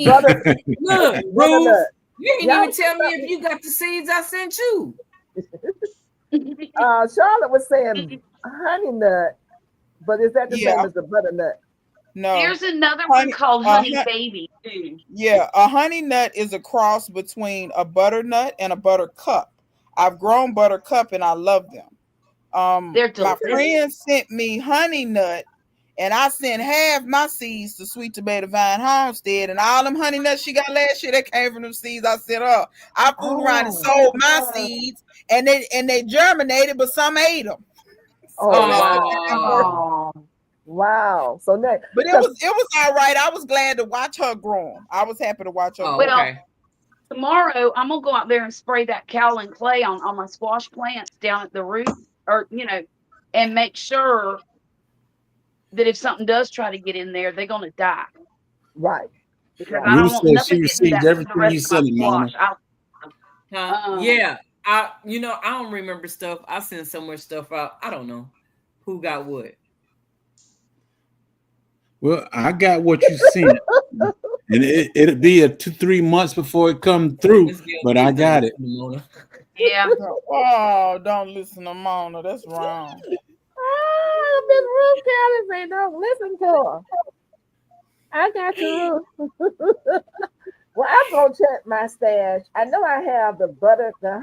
[SPEAKER 1] butter,
[SPEAKER 2] Look, Ruth,
[SPEAKER 1] butternut.
[SPEAKER 2] you ain't
[SPEAKER 1] Y'all
[SPEAKER 2] even tell me if you got the seeds I sent you.
[SPEAKER 1] Charlotte was saying honey nut, but is that the
[SPEAKER 5] Yeah,
[SPEAKER 1] same as the butternut?
[SPEAKER 5] no.
[SPEAKER 4] There's another one called Honey Baby too.
[SPEAKER 5] Yeah, a honey nut is a cross between a butternut and a buttercup. I've grown buttercup and I love them.
[SPEAKER 4] They're
[SPEAKER 5] My
[SPEAKER 4] delicious.
[SPEAKER 5] friend sent me honey nut, and I sent half my seeds to Sweet Tomato Vine Homestead, and all them honey nuts she got last year that came from them seeds I sent her. I fooled around and sold my seeds, and they germinated, but some ate them.
[SPEAKER 1] Oh, wow. So that,
[SPEAKER 5] but it was all right. I was glad to watch her grow them. I was happy to watch her.
[SPEAKER 2] Oh,
[SPEAKER 4] Well,
[SPEAKER 2] okay.
[SPEAKER 4] tomorrow I'm gonna go out there and spray that kaolin clay on my squash plants down at the root, or and make sure that if something does try to get in there, they're gonna die.
[SPEAKER 1] right.
[SPEAKER 4] Because I
[SPEAKER 3] Ruth
[SPEAKER 4] don't want
[SPEAKER 3] said
[SPEAKER 4] nothing
[SPEAKER 3] she
[SPEAKER 4] getting
[SPEAKER 3] received
[SPEAKER 4] that to the
[SPEAKER 3] everything
[SPEAKER 4] rest
[SPEAKER 3] you
[SPEAKER 4] of my
[SPEAKER 3] sent, Mona.
[SPEAKER 4] squash.
[SPEAKER 2] Yeah. I don't remember stuff. I send so much stuff out. I don't know who got what.
[SPEAKER 3] Well, I got what you sent. And it'll be 2-3 months before it come through, but I got it.
[SPEAKER 4] Yeah.
[SPEAKER 5] Oh, don't listen to Mona. That's wrong.
[SPEAKER 1] Oh, Miss Ruth Kelly say don't listen to her. I got you, Ruth. Well, I'm gonna check my stash. I know I have the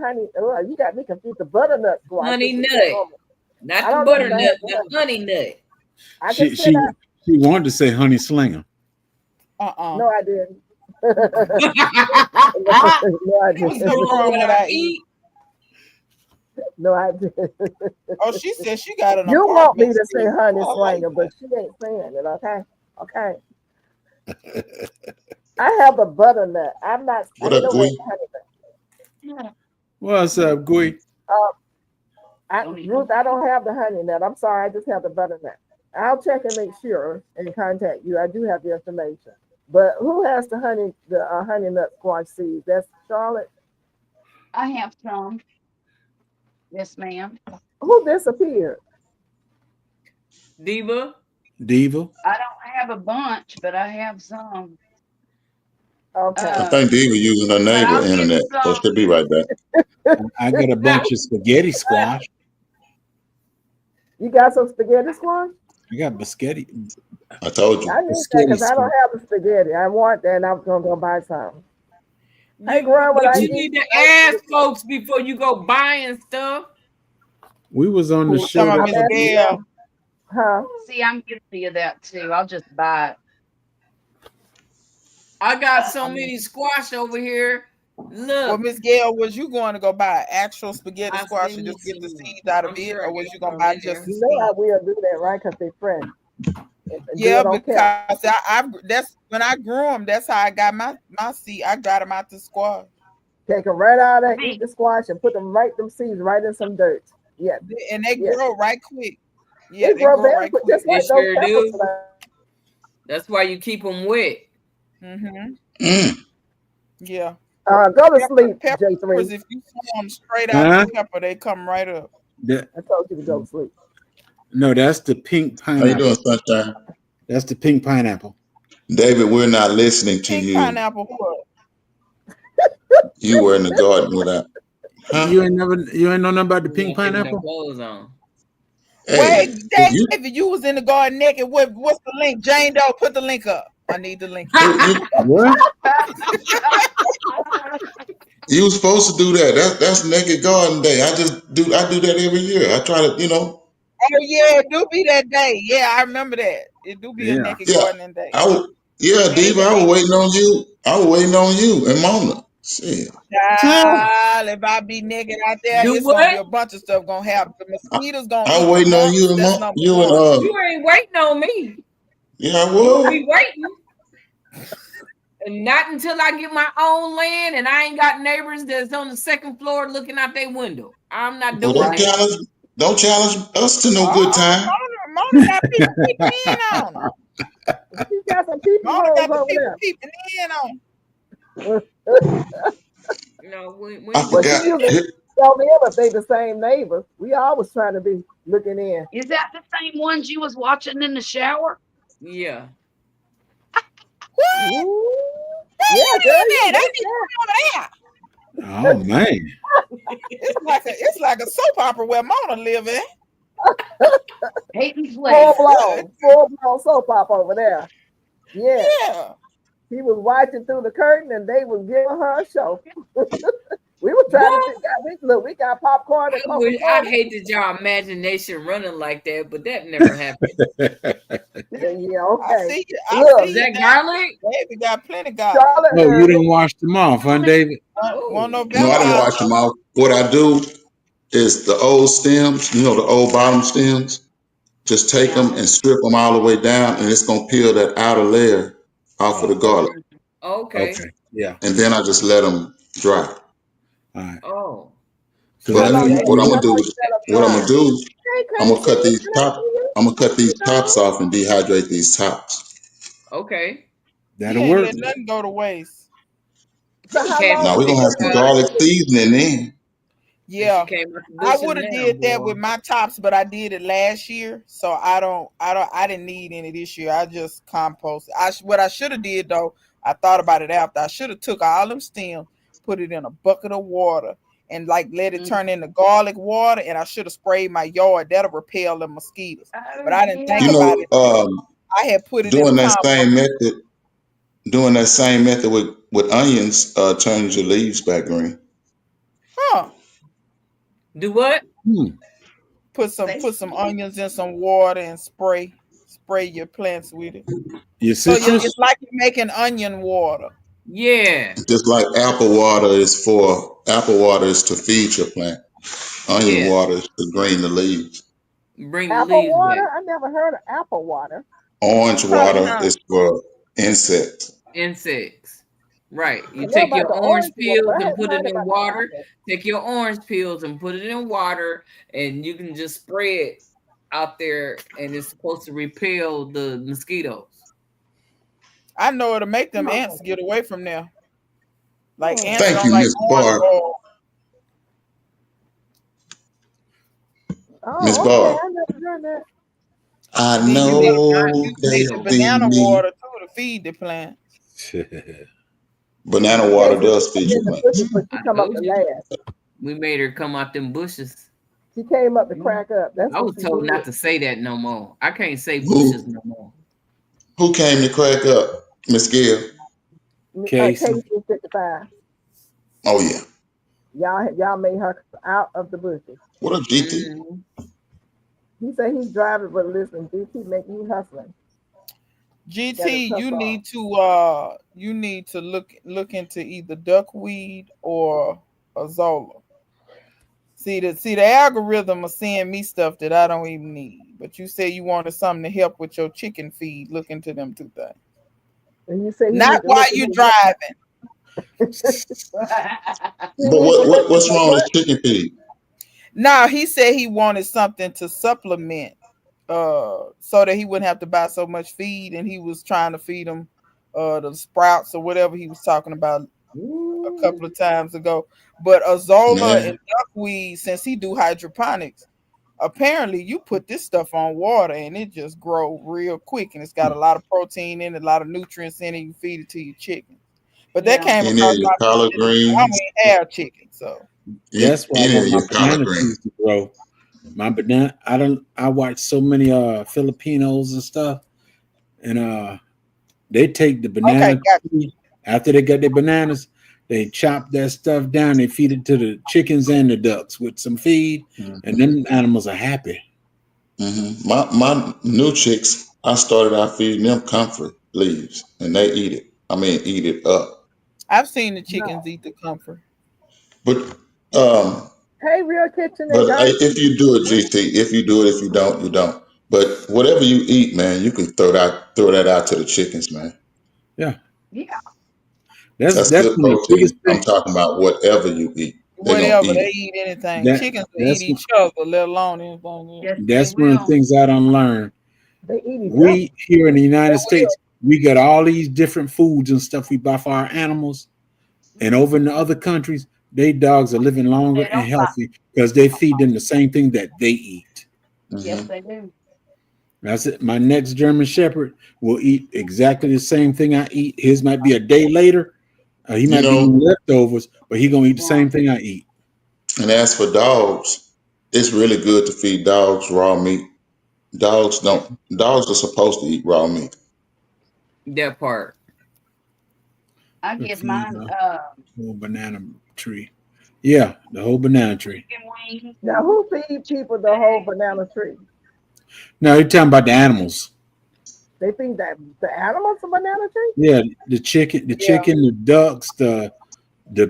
[SPEAKER 1] honey. Oh, you got me confused. The butternut squash.
[SPEAKER 2] Honey nut, not the butternut, the honey nut.
[SPEAKER 3] She wanted to say honey slinger.
[SPEAKER 1] No, I didn't. No, I didn't. No, I didn't.
[SPEAKER 5] Oh, she said she got an
[SPEAKER 1] You want me
[SPEAKER 5] apartment.
[SPEAKER 1] to say honey slinger, but she ain't saying it. Okay. I have a butternut. I'm not.
[SPEAKER 6] What up, Gwen?
[SPEAKER 3] What's up, Gui?
[SPEAKER 1] Ruth, I don't have the honey nut. I'm sorry. I just have the butternut. I'll check and make sure and contact you. I do have the information. But who has the honey nut squash seeds? That's Charlotte.
[SPEAKER 4] I have some. Yes, ma'am.
[SPEAKER 1] Who disappeared?
[SPEAKER 2] Diva.
[SPEAKER 4] I don't have a bunch, but I have some.
[SPEAKER 1] Okay.
[SPEAKER 6] I think Diva using her
[SPEAKER 4] But
[SPEAKER 6] neighbor
[SPEAKER 4] I'll get
[SPEAKER 6] internet, so
[SPEAKER 4] some.
[SPEAKER 6] she'll be right back.
[SPEAKER 3] I got a bunch of spaghetti squash.
[SPEAKER 1] You got some spaghetti squash?
[SPEAKER 3] I got biscotti.
[SPEAKER 6] I told you.
[SPEAKER 1] I need that because I don't have the spaghetti. I want that, and I'm gonna go buy some. Hey, Grandma,
[SPEAKER 2] but you need to ask folks before you go buying stuff.
[SPEAKER 3] We was on the show.
[SPEAKER 5] Some of Miss Gail.
[SPEAKER 1] Huh?
[SPEAKER 4] See, I'm guilty of that too. I'll just buy it.
[SPEAKER 2] I got so many squash over here. Look.
[SPEAKER 5] Well, Miss Gail, was you going to go buy actual spaghetti squash and just get the seeds out of it, or was you going to buy just the seeds?
[SPEAKER 1] You know I will do that, right? Because they're fresh.
[SPEAKER 5] Yeah, because that's when I grew them. That's how I got my seed. I got them out the squash.
[SPEAKER 1] Take them right out and eat the squash and put them seeds right in some dirt. Yeah,
[SPEAKER 5] and they grow right quick. Yeah,
[SPEAKER 1] they grow right quick. Just like
[SPEAKER 2] sure do. That's why you keep them wet.
[SPEAKER 5] Yeah.
[SPEAKER 1] Go to sleep, J3.
[SPEAKER 5] If you throw them straight out the pepper, they come right up.
[SPEAKER 1] I told you to go to sleep.
[SPEAKER 3] No, that's the pink pineapple.
[SPEAKER 6] How you doing, Sunshine?
[SPEAKER 3] That's the pink pineapple.
[SPEAKER 6] David, we're not listening to
[SPEAKER 5] pink
[SPEAKER 6] you.
[SPEAKER 5] Pineapple what?
[SPEAKER 6] You were in the garden with that.
[SPEAKER 3] Huh? You ain't know nothing about the pink pineapple?
[SPEAKER 5] Hey, wait, David, you was in the garden naked. What's the link? Jane Doe, put the link up. I need the link.
[SPEAKER 3] What?
[SPEAKER 6] You were supposed to do that. That's Naked Garden Day. I do that every year. I try to,
[SPEAKER 5] Oh yeah, it do be that day. Yeah, I remember that. It do be a Naked Gardening Day.
[SPEAKER 6] Diva, I was waiting on you. I was waiting on you and Mona. Shit.
[SPEAKER 5] Child, if I be naked out there, it's gonna be a bunch of stuff gonna happen. The mosquitoes gonna.
[SPEAKER 6] I was waiting on you and Mona.
[SPEAKER 2] You ain't waiting on me.
[SPEAKER 6] Yeah, I was.
[SPEAKER 2] You be waiting. And not until I get my own land and I ain't got neighbors that's on the second floor looking out their window. I'm not doing that.
[SPEAKER 6] Don't challenge us to no good time.
[SPEAKER 5] Mona got people peeping in on her.
[SPEAKER 1] She got some people over there.
[SPEAKER 5] Peeping in on.
[SPEAKER 6] I forgot.
[SPEAKER 1] Tell me if they the same neighbors. We always trying to be looking in.
[SPEAKER 4] Is that the same ones you was watching in the shower?
[SPEAKER 2] Yeah.
[SPEAKER 5] What?
[SPEAKER 1] Yeah, girl,
[SPEAKER 3] oh man.
[SPEAKER 5] It's like a soap opera where Mona live in.
[SPEAKER 1] Full blown soap opera over there. Yeah. He was watching through the curtain and they was giving her a show. We were trying to figure out, we got popcorn and
[SPEAKER 2] I hate that y'all imagination running like that, but that never happened.
[SPEAKER 1] Yeah, okay.
[SPEAKER 2] Is that garlic?
[SPEAKER 5] David got plenty garlic.
[SPEAKER 3] No, you didn't wash them off, huh, David?
[SPEAKER 6] No, I didn't wash them off. What I do is the old stems, the old bottom stems, just take them and strip them all the way down, and it's going to peel that outer layer off of the garlic.
[SPEAKER 2] Okay.
[SPEAKER 3] Yeah.
[SPEAKER 6] And then I just let them dry.
[SPEAKER 3] All right.
[SPEAKER 2] Oh.
[SPEAKER 6] But what I'm gonna do, I'm gonna cut these tops. I'm gonna cut these tops off and dehydrate these tops.
[SPEAKER 2] Okay.
[SPEAKER 3] That'll work.
[SPEAKER 5] Let nothing go to waste.
[SPEAKER 6] Now we're gonna have some garlic seasoning in.
[SPEAKER 5] Yeah, I would have did that with my tops, but I did it last year, so I didn't need any this year. I just composted. What I should have did though, I thought about it after. I should have took all them stems, put it in a bucket of water, and let it turn into garlic water. And I should have sprayed my yard. That'll repel the mosquitoes. But I didn't think about it. I had put it
[SPEAKER 6] doing that same method. Doing that same method with onions turns your leaves back green.
[SPEAKER 5] Huh?
[SPEAKER 2] Do what?
[SPEAKER 5] Put some onions in some water and spray your plants with it. So it's like you're making onion water.
[SPEAKER 2] Yeah.
[SPEAKER 6] Just like apple water is to feed your plant. Onion water is to green the leaves.
[SPEAKER 2] Bring
[SPEAKER 1] apple
[SPEAKER 2] leaves
[SPEAKER 1] water?
[SPEAKER 2] back.
[SPEAKER 1] I never heard of apple water.
[SPEAKER 6] Orange water is for insects.
[SPEAKER 2] Right. You take your orange peels and put it in water. Take your orange peels and put it in water, and you can just spray it out there, and it's supposed to repel the mosquitoes.
[SPEAKER 5] I know it'll make them ants get away from there. Like ants
[SPEAKER 6] Thank
[SPEAKER 5] don't
[SPEAKER 6] you,
[SPEAKER 5] like
[SPEAKER 6] Miss
[SPEAKER 5] orange
[SPEAKER 6] Barb.
[SPEAKER 5] oil.
[SPEAKER 6] Miss
[SPEAKER 1] Oh, okay.
[SPEAKER 6] Barb.
[SPEAKER 1] I never done that.
[SPEAKER 6] I
[SPEAKER 5] And then
[SPEAKER 6] know
[SPEAKER 5] you
[SPEAKER 6] they
[SPEAKER 5] mix the
[SPEAKER 6] see
[SPEAKER 5] banana
[SPEAKER 6] me.
[SPEAKER 5] water too to feed the plants.
[SPEAKER 6] Banana
[SPEAKER 1] Yeah,
[SPEAKER 6] water
[SPEAKER 1] she
[SPEAKER 6] does
[SPEAKER 1] was
[SPEAKER 6] feed your
[SPEAKER 1] in the
[SPEAKER 6] plants.
[SPEAKER 1] bushes, but she
[SPEAKER 2] I
[SPEAKER 1] come up
[SPEAKER 2] told
[SPEAKER 1] the
[SPEAKER 2] you.
[SPEAKER 1] last.
[SPEAKER 2] We made her come out them bushes.
[SPEAKER 1] She came up to crack up. That's
[SPEAKER 2] I
[SPEAKER 1] what
[SPEAKER 2] was
[SPEAKER 1] she
[SPEAKER 2] told not
[SPEAKER 1] did.
[SPEAKER 2] to say that no more. I can't say bushes
[SPEAKER 6] Who
[SPEAKER 2] no more.
[SPEAKER 6] who came to crack up? Miss Gail.
[SPEAKER 1] Casey
[SPEAKER 3] Casey.
[SPEAKER 1] was 55.
[SPEAKER 6] Oh yeah.
[SPEAKER 1] Y'all made her out of the bushes.
[SPEAKER 6] What up, GT?
[SPEAKER 2] Mm-hmm.
[SPEAKER 1] He said he's driving, but listen, DT make you hustling. Got a
[SPEAKER 5] GT,
[SPEAKER 1] tough off.
[SPEAKER 5] you need to look into either duckweed or azola. See the algorithm is seeing me stuff that I don't even need. But you say you wanted something to help with your chicken feed. Look into them two things.
[SPEAKER 1] And you say he
[SPEAKER 5] Not
[SPEAKER 1] need to
[SPEAKER 5] while
[SPEAKER 1] look
[SPEAKER 5] you
[SPEAKER 1] into
[SPEAKER 5] driving.
[SPEAKER 1] he
[SPEAKER 6] But
[SPEAKER 1] need to look
[SPEAKER 6] what's
[SPEAKER 1] into
[SPEAKER 6] wrong with
[SPEAKER 1] what?
[SPEAKER 6] chicken feed?
[SPEAKER 5] No, he said he wanted something to supplement so that he wouldn't have to buy so much feed, and he was trying to feed them the sprouts or whatever he was talking about a couple of times ago. But azola
[SPEAKER 6] Man,
[SPEAKER 5] and duckweed, since he do hydroponics, apparently you put this stuff on water and it just grow real quick, and it's got a lot of protein in it, a lot of nutrients in it. You feed it to your chicken. But that came
[SPEAKER 6] any of
[SPEAKER 5] across
[SPEAKER 6] your
[SPEAKER 5] my
[SPEAKER 6] collard
[SPEAKER 5] vision. I don't
[SPEAKER 6] greens,
[SPEAKER 5] even have chicken, so
[SPEAKER 3] That's why I
[SPEAKER 6] any of
[SPEAKER 3] want my
[SPEAKER 6] your collard
[SPEAKER 3] banana
[SPEAKER 6] greens.
[SPEAKER 3] trees to grow. My banana, I watch so many Filipinos and stuff, and they take the
[SPEAKER 5] okay,
[SPEAKER 3] banana
[SPEAKER 5] got
[SPEAKER 3] tree after they got their bananas, they chop that stuff down, they feed it to the chickens and the ducks with some feed, and
[SPEAKER 6] Hmm.
[SPEAKER 3] then animals are happy.
[SPEAKER 6] My new chicks, I started out feeding them comfort leaves, and they eat it. I mean, eat it up.
[SPEAKER 5] I've seen the
[SPEAKER 1] No.
[SPEAKER 5] chickens eat the comfort.
[SPEAKER 6] But um,
[SPEAKER 1] Hey, Real Kitchen and
[SPEAKER 6] but
[SPEAKER 1] Garden.
[SPEAKER 6] if you do it, GT, if you do it, if you don't, you don't. But whatever you eat, man, you can throw that out to the chickens, man.
[SPEAKER 3] Yeah,
[SPEAKER 4] Yeah.
[SPEAKER 6] That's
[SPEAKER 3] that's
[SPEAKER 6] good
[SPEAKER 3] one of the biggest
[SPEAKER 6] protein. I'm
[SPEAKER 3] things.
[SPEAKER 6] talking about whatever you eat, they're gonna
[SPEAKER 5] Whatever
[SPEAKER 6] eat
[SPEAKER 5] they
[SPEAKER 6] it.
[SPEAKER 5] eat, anything.
[SPEAKER 3] That
[SPEAKER 5] Chickens will eat
[SPEAKER 3] that's
[SPEAKER 5] each other, let alone anything else.
[SPEAKER 4] Yes, they
[SPEAKER 3] that's one of the
[SPEAKER 4] will.
[SPEAKER 3] things I don't learn.
[SPEAKER 1] They eat each other.
[SPEAKER 3] We here in the
[SPEAKER 5] They
[SPEAKER 3] United
[SPEAKER 5] will.
[SPEAKER 3] States, we got all these different foods and stuff we buy for our animals. And over in the other countries, they dogs are living longer
[SPEAKER 4] They
[SPEAKER 3] and
[SPEAKER 4] don't buy.
[SPEAKER 3] healthy because they feed them the same thing that they eat.
[SPEAKER 4] Yes,
[SPEAKER 6] Hmm.
[SPEAKER 4] they do.
[SPEAKER 3] That's it. My next German Shepherd will eat exactly the same thing I eat. His might be a day later. He
[SPEAKER 6] You
[SPEAKER 3] might be
[SPEAKER 6] know,
[SPEAKER 3] eating leftovers, but he gonna eat the
[SPEAKER 4] Right.
[SPEAKER 3] same thing I eat.
[SPEAKER 6] and as for dogs, it's really good to feed dogs raw meat. Dogs don't. Dogs are supposed to eat raw meat.
[SPEAKER 2] That part.
[SPEAKER 4] I
[SPEAKER 3] To
[SPEAKER 4] give
[SPEAKER 3] feed
[SPEAKER 4] mine
[SPEAKER 3] a whole banana tree. Yeah, the whole banana tree.
[SPEAKER 4] chicken wings
[SPEAKER 1] Now,
[SPEAKER 4] and
[SPEAKER 1] who feed people the whole
[SPEAKER 4] eggs.
[SPEAKER 1] banana tree?
[SPEAKER 3] Now you're talking about the animals.
[SPEAKER 1] They feed the animals a banana tree?
[SPEAKER 3] Yeah, the
[SPEAKER 5] Yeah.
[SPEAKER 3] chicken, the ducks, the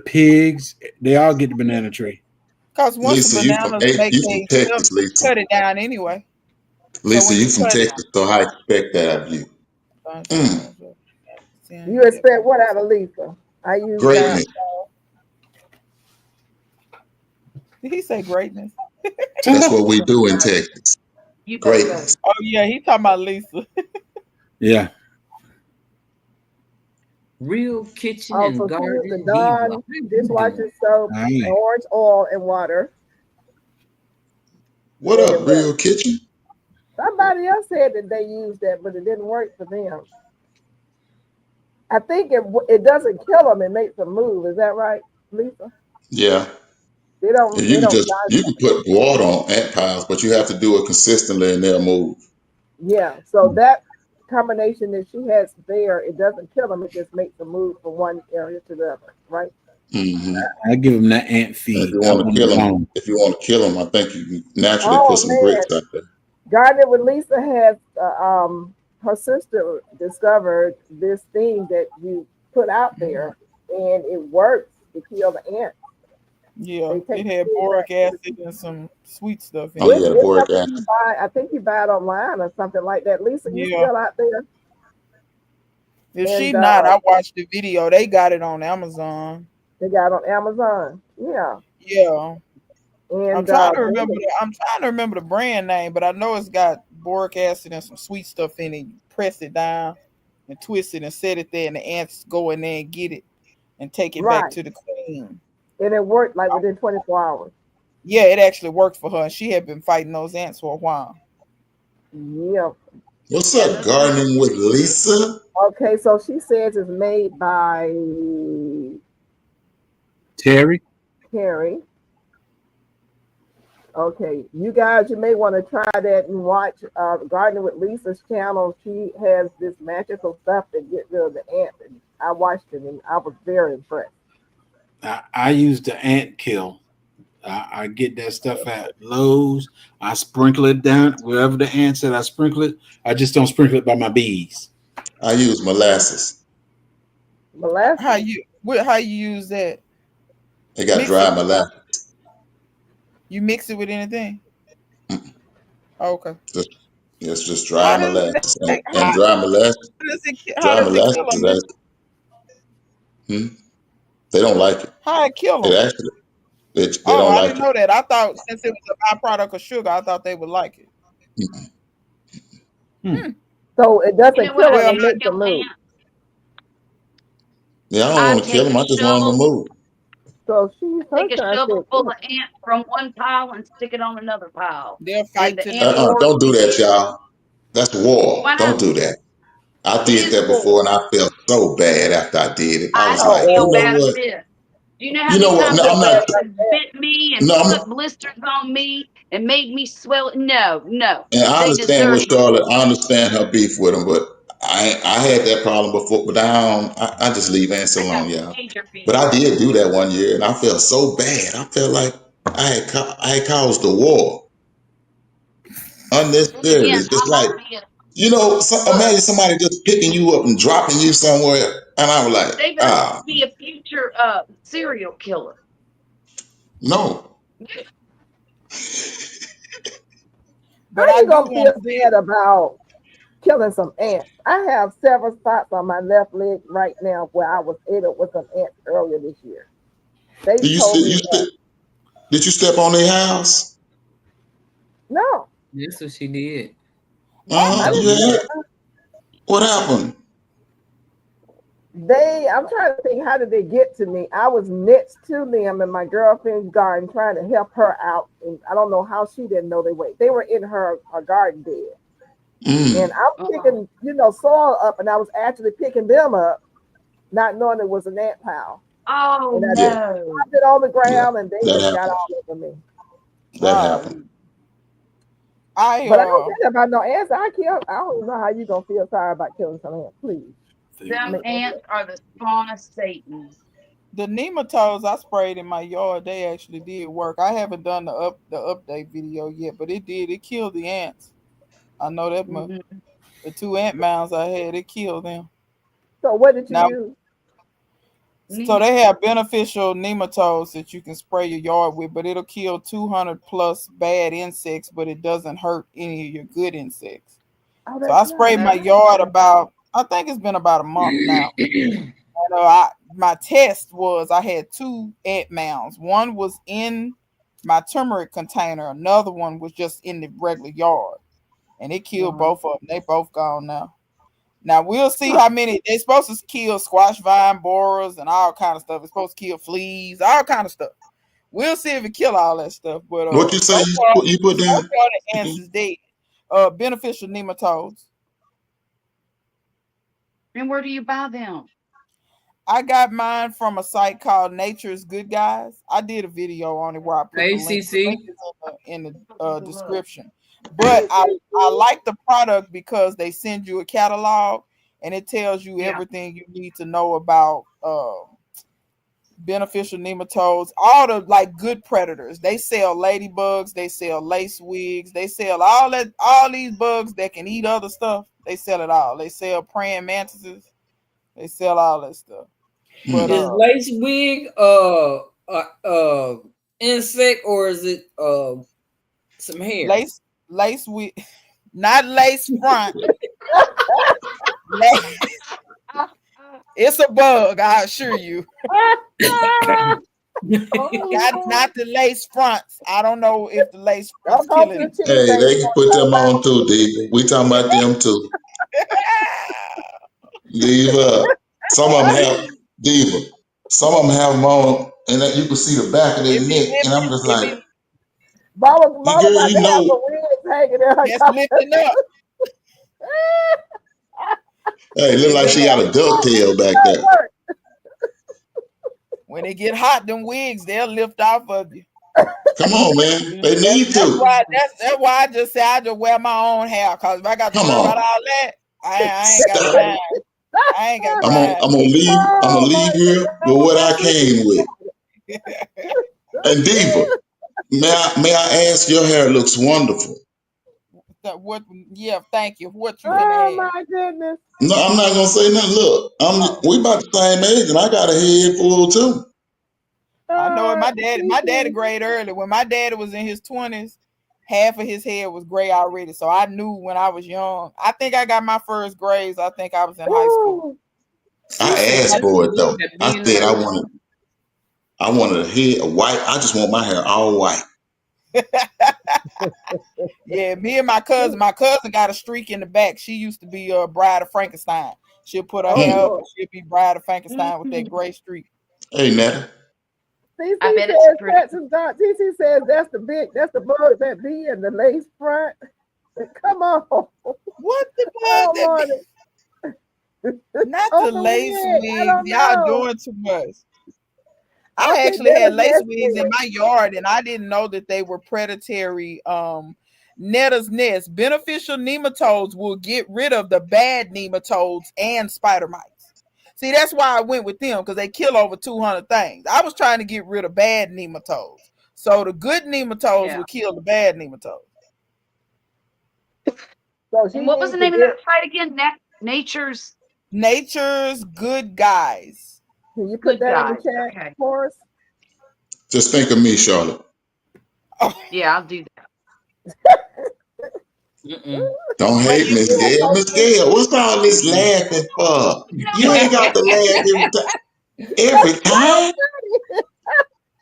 [SPEAKER 3] pigs. They all get the banana tree.
[SPEAKER 5] Because once the
[SPEAKER 6] Lisa,
[SPEAKER 5] bananas make
[SPEAKER 6] You from
[SPEAKER 5] a stem,
[SPEAKER 6] Texas,
[SPEAKER 5] you
[SPEAKER 6] Lisa.
[SPEAKER 5] cut it down anyway. So
[SPEAKER 6] Lisa,
[SPEAKER 5] when
[SPEAKER 6] you
[SPEAKER 5] you
[SPEAKER 6] from
[SPEAKER 5] cut it,
[SPEAKER 6] Texas, so I expect that of you. Mm,
[SPEAKER 1] You expect what out of Lisa? I use that.
[SPEAKER 6] greatness.
[SPEAKER 5] did he say greatness?
[SPEAKER 6] That's what we do in Texas.
[SPEAKER 4] You better go.
[SPEAKER 6] Greatness.
[SPEAKER 5] Oh yeah, he talking about Lisa.
[SPEAKER 3] Yeah.
[SPEAKER 2] Real kitchen and
[SPEAKER 1] Also, she used the
[SPEAKER 2] garden diva. How
[SPEAKER 1] Dawn
[SPEAKER 2] you
[SPEAKER 1] dishwasher
[SPEAKER 2] doing?
[SPEAKER 1] soap,
[SPEAKER 3] All right.
[SPEAKER 1] orange oil, and water,
[SPEAKER 6] What
[SPEAKER 1] and it
[SPEAKER 6] up,
[SPEAKER 1] worked.
[SPEAKER 6] Real Kitchen?
[SPEAKER 1] Somebody else said that they used that, but it didn't work for them. I think it doesn't kill them; it makes them move. Is that right, Lisa?
[SPEAKER 6] Yeah.
[SPEAKER 1] They
[SPEAKER 6] And
[SPEAKER 1] don't. They don't die.
[SPEAKER 6] you can put water on ant piles, but you have to do it consistently and they'll move.
[SPEAKER 1] Yeah. So that combination that she has there, it doesn't kill them; it just makes them move from one area to the other. Right?
[SPEAKER 6] Hmm.
[SPEAKER 3] I give them that ant
[SPEAKER 6] And
[SPEAKER 3] feed. I want them gone.
[SPEAKER 6] if you want to kill them, I think you can naturally put
[SPEAKER 1] Oh
[SPEAKER 6] some
[SPEAKER 1] man,
[SPEAKER 6] grits out there.
[SPEAKER 1] Gardening with Lisa has her sister discovered this thing that you put out there, and it works to kill the ants.
[SPEAKER 5] Yeah,
[SPEAKER 1] They take
[SPEAKER 5] it
[SPEAKER 1] the
[SPEAKER 5] had
[SPEAKER 1] seed
[SPEAKER 5] boric
[SPEAKER 1] back.
[SPEAKER 5] acid and some sweet stuff
[SPEAKER 6] Oh
[SPEAKER 5] in it.
[SPEAKER 6] yeah, the
[SPEAKER 1] It's
[SPEAKER 6] boric
[SPEAKER 1] something you
[SPEAKER 6] acid.
[SPEAKER 1] buy. I think you buy it online or something like that. Lisa, you
[SPEAKER 5] Yeah.
[SPEAKER 1] still out there?
[SPEAKER 5] If she
[SPEAKER 1] And
[SPEAKER 5] not, I watched the video. They got it on Amazon.
[SPEAKER 1] they got it on Amazon. Yeah,
[SPEAKER 5] Yeah.
[SPEAKER 1] and
[SPEAKER 5] I'm trying to remember the brand name, but I know it's got boric acid and some sweet stuff in it. You press it down and twist it and set it there, and the ants go in there and get it and take it back
[SPEAKER 1] right,
[SPEAKER 5] to the queen.
[SPEAKER 1] and it worked like within 24 hours.
[SPEAKER 5] Yeah, it actually worked for her. She had been fighting those ants for a while.
[SPEAKER 1] Yeah.
[SPEAKER 6] What's up, Gardening with Lisa?
[SPEAKER 1] Okay, so she says it's made by
[SPEAKER 3] Terry.
[SPEAKER 1] Okay, you guys, you may want to try that and watch Gardening with Lisa's channel. She has this magical stuff to get rid of the ants. And I watched it and I was very impressed.
[SPEAKER 3] I use the ant kill. I get that stuff at Lowe's. I sprinkle it down wherever the ant said I sprinkle it. I just don't sprinkle it by my bees.
[SPEAKER 6] I use molasses.
[SPEAKER 1] Molasses?
[SPEAKER 5] How you use that?
[SPEAKER 6] They got dry molasses.
[SPEAKER 5] You mix it with anything? Okay.
[SPEAKER 6] It's just dry molasses. And dry molasses. Dry molasses. They don't like it.
[SPEAKER 5] How it kill them?
[SPEAKER 6] It actually, they don't like it.
[SPEAKER 5] I didn't know that. I thought since it was a byproduct of sugar, I thought they would like it.
[SPEAKER 1] So it doesn't kill them, it makes them move.
[SPEAKER 6] Yeah, I don't want to kill them. I just want them to move.
[SPEAKER 1] So she's
[SPEAKER 4] take a shovel full of ants from one pile and stick it on another pile.
[SPEAKER 5] They'll fight.
[SPEAKER 6] Don't do that, y'all. That's war. Don't do that. I did that before and I felt so bad after I did it. I was like, you know what?
[SPEAKER 4] Do you know how many times the bit me and put blisters on me and made me swell? No.
[SPEAKER 6] And I understand with Charlotte. I understand her beef with them, but I had that problem before. But I just leave ants alone, y'all. But I did do that one year, and I felt so bad. I felt like I had caused the war unnecessarily. Just like, imagine somebody just picking you up and dropping you somewhere, and I was like,
[SPEAKER 4] David, I could be a future serial killer.
[SPEAKER 6] No.
[SPEAKER 1] But how you gonna feel bad about killing some ants? I have several spots on my left leg right now where I was ate up with some ants earlier this year. Did you
[SPEAKER 6] step on their house?
[SPEAKER 1] No.
[SPEAKER 2] That's what she did.
[SPEAKER 6] What happened?
[SPEAKER 1] I'm trying to think, how did they get to me? I was next to them in my girlfriend's garden trying to help her out. And I don't know how she didn't know they were in her garden bed. And I'm picking, soil up, and I was actually picking them up, not knowing it was an ant pile.
[SPEAKER 4] Oh,
[SPEAKER 1] and I dropped it on the ground, and they just got all over me.
[SPEAKER 6] That happened.
[SPEAKER 1] But I don't care about no ants. I don't know how you gonna feel sorry about killing some ants, please.
[SPEAKER 4] Them ants are the spawn of Satan.
[SPEAKER 5] The nematodes I sprayed in my yard, they actually did work. I haven't done the update video yet, but it did. It killed the ants. I know that much. The 2 ant mounds I had, it killed them.
[SPEAKER 1] So what did you
[SPEAKER 5] use? So they have beneficial nematodes that you can spray your yard with, but it'll kill 200 plus bad insects, but it doesn't hurt any of your good insects. So I sprayed my yard I think it's been about a month now. And, my test was I had 2 ant mounds. One was in my turmeric container. Another one was just in the regular yard. And it killed both of them. They both gone now. Now we'll see how many. They're supposed to kill squash vine borers and all kind of stuff. It's supposed to kill fleas, all kind of stuff. We'll see if it kill all that stuff. But
[SPEAKER 6] what you say? You put down?
[SPEAKER 5] So far the ants is dead. Beneficial nematodes.
[SPEAKER 4] And where do you buy them?
[SPEAKER 5] I got mine from a site called Nature's Good Guys. I did a video on it where I put the link in the description. But I like the product because they send you a catalog and it tells you everything you need to know about beneficial nematodes, all the good predators. They sell ladybugs, they sell lace wigs, they sell all these bugs that can eat other stuff. They sell it all. They sell praying mantises. They sell all that stuff.
[SPEAKER 2] But is lace wig insect or is it some hair?
[SPEAKER 5] Lace wig, not lace front. It's a bug, I assure you. Not the lace fronts. I don't know if the lace fronts killing it.
[SPEAKER 6] Hey, they can put them on too, Diva. We talking about them too. Diva. Some of them have Diva. Some of them have them on, and you can see the back of their neck. And I'm just like,
[SPEAKER 1] Mama
[SPEAKER 6] Girl,
[SPEAKER 1] about to
[SPEAKER 6] you
[SPEAKER 1] have
[SPEAKER 6] know,
[SPEAKER 1] the wigs hanging in her
[SPEAKER 5] Just lifting up.
[SPEAKER 6] hey, look like she got a ducktail back there.
[SPEAKER 5] When it get hot, them wigs, they'll lift off of you.
[SPEAKER 6] Come on, man. They need to.
[SPEAKER 5] That's why I just say I just wear my own hair. Because if I got to
[SPEAKER 6] Come
[SPEAKER 5] worry about
[SPEAKER 6] on.
[SPEAKER 5] all that, I ain't got
[SPEAKER 6] Stop.
[SPEAKER 5] time. I ain't got
[SPEAKER 6] I'm
[SPEAKER 5] time.
[SPEAKER 6] gonna leave. I'm gonna
[SPEAKER 1] Oh my
[SPEAKER 6] leave here with what I came with. And Diva, may I ask? Your hair looks wonderful.
[SPEAKER 5] What? Yeah, thank you. What you finna
[SPEAKER 1] Oh
[SPEAKER 5] add?
[SPEAKER 1] my goodness.
[SPEAKER 6] No, I'm not gonna say nothing. Look,
[SPEAKER 5] Oh,
[SPEAKER 6] we about the same age, and I got a head full too.
[SPEAKER 5] I know it. My daddy
[SPEAKER 1] TT.
[SPEAKER 5] grayed early. When my daddy was in his 20s, half of his hair was gray already. So I knew when I was young. I think I got my first grays. I think I was in high school.
[SPEAKER 1] Ooh.
[SPEAKER 6] I
[SPEAKER 2] She said
[SPEAKER 6] asked
[SPEAKER 2] that's
[SPEAKER 6] for
[SPEAKER 2] the
[SPEAKER 6] it though.
[SPEAKER 2] look that
[SPEAKER 6] I
[SPEAKER 2] me and
[SPEAKER 6] said
[SPEAKER 2] her
[SPEAKER 6] I wanted a head a white. I just want my hair all white.
[SPEAKER 5] Yeah, me and my cousin. My cousin got a streak in the back. She used to be a Bride of Frankenstein. She'll put her
[SPEAKER 1] Oh
[SPEAKER 5] hair
[SPEAKER 6] Hmm.
[SPEAKER 5] up
[SPEAKER 1] Lord.
[SPEAKER 5] and she'll be Bride of Frankenstein with that gray streak.
[SPEAKER 6] Hey, Netta.
[SPEAKER 1] TT
[SPEAKER 4] I bet it's
[SPEAKER 1] says
[SPEAKER 4] pretty.
[SPEAKER 1] Texas dog. TT says that's the bug that be in the lace front. Come on.
[SPEAKER 5] What the bug
[SPEAKER 1] Oh
[SPEAKER 5] that be?
[SPEAKER 1] Lord.
[SPEAKER 5] Not
[SPEAKER 1] On
[SPEAKER 5] the
[SPEAKER 1] the
[SPEAKER 5] lace
[SPEAKER 1] wig. I
[SPEAKER 5] wigs.
[SPEAKER 1] don't
[SPEAKER 5] Y'all
[SPEAKER 1] know.
[SPEAKER 5] doing too much.
[SPEAKER 1] I
[SPEAKER 5] I
[SPEAKER 1] think
[SPEAKER 5] actually
[SPEAKER 1] they're
[SPEAKER 5] had lace
[SPEAKER 1] just
[SPEAKER 5] wigs in my yard, and I didn't know that they were predatory. Netta's nest. Beneficial nematodes will get rid of the bad nematodes and spider mites. See, that's why I went with them because they kill over 200 things. I was trying to get rid of bad nematodes, so the good nematodes
[SPEAKER 4] Yeah.
[SPEAKER 5] would kill the bad nematodes.
[SPEAKER 1] so she
[SPEAKER 4] And what was
[SPEAKER 1] needs
[SPEAKER 4] the
[SPEAKER 1] to
[SPEAKER 4] name of
[SPEAKER 1] get.
[SPEAKER 4] that site again? Nature's
[SPEAKER 5] Nature's good guys.
[SPEAKER 1] Can you put
[SPEAKER 4] Good
[SPEAKER 1] that in the
[SPEAKER 4] Guys.
[SPEAKER 1] chat
[SPEAKER 4] Okay.
[SPEAKER 1] for us?
[SPEAKER 6] Just think of me, Charlotte.
[SPEAKER 5] Oh,
[SPEAKER 4] Yeah, I'll do that.
[SPEAKER 6] Don't
[SPEAKER 5] but
[SPEAKER 6] hate
[SPEAKER 5] if
[SPEAKER 6] Miss
[SPEAKER 5] you
[SPEAKER 6] Gail. Miss Gail, what's all this laughing for?
[SPEAKER 4] You know
[SPEAKER 6] You
[SPEAKER 4] what?
[SPEAKER 6] ain't got to laugh every time. Every time.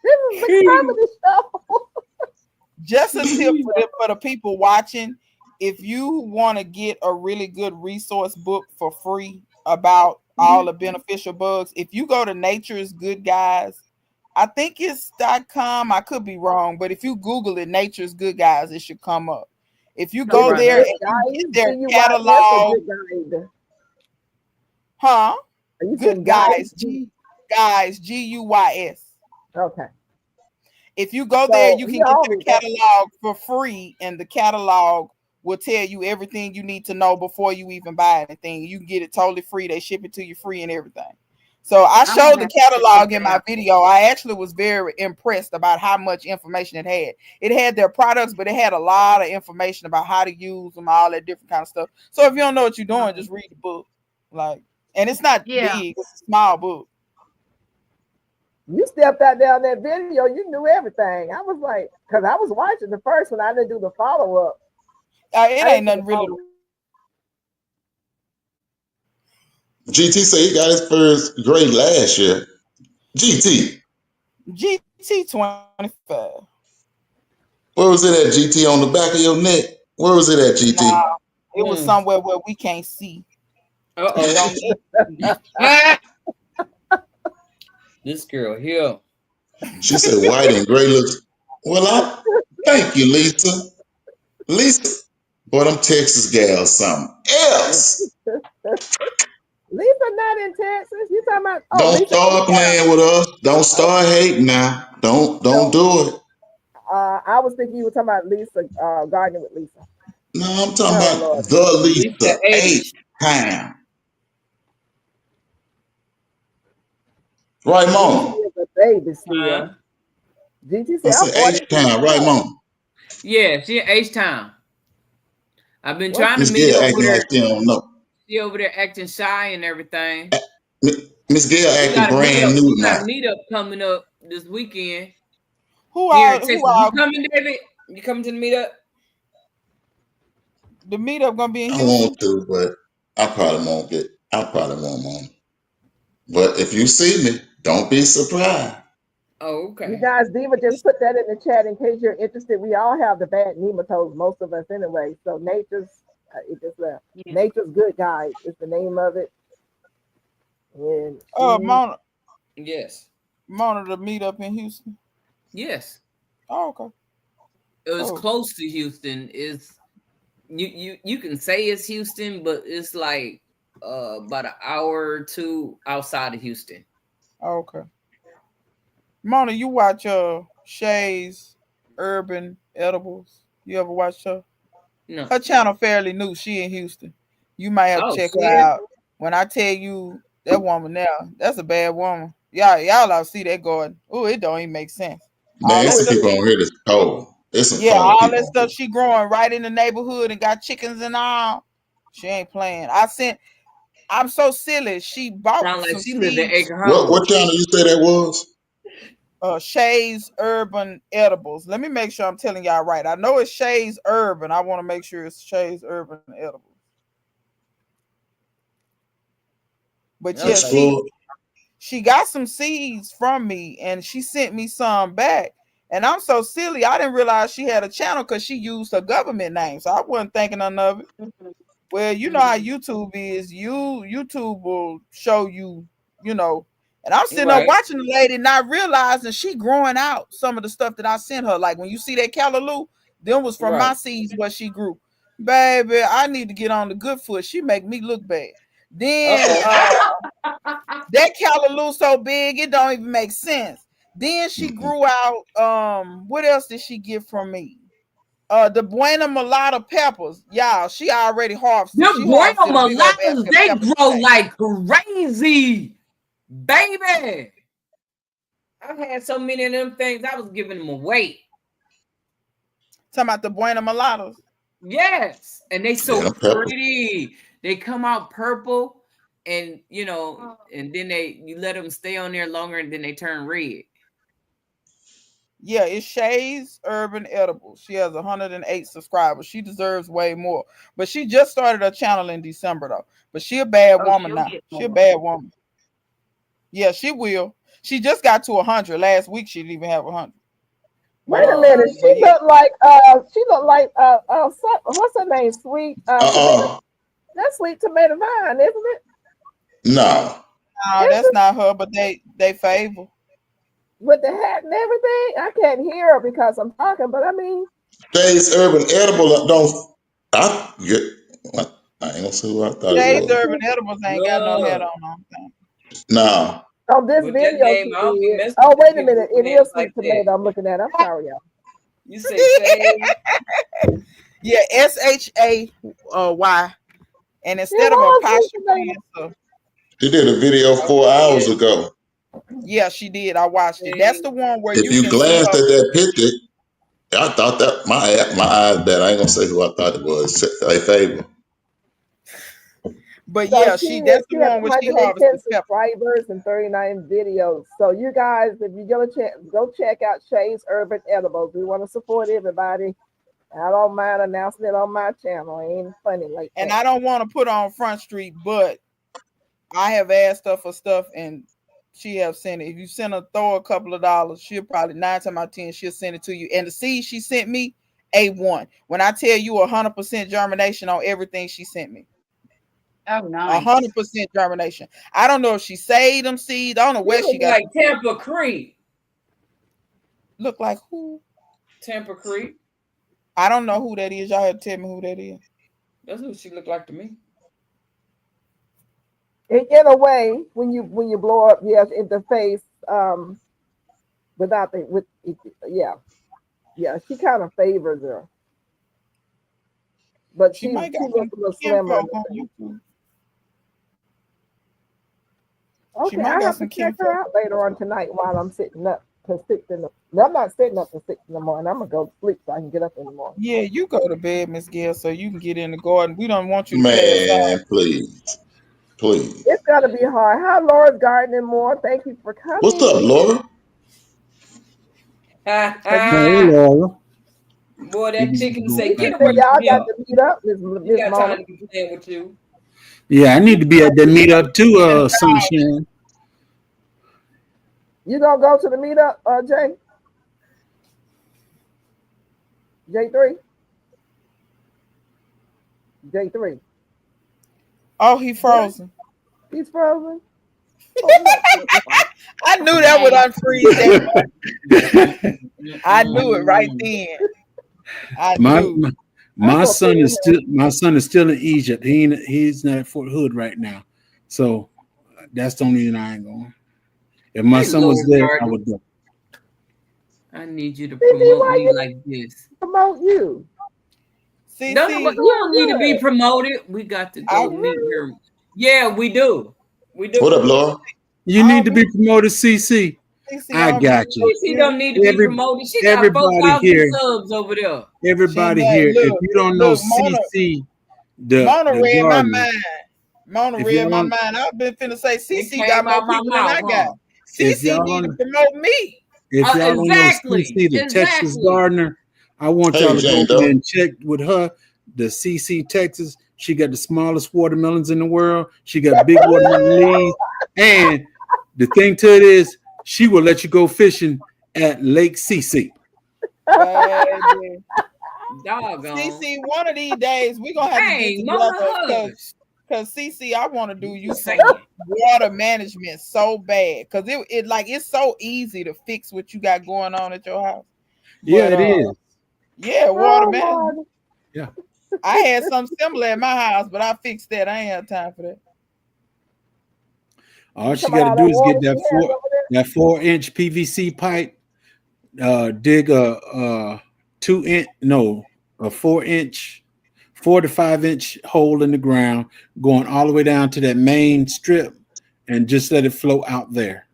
[SPEAKER 1] This is the comedy show.
[SPEAKER 5] just a tip for the people watching, if you want to get a really good resource book for free about all the beneficial bugs, if you go to Nature's Good Guys, I think it's .com, I could be wrong, but if you Google it, Nature's Good Guys, it should come up. If you
[SPEAKER 1] Is
[SPEAKER 5] go
[SPEAKER 1] it
[SPEAKER 5] there
[SPEAKER 1] good
[SPEAKER 5] and you get
[SPEAKER 1] guys?
[SPEAKER 5] their
[SPEAKER 1] GUYS or
[SPEAKER 5] catalog,
[SPEAKER 1] good guide?
[SPEAKER 5] huh?
[SPEAKER 1] Are you
[SPEAKER 5] Good
[SPEAKER 1] saying guys?
[SPEAKER 5] Guys, Guys, GUYS.
[SPEAKER 1] Okay.
[SPEAKER 5] If you go there,
[SPEAKER 1] So
[SPEAKER 5] you
[SPEAKER 1] we
[SPEAKER 5] can get their
[SPEAKER 1] always
[SPEAKER 5] catalog for free, and the catalog will tell you everything you need to know before you even buy anything. You can get it totally free. They ship it to you free and everything. So I
[SPEAKER 4] I'm gonna
[SPEAKER 5] showed the
[SPEAKER 4] have to check
[SPEAKER 5] catalog in
[SPEAKER 4] that
[SPEAKER 5] my
[SPEAKER 4] out.
[SPEAKER 5] video. I actually was very impressed about how much information it had. It had their products, but it had a lot of information about how to use them, all that different kind of stuff. So if you don't know what you're doing, just read the book. And it's not
[SPEAKER 4] Yeah.
[SPEAKER 5] big; it's a small book.
[SPEAKER 1] you stepped out there on that video, you knew everything. I was like, because I was watching the first one, I didn't do the follow up.
[SPEAKER 5] It
[SPEAKER 1] I
[SPEAKER 5] ain't
[SPEAKER 1] didn't do the
[SPEAKER 5] nothing really.
[SPEAKER 1] follow.
[SPEAKER 6] GT said he got his first grade last year. GT,
[SPEAKER 5] GT 25.
[SPEAKER 6] where was it at, GT? On the back of your neck? Where was it at, GT?
[SPEAKER 5] Nah, it was somewhere where we can't see.
[SPEAKER 2] Uh-oh. This girl here.
[SPEAKER 6] She said white and gray looks. Well, thank you, Lisa. Lisa, boy, them Texas gals something else.
[SPEAKER 1] Lisa not in Texas. You talking about
[SPEAKER 6] Don't
[SPEAKER 1] Lisa
[SPEAKER 6] start
[SPEAKER 1] H-Town.
[SPEAKER 6] playing with us. Don't
[SPEAKER 1] Oh,
[SPEAKER 6] start hating now. Don't
[SPEAKER 1] no.
[SPEAKER 6] do it.
[SPEAKER 1] I was thinking you were talking about Lisa, gardening with Lisa.
[SPEAKER 6] No, I'm talking
[SPEAKER 1] Oh
[SPEAKER 6] about
[SPEAKER 1] Lord.
[SPEAKER 6] the
[SPEAKER 2] Lisa
[SPEAKER 6] Lisa
[SPEAKER 2] H.
[SPEAKER 6] H-Town. Right,
[SPEAKER 1] GT
[SPEAKER 6] Mom?
[SPEAKER 1] is a baby
[SPEAKER 2] Huh?
[SPEAKER 1] still. GT
[SPEAKER 6] I
[SPEAKER 1] said I'm
[SPEAKER 6] said
[SPEAKER 1] 43
[SPEAKER 6] H-Town, right,
[SPEAKER 1] years
[SPEAKER 6] Mom?
[SPEAKER 2] Yeah, she in H-Town. I've been
[SPEAKER 1] old.
[SPEAKER 2] trying to
[SPEAKER 6] Miss
[SPEAKER 2] meet
[SPEAKER 6] Gail
[SPEAKER 2] up with
[SPEAKER 6] acting
[SPEAKER 2] her.
[SPEAKER 6] like she don't know.
[SPEAKER 2] She over there acting shy and everything.
[SPEAKER 6] Miss Gail
[SPEAKER 2] We
[SPEAKER 6] acting
[SPEAKER 2] got a
[SPEAKER 6] brand
[SPEAKER 2] meetup.
[SPEAKER 6] new
[SPEAKER 2] We got a
[SPEAKER 6] now.
[SPEAKER 2] meetup coming up this weekend
[SPEAKER 5] Who
[SPEAKER 2] here
[SPEAKER 5] are
[SPEAKER 2] in Texas. You
[SPEAKER 5] the
[SPEAKER 2] coming, David? You coming to the meetup?
[SPEAKER 5] meetup gonna be in
[SPEAKER 6] I
[SPEAKER 5] Houston?
[SPEAKER 6] want to, but I probably won't get. I probably won't, Mom. But if you see me, don't be surprised.
[SPEAKER 2] Oh,
[SPEAKER 1] You
[SPEAKER 2] okay.
[SPEAKER 1] guys, Diva just put that in the chat in case you're interested. We all have the bad nematodes, most of us anyway. So it just left.
[SPEAKER 4] Yeah.
[SPEAKER 1] Nature's Good Guide is the name of it. And
[SPEAKER 5] Mona,
[SPEAKER 2] Yes.
[SPEAKER 5] the meetup in Houston.
[SPEAKER 2] Yes.
[SPEAKER 5] Oh, okay.
[SPEAKER 2] It was close to Houston. It's you can say it's Houston, but it's like about an hour or two outside of Houston.
[SPEAKER 5] Okay. Mona, you watch Shay's Urban Edibles? You ever watch her?
[SPEAKER 2] No.
[SPEAKER 5] Her channel fairly new. She in Houston. You might have to check her out. When I tell you that woman now, that's a bad woman. Y'all ought to see that garden. Oh, it don't even make sense.
[SPEAKER 6] Man, some people on here that's cold. There's some cold
[SPEAKER 5] all
[SPEAKER 6] people
[SPEAKER 5] that stuff she growing right in the neighborhood and got chickens and all. She ain't playing. I'm so silly. She bought
[SPEAKER 2] Sound
[SPEAKER 5] some
[SPEAKER 2] like she lived in
[SPEAKER 5] seeds.
[SPEAKER 2] Acre Home.
[SPEAKER 6] What channel you say that was?
[SPEAKER 5] Shay's Urban Edibles. Let me make sure I'm telling y'all right. I know it's Shay's Urban. I want to make sure it's Shay's Urban Edibles. But yeah, she got some seeds from me and she sent me some back. And I'm so silly. I didn't realize she had a channel because she used her government name. So I wasn't thinking none of it. Well, you know how YouTube is. YouTube will show you, you know. And I'm sitting up watching the lady, not realizing she growing out some of the stuff that I sent her. Like when you see that callaloo, them was from my seeds what she grew. Baby, I need to get on the good foot. She make me look bad. Then that callaloo so big, it don't even make sense. Then she grew out. What else did she get from me? The Buena Mulata peppers. Y'all, she already harvested.
[SPEAKER 2] The Buena Mulatas, they grow like crazy. Baby, I've had so many of them things, I was giving them away.
[SPEAKER 5] Talking about the Buena Mulatas?
[SPEAKER 2] Yes, and they so pretty. They come out purple, and you know, and then you let them stay on there longer, and then they turn red.
[SPEAKER 5] Yeah, it's Shay's Urban Edibles. She has 108 subscribers. She deserves way more. But she just started her channel in December, though. But she a bad woman now. She a bad woman. Yeah, she will. She just got to 100. Last week, she didn't even have 100.
[SPEAKER 1] Wait a minute. She looked like, what's her name? Sweet, tomato. That's Sweet Tomato Vine, isn't it?
[SPEAKER 6] No,
[SPEAKER 5] that's not her, but they favor.
[SPEAKER 1] With the hat and everything, I can't hear her because I'm talking. But I mean,
[SPEAKER 6] Shay's Urban Edible. I ain't gonna say what I thought it was.
[SPEAKER 5] Shay's Urban Edibles ain't got no hat on.
[SPEAKER 6] No.
[SPEAKER 1] Oh, this video. Oh, wait a minute. It is Sweet Tomato. I'm looking at. I'm sorry, y'all.
[SPEAKER 2] You say Shay?
[SPEAKER 5] Yeah, SHAY. And instead of a apostrophe,
[SPEAKER 6] she did a video 4 hours ago.
[SPEAKER 5] Yeah, she did. I watched it. That's the one where
[SPEAKER 6] if you glanced at that picture, I thought that my eyes bad. I ain't gonna say who I thought it was. They favor.
[SPEAKER 5] But so yeah, that's the one where she harvested
[SPEAKER 1] subscribers and 39 videos. So you guys, if you get a chance, go check out Shay's Urban Edibles. We want to support everybody. I don't mind announcing it on my channel. It ain't funny like that.
[SPEAKER 5] And I don't want to put on Front Street, but I have asked her for stuff and she have sent it. If you send her, throw a couple of dollars, she'll probably 9 times out of 10, she'll send it to you. And the seed she sent me, A1. When I tell you 100% germination on everything she sent me.
[SPEAKER 4] Oh, nice.
[SPEAKER 5] 100% germination. I don't know if she saved them seeds. I don't know where she got
[SPEAKER 2] like Tampa Creek.
[SPEAKER 5] Look like who?
[SPEAKER 2] Tampa Creek.
[SPEAKER 5] I don't know who that is. Y'all have to tell me who that is.
[SPEAKER 2] That's what she looked like to me.
[SPEAKER 1] In a way, when you blow up, yes, in the face, she kind of favors her, but she looks a little slimmer. Okay, I have to check her out later on tonight while I'm sitting up to 6 in the. No, I'm not sitting up to 6 in the morning. I'm gonna go to sleep so I can get up in the morning.
[SPEAKER 5] Yeah, you go to bed, Miss Gail, so you can get in the garden. We don't want you to
[SPEAKER 6] pass out. Please.
[SPEAKER 1] It's gotta be hard. Hi, Laura's gardening more. Thank you for coming.
[SPEAKER 6] What's up, Laura?
[SPEAKER 3] Hey, Laura.
[SPEAKER 2] Boy, that chicken say, get away
[SPEAKER 1] y'all got to meet up. This
[SPEAKER 2] got time to be playing with you.
[SPEAKER 3] Yeah, I need to be at the meetup too, Sunshine.
[SPEAKER 1] You gonna go to the meetup, Jay? J3? J3.
[SPEAKER 5] Oh, he frozen.
[SPEAKER 1] He's frozen.
[SPEAKER 5] I knew that would unfreeze that. I knew it right then.
[SPEAKER 3] My son is still in Egypt. He's not at Fort Hood right now, so that's the only reason I ain't going. If my son was there, I would go.
[SPEAKER 2] I need you to promote me like this.
[SPEAKER 1] Promote you.
[SPEAKER 2] No, but you don't need to be promoted. We got to go meet her. Yeah, we do. We do.
[SPEAKER 6] What up, Laura?
[SPEAKER 3] You need to be promoted, CC. I got you.
[SPEAKER 2] CC don't need to be promoted. She got 4,000 subs over there.
[SPEAKER 3] Everybody here, if you don't know CC,
[SPEAKER 5] Mona read my mind. Mona read my mind. I've been finna say CC got more people than I got. CC need to promote me.
[SPEAKER 3] If y'all don't know CC, the Texas gardener, I want y'all to go and check with her. The CC Texas, she got the smallest watermelons in the world. She got big watermelon leaves. And the thing to it is, she will let you go fishing at Lake CC.
[SPEAKER 2] Doggone.
[SPEAKER 5] CC, one of these days we're gonna have to get together because CC, I want to do you some water management so bad because it's so easy to fix what you got going on at your house.
[SPEAKER 3] Yeah, it is.
[SPEAKER 5] Yeah, water management.
[SPEAKER 3] Yeah.
[SPEAKER 5] I had something similar at my house, but I fixed that. I ain't have time for that.
[SPEAKER 3] All she got to do is get that 4-inch PVC pipe, dig a 4-inch, 4 to 5 inch hole in the ground, going all the way down to that main strip, and just let it flow out there.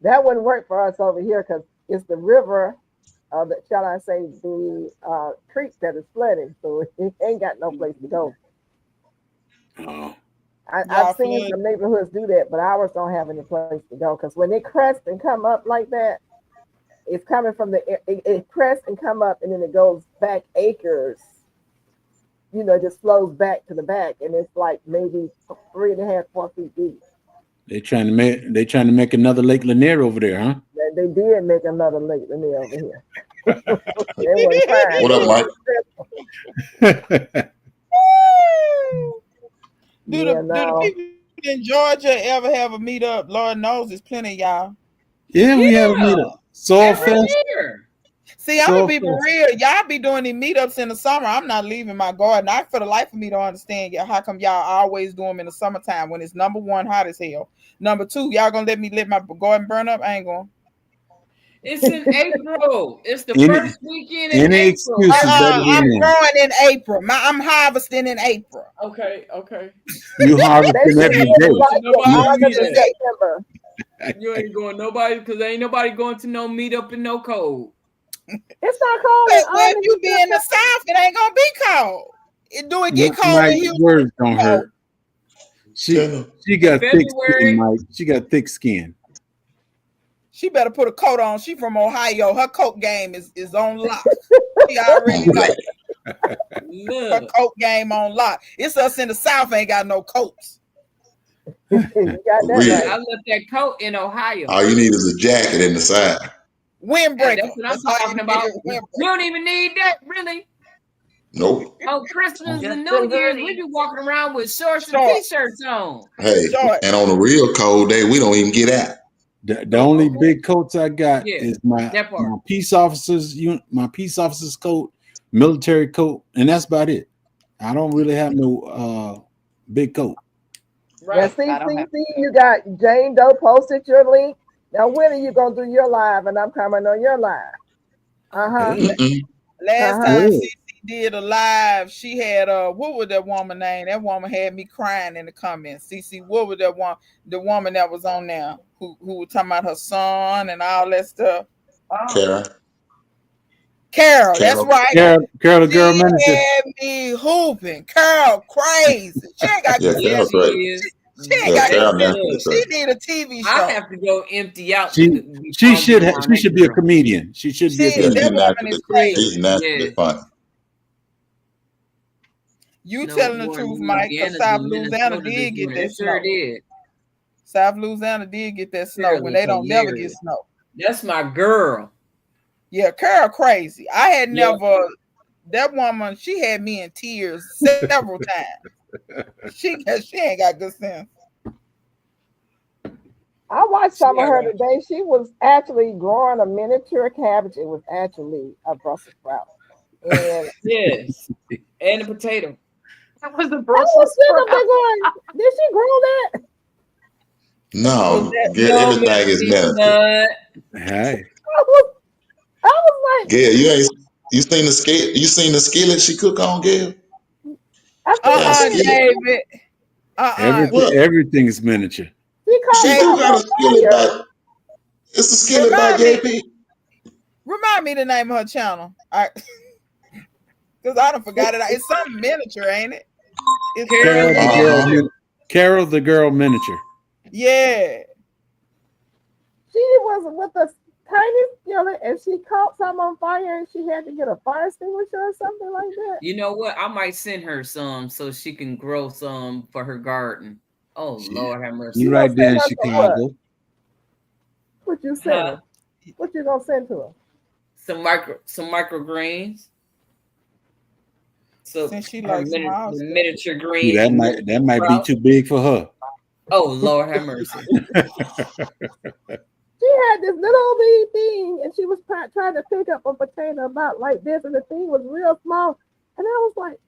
[SPEAKER 1] That wouldn't work for us over here because it's the river, shall I say, the creek that is flooding, so it ain't got no place to go.
[SPEAKER 3] Oh.
[SPEAKER 1] I've seen some neighborhoods do that, but ours don't have any place to go because when it crests and come up like that, it's coming from it crests and come up and then it goes back acres. Just flows back to the back, and it's like maybe 3.5, 4 feet deep.
[SPEAKER 3] They trying to make another Lake Lanier over there, huh?
[SPEAKER 1] They did make another Lake Lanier over here.
[SPEAKER 6] What up, Mike?
[SPEAKER 5] Do the people in Georgia ever have a meetup? Lord knows there's plenty of y'all.
[SPEAKER 3] Yeah, we have a meetup. Soul Fest.
[SPEAKER 5] See, I'm gonna be for real. Y'all be doing these meetups in the summer. I'm not leaving my garden. I, for the life of me, don't understand how come y'all always do them in the summertime when it's number one hot as hell. Number two, y'all gonna let me let my garden burn up? I ain't going.
[SPEAKER 2] It's in April. It's the first weekend in April.
[SPEAKER 5] I'm growing in April. I'm harvesting in April.
[SPEAKER 2] Okay.
[SPEAKER 3] You harvesting every day.
[SPEAKER 2] You ain't going nobody because ain't nobody going to no meetup in no cold.
[SPEAKER 1] It's not cold.
[SPEAKER 5] Well, if you be in the South, it ain't gonna be cold. It get cold.
[SPEAKER 3] My words don't hurt. She got thick skin, Mike. She got thick skin.
[SPEAKER 5] She better put a coat on. She from Ohio. Her coat game is on lock. She already know. Her coat game on lock. It's us in the South ain't got no coats.
[SPEAKER 2] I left that coat in Ohio.
[SPEAKER 6] All you need is a jacket in the side.
[SPEAKER 5] Windbreaker.
[SPEAKER 2] That's what I'm talking about. You don't even need that, really.
[SPEAKER 6] Nope.
[SPEAKER 2] Oh, Christmas and New Year's, we be walking around with shorts and t-shirts on.
[SPEAKER 6] Hey, and on a real cold day, we don't even get out.
[SPEAKER 3] The only big coats I got is my peace officer's coat, military coat, and that's about it. I don't really have no big coat.
[SPEAKER 1] Right. Yeah, see, you got Jane Doe posted your link. Now, when are you gonna do your live? And I'm coming on your live.
[SPEAKER 5] Last time CC did a live, she had what was that woman name? That woman had me crying in the comments. CC, what was that one? The woman that was on there who was talking about her son and all that stuff. Carol, that's right.
[SPEAKER 3] Carol, the girl manager.
[SPEAKER 5] She had me hooping. Carol, crazy. She ain't got good sense. She ain't got good sense. She need a TV show.
[SPEAKER 2] I have to go empty out.
[SPEAKER 3] She should be a comedian. She should be a comedian.
[SPEAKER 5] That woman is crazy.
[SPEAKER 6] She's naturally funny.
[SPEAKER 5] You telling the truth, Mike, because South Louisiana did get that snow. South Louisiana did get that snow when they don't never get snow.
[SPEAKER 2] That's my girl.
[SPEAKER 5] Yeah, Carol crazy. I had never, that woman, she had me in tears several times. She ain't got good sense.
[SPEAKER 1] I watched some of her today. She was actually growing a miniature cabbage. It was actually a Brussels sprout. And
[SPEAKER 2] yes, and a potato.
[SPEAKER 4] It was a Brussels sprout.
[SPEAKER 1] Did she grow that?
[SPEAKER 6] No,
[SPEAKER 2] No,
[SPEAKER 6] everything is miniature.
[SPEAKER 3] Hey.
[SPEAKER 1] I was like,
[SPEAKER 6] Gail, you seen the scale? You seen the skillet she cook on, Gail?
[SPEAKER 5] David.
[SPEAKER 3] Everything is miniature.
[SPEAKER 6] She do got a skillet by. It's a skillet by JP.
[SPEAKER 5] Remind me the name of her channel. Because I don't forgot it. It's something miniature, ain't it? It's
[SPEAKER 3] Carol the Girl Miniature.
[SPEAKER 5] Yeah.
[SPEAKER 1] She was with a tiny skillet and she caught some on fire and she had to get a fire extinguisher or something like that.
[SPEAKER 2] You know what? I might send her some so she can grow some for her garden. Oh, Lord have mercy.
[SPEAKER 3] You right there in Chicago.
[SPEAKER 1] What you send her? What you gonna send to her?
[SPEAKER 2] Some microgreens. So
[SPEAKER 5] since she likes
[SPEAKER 2] miniature greens.
[SPEAKER 3] That might be too big for her.
[SPEAKER 2] Oh, Lord have mercy.
[SPEAKER 1] She had this little bitty thing and she was trying to pick up a potato about like this and the thing was real small. And I was like,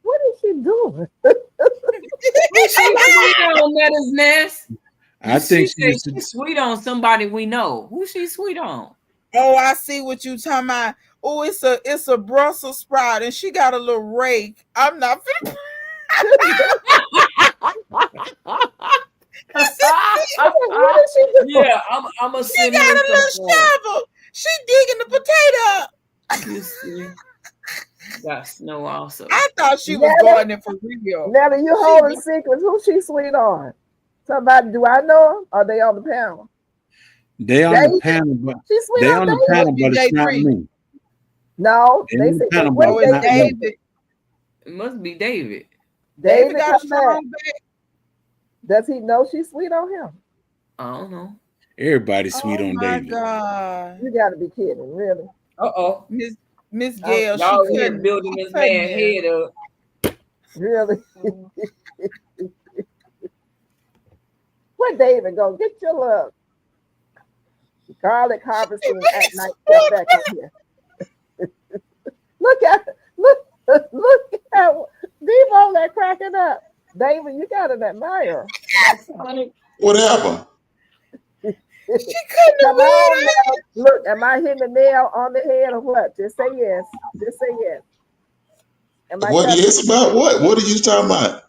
[SPEAKER 1] what is she doing?
[SPEAKER 2] She's sweet on that is nasty.
[SPEAKER 3] I think
[SPEAKER 2] she's sweet on somebody we know. Who she sweet on?
[SPEAKER 5] Oh, I see what you talking about. Oh, it's a Brussels sprout and she got a little rake. I'm not finna.
[SPEAKER 2] Yeah, I'm a.
[SPEAKER 5] She got a little shovel. She digging the potato up.
[SPEAKER 2] You see, that's no also.
[SPEAKER 5] I thought she was going in for real.
[SPEAKER 1] Now you holding secrets. Who she sweet on? Somebody? Do I know them? Or they on the panel?
[SPEAKER 3] They on the panel, but they on the panel, but it's not me.
[SPEAKER 1] No, they say
[SPEAKER 5] it's David.
[SPEAKER 2] It must be David.
[SPEAKER 1] David got a strong back. Does he know she's sweet on him?
[SPEAKER 2] I don't know.
[SPEAKER 3] Everybody's sweet on David.
[SPEAKER 5] God.
[SPEAKER 1] You got to be kidding, really.
[SPEAKER 2] Uh-oh.
[SPEAKER 5] Miss Gail,
[SPEAKER 2] y'all here building this man's head up.
[SPEAKER 1] Really? Where David go? Get your love. Garlic harvesting at night. Get back up here. Look at Devo that cracking up. David, you got an admirer.
[SPEAKER 6] What happened?
[SPEAKER 5] She couldn't have
[SPEAKER 1] Look, am I hitting the nail on the head or what? Just say yes. Just say yes.
[SPEAKER 6] What yes about what? What are you talking about?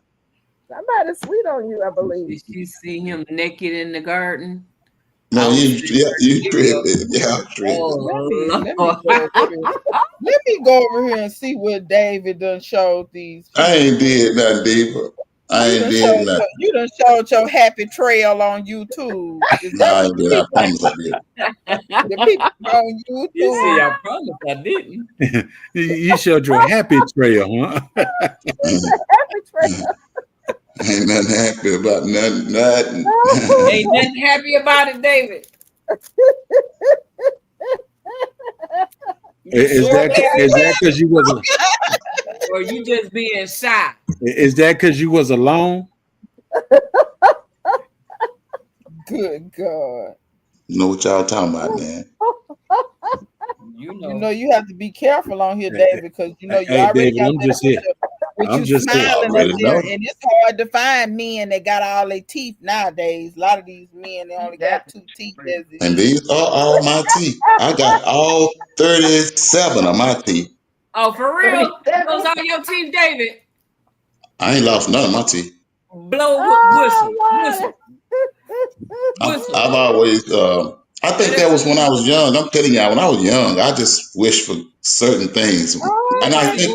[SPEAKER 1] Somebody's sweet on you, I believe.
[SPEAKER 2] Did you see him naked in the garden?
[SPEAKER 6] No, you tripping. Yeah, I'm tripping.
[SPEAKER 5] Let me go over here and see what David done showed these people.
[SPEAKER 6] I ain't did nothing, David. I ain't did nothing.
[SPEAKER 5] You done showed your happy trail on YouTube.
[SPEAKER 6] No, I ain't did. I promise I did.
[SPEAKER 5] The people on YouTube.
[SPEAKER 2] You see, I promise I didn't.
[SPEAKER 3] You showed your happy trail, huh?
[SPEAKER 1] Happy trail.
[SPEAKER 6] Ain't nothing happy about nothing.
[SPEAKER 2] Ain't nothing happy about it, David.
[SPEAKER 3] Is that because you wasn't?
[SPEAKER 2] Or you just being shy?
[SPEAKER 3] Is that because you was alone?
[SPEAKER 5] Good God!
[SPEAKER 6] You know what y'all talking about, man?
[SPEAKER 5] You know you have to be careful on here, David, because you know you already
[SPEAKER 3] David, I'm just here. I'm just
[SPEAKER 5] smiling up there, and it's hard to find men that got all their teeth nowadays. A lot of these men, they only got 2 teeth.
[SPEAKER 6] And these are all my teeth. I got all 37 of my teeth.
[SPEAKER 2] Oh, for real? Those are your teeth, David?
[SPEAKER 6] I ain't lost none of my teeth.
[SPEAKER 2] Whistle.
[SPEAKER 6] I've always, I think that was when I was young. I'm telling y'all, when I was young, I just wished for certain things. And I think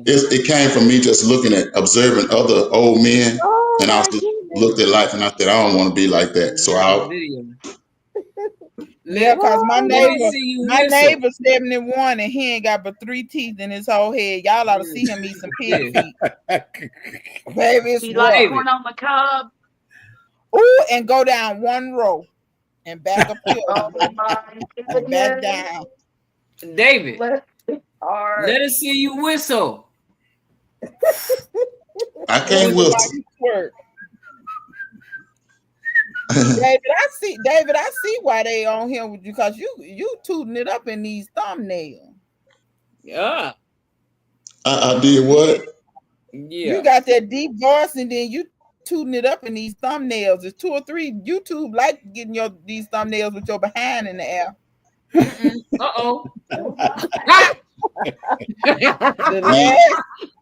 [SPEAKER 6] it came from me just looking at, observing other old men. And I just looked at life and I said, I don't want to be like that. So
[SPEAKER 5] yeah, because my neighbor's 71 and he ain't got but 3 teeth in his whole head. Y'all ought to see him eat some pig feet. Baby, it's
[SPEAKER 4] like corn on the cob.
[SPEAKER 5] Ooh, and go down 1 row and back up here. And back down.
[SPEAKER 2] David, let us see you whistle.
[SPEAKER 6] I can't whistle.
[SPEAKER 5] David, I see why they on here with you, because you tooting it up in these thumbnails.
[SPEAKER 2] Yeah.
[SPEAKER 6] I did what?
[SPEAKER 2] Yeah.
[SPEAKER 5] You got that deep voice, and then you tooting it up in these thumbnails. There's 2 or 3 YouTube like getting these thumbnails with your behind in the air.
[SPEAKER 2] Uh-oh.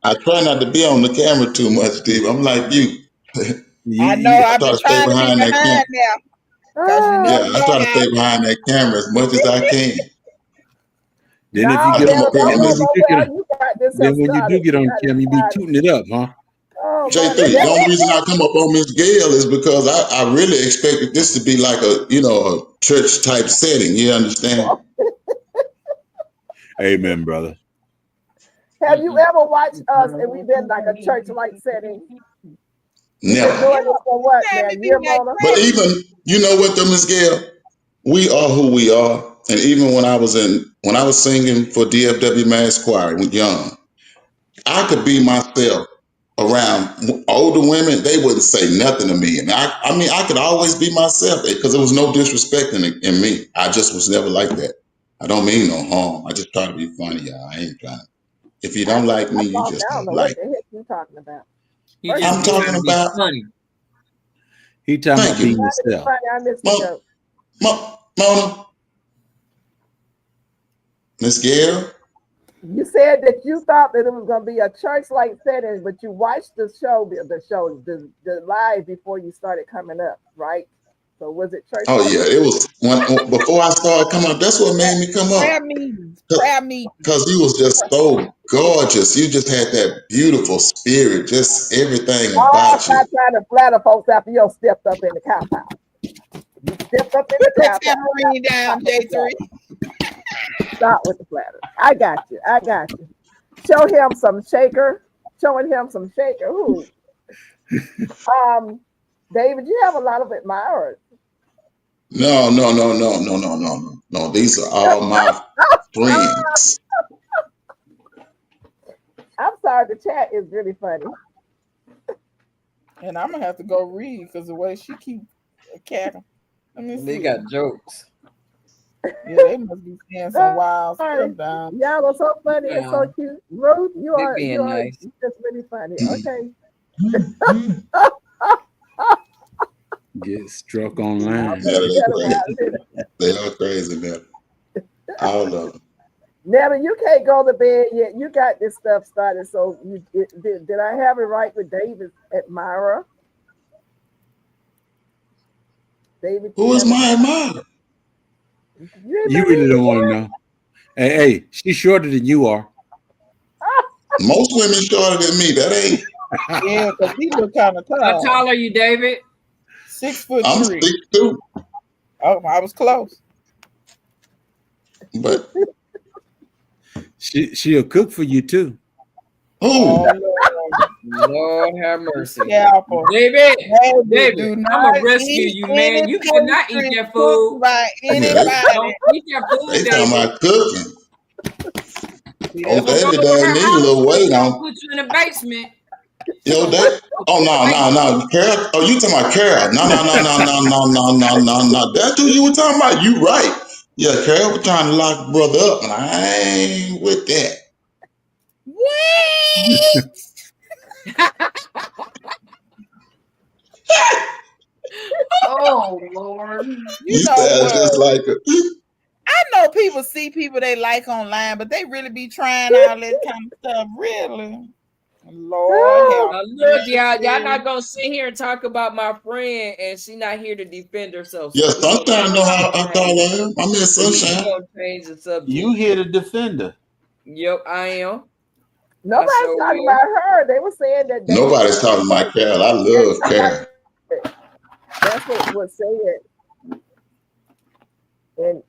[SPEAKER 6] I try not to be on the camera too much, Steve. I'm like you.
[SPEAKER 5] I know. I've been trying to be behind now.
[SPEAKER 6] Yeah, I try to stay behind that camera as much as I can.
[SPEAKER 3] Then if you get on camera, when you do get on camera, you be tooting it up, huh?
[SPEAKER 6] J3, the only reason I come up on Miss Gail is because I really expected this to be like a church type setting. You understand?
[SPEAKER 3] Amen, brother.
[SPEAKER 1] Have you ever watched us and we've been like a church-like setting?
[SPEAKER 6] Never.
[SPEAKER 1] For what, man?
[SPEAKER 6] But even, you know what, though, Miss Gail? We are who we are. And even when I was singing for DFW Mass Choir when young, I could be myself around older women. They wouldn't say nothing to me. And I mean, I could always be myself because there was no disrespect in me. I just was never like that. I don't mean no harm. I just try to be funny, y'all. I ain't trying to. If you don't like me, you just don't like me.
[SPEAKER 1] What the heck you talking about?
[SPEAKER 6] I'm talking about
[SPEAKER 2] funny.
[SPEAKER 3] He talking about being yourself.
[SPEAKER 1] I missed the joke.
[SPEAKER 6] Mona, Miss Gail.
[SPEAKER 1] You said that you thought that it was going to be a church-like setting, but you watched the live before you started coming up, right? So was it church?
[SPEAKER 6] Oh yeah, it was before I started coming up. That's what made me come up.
[SPEAKER 5] Prayer meetings.
[SPEAKER 6] Because you was just so gorgeous. You just had that beautiful spirit, just everything about you.
[SPEAKER 1] I'm not trying to flatter folks after you stepped up in the cow house. You stepped up in the cow house.
[SPEAKER 5] Down, J3.
[SPEAKER 1] Stop with the flatter. I got you. Showing him some shaker. Ooh. David, you have a lot of admirers.
[SPEAKER 6] No. These are all my friends.
[SPEAKER 1] I'm sorry, the chat is really funny.
[SPEAKER 5] And I'm gonna have to go read because the way she keep cackling.
[SPEAKER 2] They got jokes.
[SPEAKER 5] Yeah, they must be saying some wild stuff down.
[SPEAKER 1] Y'all are so funny and so cute. Ruth, you are
[SPEAKER 2] nice.
[SPEAKER 1] just really funny. Okay.
[SPEAKER 3] Get struck online.
[SPEAKER 6] They are crazy, man. All of them.
[SPEAKER 1] Netta, you can't go to bed yet. You got this stuff started. So did I have it right with David's admirer? David,
[SPEAKER 6] who is my admirer?
[SPEAKER 3] You really don't want to know. Hey, she's shorter than you are.
[SPEAKER 6] Most women shorter than me. That ain't.
[SPEAKER 5] Yeah, because he look kind of tall.
[SPEAKER 2] How tall are you, David?
[SPEAKER 5] 6'3".
[SPEAKER 6] I'm 6'2".
[SPEAKER 5] Oh, I was close.
[SPEAKER 6] But
[SPEAKER 3] she'll cook for you too.
[SPEAKER 6] Who?
[SPEAKER 5] Oh,
[SPEAKER 2] Lord have mercy.
[SPEAKER 5] David,
[SPEAKER 2] I'm gonna rescue you, man. You cannot eat that food.
[SPEAKER 5] By anybody.
[SPEAKER 2] Don't eat that food,
[SPEAKER 6] they
[SPEAKER 2] David.
[SPEAKER 6] talking about cooking.
[SPEAKER 2] Oh,
[SPEAKER 6] David doesn't need a little weight on.
[SPEAKER 2] Put you in the basement.
[SPEAKER 6] Yo, David. Oh no. Carol. Oh, you talking about Carol? No. That's who you were talking about. You right. Yeah, Carol was trying to lock the brother up, and I ain't with that.
[SPEAKER 5] What?
[SPEAKER 4] Oh Lord!
[SPEAKER 6] You sound just like her.
[SPEAKER 5] I know people see people they like online, but they really be trying all that kind of stuff. Really, Lord help.
[SPEAKER 2] Look, y'all not gonna sit here and talk about my friend, and she not here to defend herself.
[SPEAKER 6] Yeah, Sunshine know how I call her. I mean, Sunshine.
[SPEAKER 2] Gonna change the subject.
[SPEAKER 3] You here to defend her?
[SPEAKER 2] Yep, I am.
[SPEAKER 1] Nobody's talking about her. They were saying that.
[SPEAKER 6] Nobody's talking about Carol. I love Carol.
[SPEAKER 1] That's what was said. And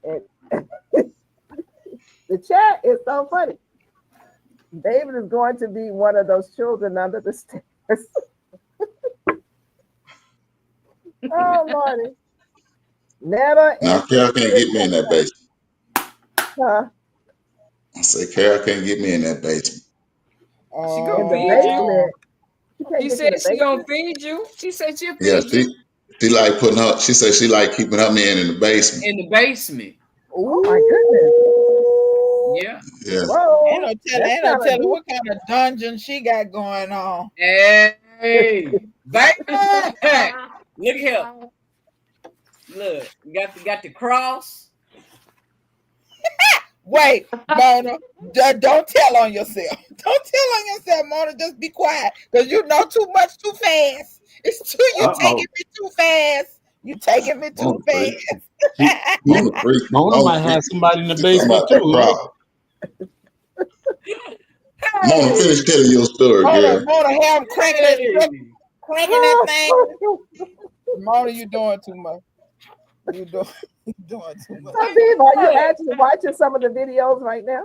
[SPEAKER 1] the chat is so funny. David is going to be one of those children under the stairs. Oh, Lordy. Never.
[SPEAKER 6] Now, Carol can't get me in that basement.
[SPEAKER 1] Huh?
[SPEAKER 6] I say, Carol can't get me in that basement.
[SPEAKER 2] She gonna feed you. She said she gonna feed you. She said she'll feed you.
[SPEAKER 6] She said she like keeping her man in the basement.
[SPEAKER 2] In the basement.
[SPEAKER 1] Oh my goodness.
[SPEAKER 2] Yeah.
[SPEAKER 6] Yeah.
[SPEAKER 1] Whoa.
[SPEAKER 5] Ain't no telling what kind of dungeon she got going on.
[SPEAKER 2] Hey, baby. Look here. Look, you got the cross.
[SPEAKER 5] Wait, Mona, don't tell on yourself. Don't tell on yourself, Mona. Just be quiet, because you know too much too fast. It's too taking me too fast. You taking me too fast.
[SPEAKER 3] Mona might have somebody in the basement too.
[SPEAKER 6] Mona, finish telling your story, girl.
[SPEAKER 5] Mona, have cranking that thing. Mona, you doing too much. You doing too much.
[SPEAKER 1] So, Viv, are you actually watching some of the videos right now?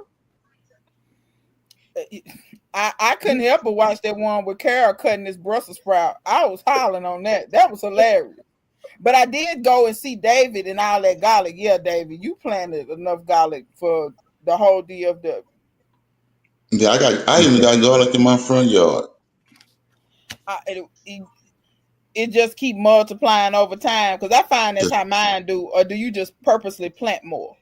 [SPEAKER 5] I couldn't help but watch that one with Carol cutting this Brussels sprout. I was hollering on that. That was hilarious. But I did go and see David and all that garlic. Yeah, David, you planted enough garlic for the whole DFW.
[SPEAKER 6] Yeah, I even got garlic in my front yard.
[SPEAKER 5] It just keep multiplying over time, because I find that's how mine do. Or do you just purposely plant more?